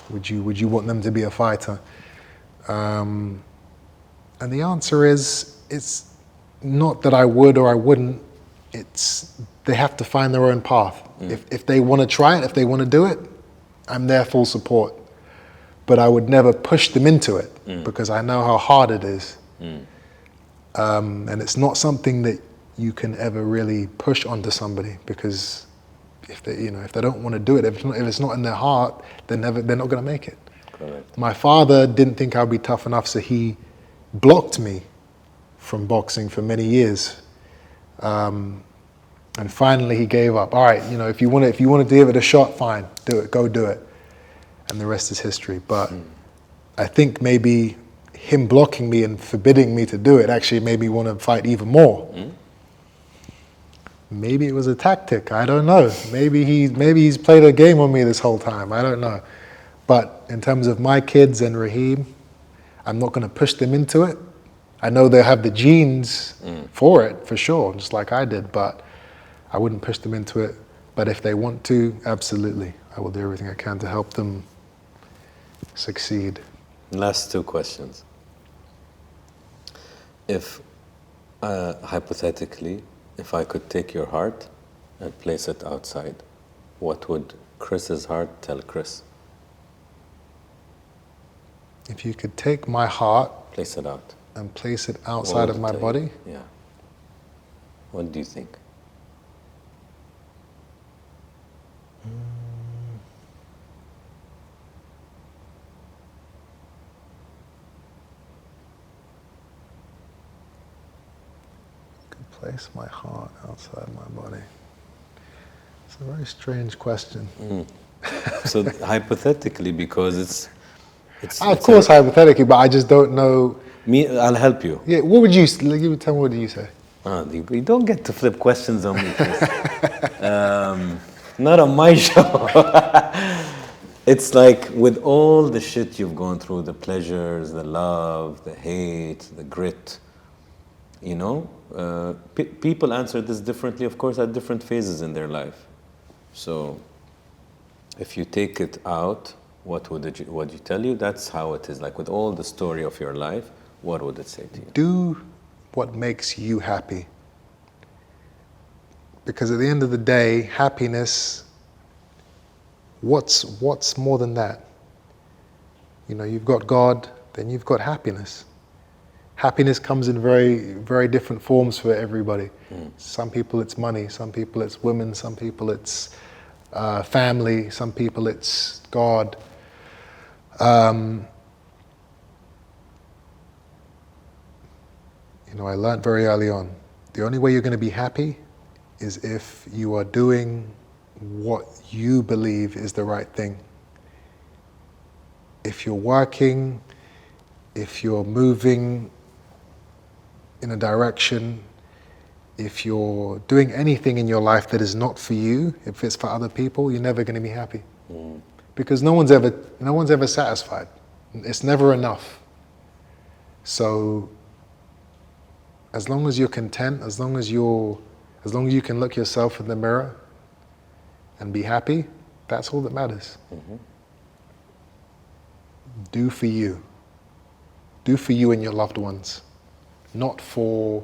Would you want them to be a fighter? And the answer is, it's not that I would or I wouldn't. It's they have to find their own path. If they want to try it, if they want to do it, I'm there full support. But I would never push them into it because I know how hard it is. And it's not something that you can ever really push onto somebody, because if they don't want to do it, if it's not in their heart, they're not going to make it. Correct. My father didn't think I'd be tough enough, so he blocked me from boxing for many years. And finally he gave up. All right, if you want to give it a shot, fine, do it, go do it. And the rest is history. But I think maybe him blocking me and forbidding me to do it actually made me want to fight even more. Maybe it was a tactic, I don't know. Maybe he's played a game on me this whole time, I don't know. But in terms of my kids and Raheem, I'm not going to push them into it. I know they have the genes for it, for sure, just like I did, but I wouldn't push them into it. But if they want to, absolutely. I will do everything I can to help them succeed. Last two questions. If, hypothetically, if I could take your heart and place it outside, what would Chris's heart tell Chris? If you could take my heart, Place it out. and place it outside of my body, Yeah. What do you think? place my heart outside my body. It's a very strange question. So hypothetically, because Of course, hypothetically, but I just don't know. I'll help you. Yeah, what would you tell me? What do you say? You don't get to flip questions on me, Chris. Not on my show. It's like with all the shit you've gone through, the pleasures, the love, the hate, the grit, people answer this differently, of course, at different phases in their life. So if you take it out, what would you tell you? That's how it is. Like with all the story of your life, what would it say to you? Do what makes you happy. Because at the end of the day, happiness, what's more than that? You've got God, then you've got happiness. Happiness comes in very, very different forms for everybody. Some people it's money, some people it's women, some people it's family, some people it's God. I learned very early on, the only way you're going to be happy is if you are doing what you believe is the right thing. If you're working, if you're moving in a direction, if you're doing anything in your life that is not for you, if it's for other people, you're never going to be happy. Because no one's ever satisfied. It's never enough. So as long as you're content, as long as you can look yourself in the mirror and be happy, that's all that matters. Do for you. Do for you and your loved ones. Not for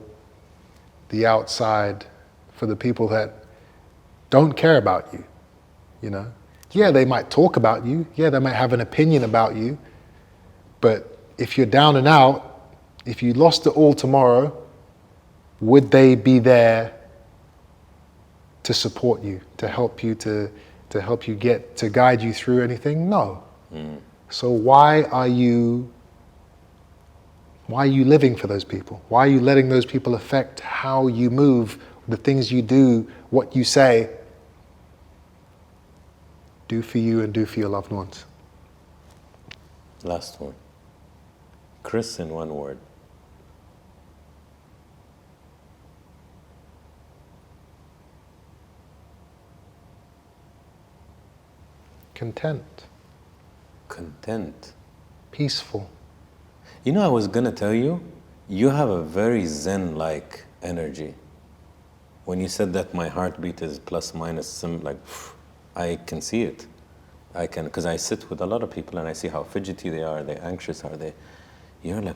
the outside, for the people that don't care about you, Yeah, they might talk about you. Yeah, they might have an opinion about you. But if you're down and out, if you lost it all tomorrow, would they be there to support you, to help you, to guide you through anything? No. So why are you living for those people? Why are you letting those people affect how you move, the things you do, what you say? Do for you and do for your loved ones. Last one. Chris, in one word. Content. Content. Peaceful. I was going to tell you, you have a very Zen-like energy. When you said that my heartbeat is plus minus, like I can see it. I can, because I sit with a lot of people and I see how fidgety they are anxious, you're like,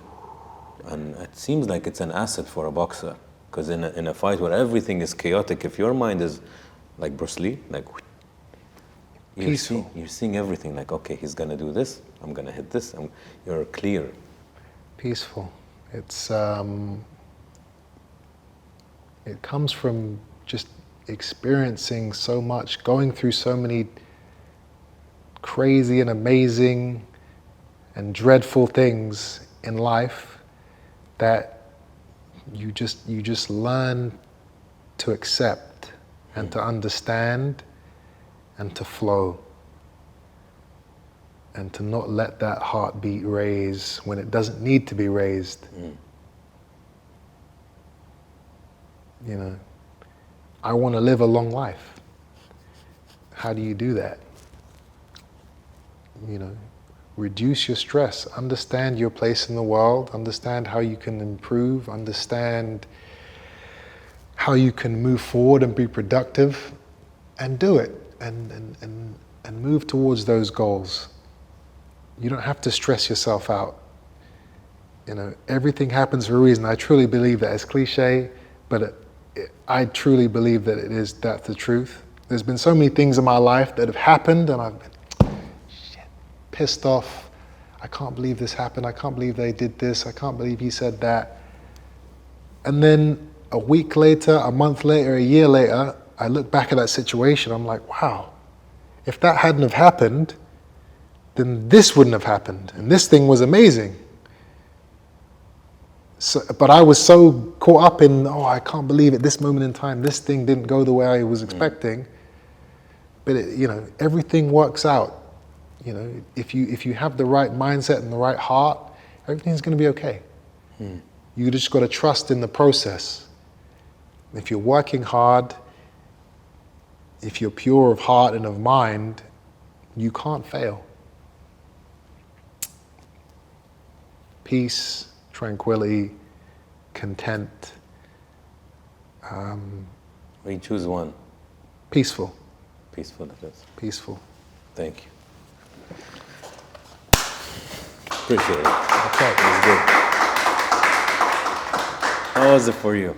and it seems like it's an asset for a boxer. Because in a fight where everything is chaotic, if your mind is like Bruce Lee, like you're seeing everything like, okay, he's gonna do this, I'm gonna hit this, and you're clear. Peaceful. It's it comes from just experiencing so much, going through so many crazy and amazing and dreadful things in life that you just learn to accept and to understand and to flow and to not let that heartbeat raise when it doesn't need to be raised. You know, I want to live a long life. How do you do that? You know, reduce your stress, understand your place in the world, understand how you can improve, understand how you can move forward and be productive, and do it, and move towards those goals. You don't have to stress yourself out. You know, everything happens for a reason. I truly believe that. It's cliche, but I truly believe that that's the truth. There's been so many things in my life that have happened and I've been pissed off. I can't believe this happened. I can't believe they did this. I can't believe he said that. And then a week later, a month later, a year later, I look back at that situation. I'm like, wow, if that hadn't have happened, then this wouldn't have happened. And this thing was amazing. So, but I was so caught up in, I can't believe it, this moment in time, this thing didn't go the way I was expecting. But everything works out. You know, if you have the right mindset and the right heart, everything's going to be okay. You just got to trust in the process. If you're working hard, if you're pure of heart and of mind, you can't fail. Peace, tranquility, content. We choose one. Peaceful. Peaceful it is. Peaceful. Thank you. Appreciate it. Okay. It was good. How was it for you?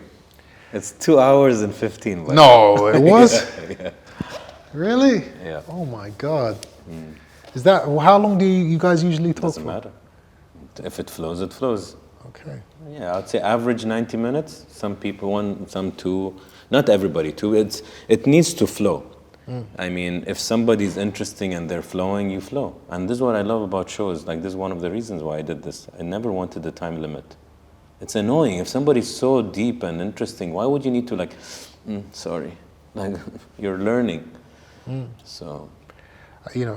It's 2 hours and 15. No, it was? Yeah. Really? Yeah. Oh my God. Is that, how long do you guys usually talk Doesn't for? matter. If it flows, it flows. Okay. Yeah, I'd say average 90 minutes. Some people one, some two. Not everybody two. It needs to flow. I mean, if somebody's interesting and they're flowing, you flow. And this is what I love about shows. Like, this is one of the reasons why I did this. I never wanted the time limit. It's annoying. If somebody's so deep and interesting, why would you need to sorry. Like, you're learning. So. You know,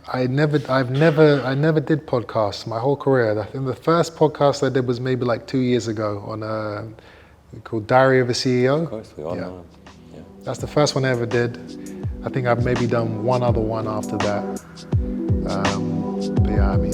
I never did podcasts my whole career. I think the first podcast I did was maybe like 2 years ago on called Diary of a CEO. Of course, we all know. Yeah. That's the first one I ever did. I think I've maybe done one other one after that. But yeah, I mean,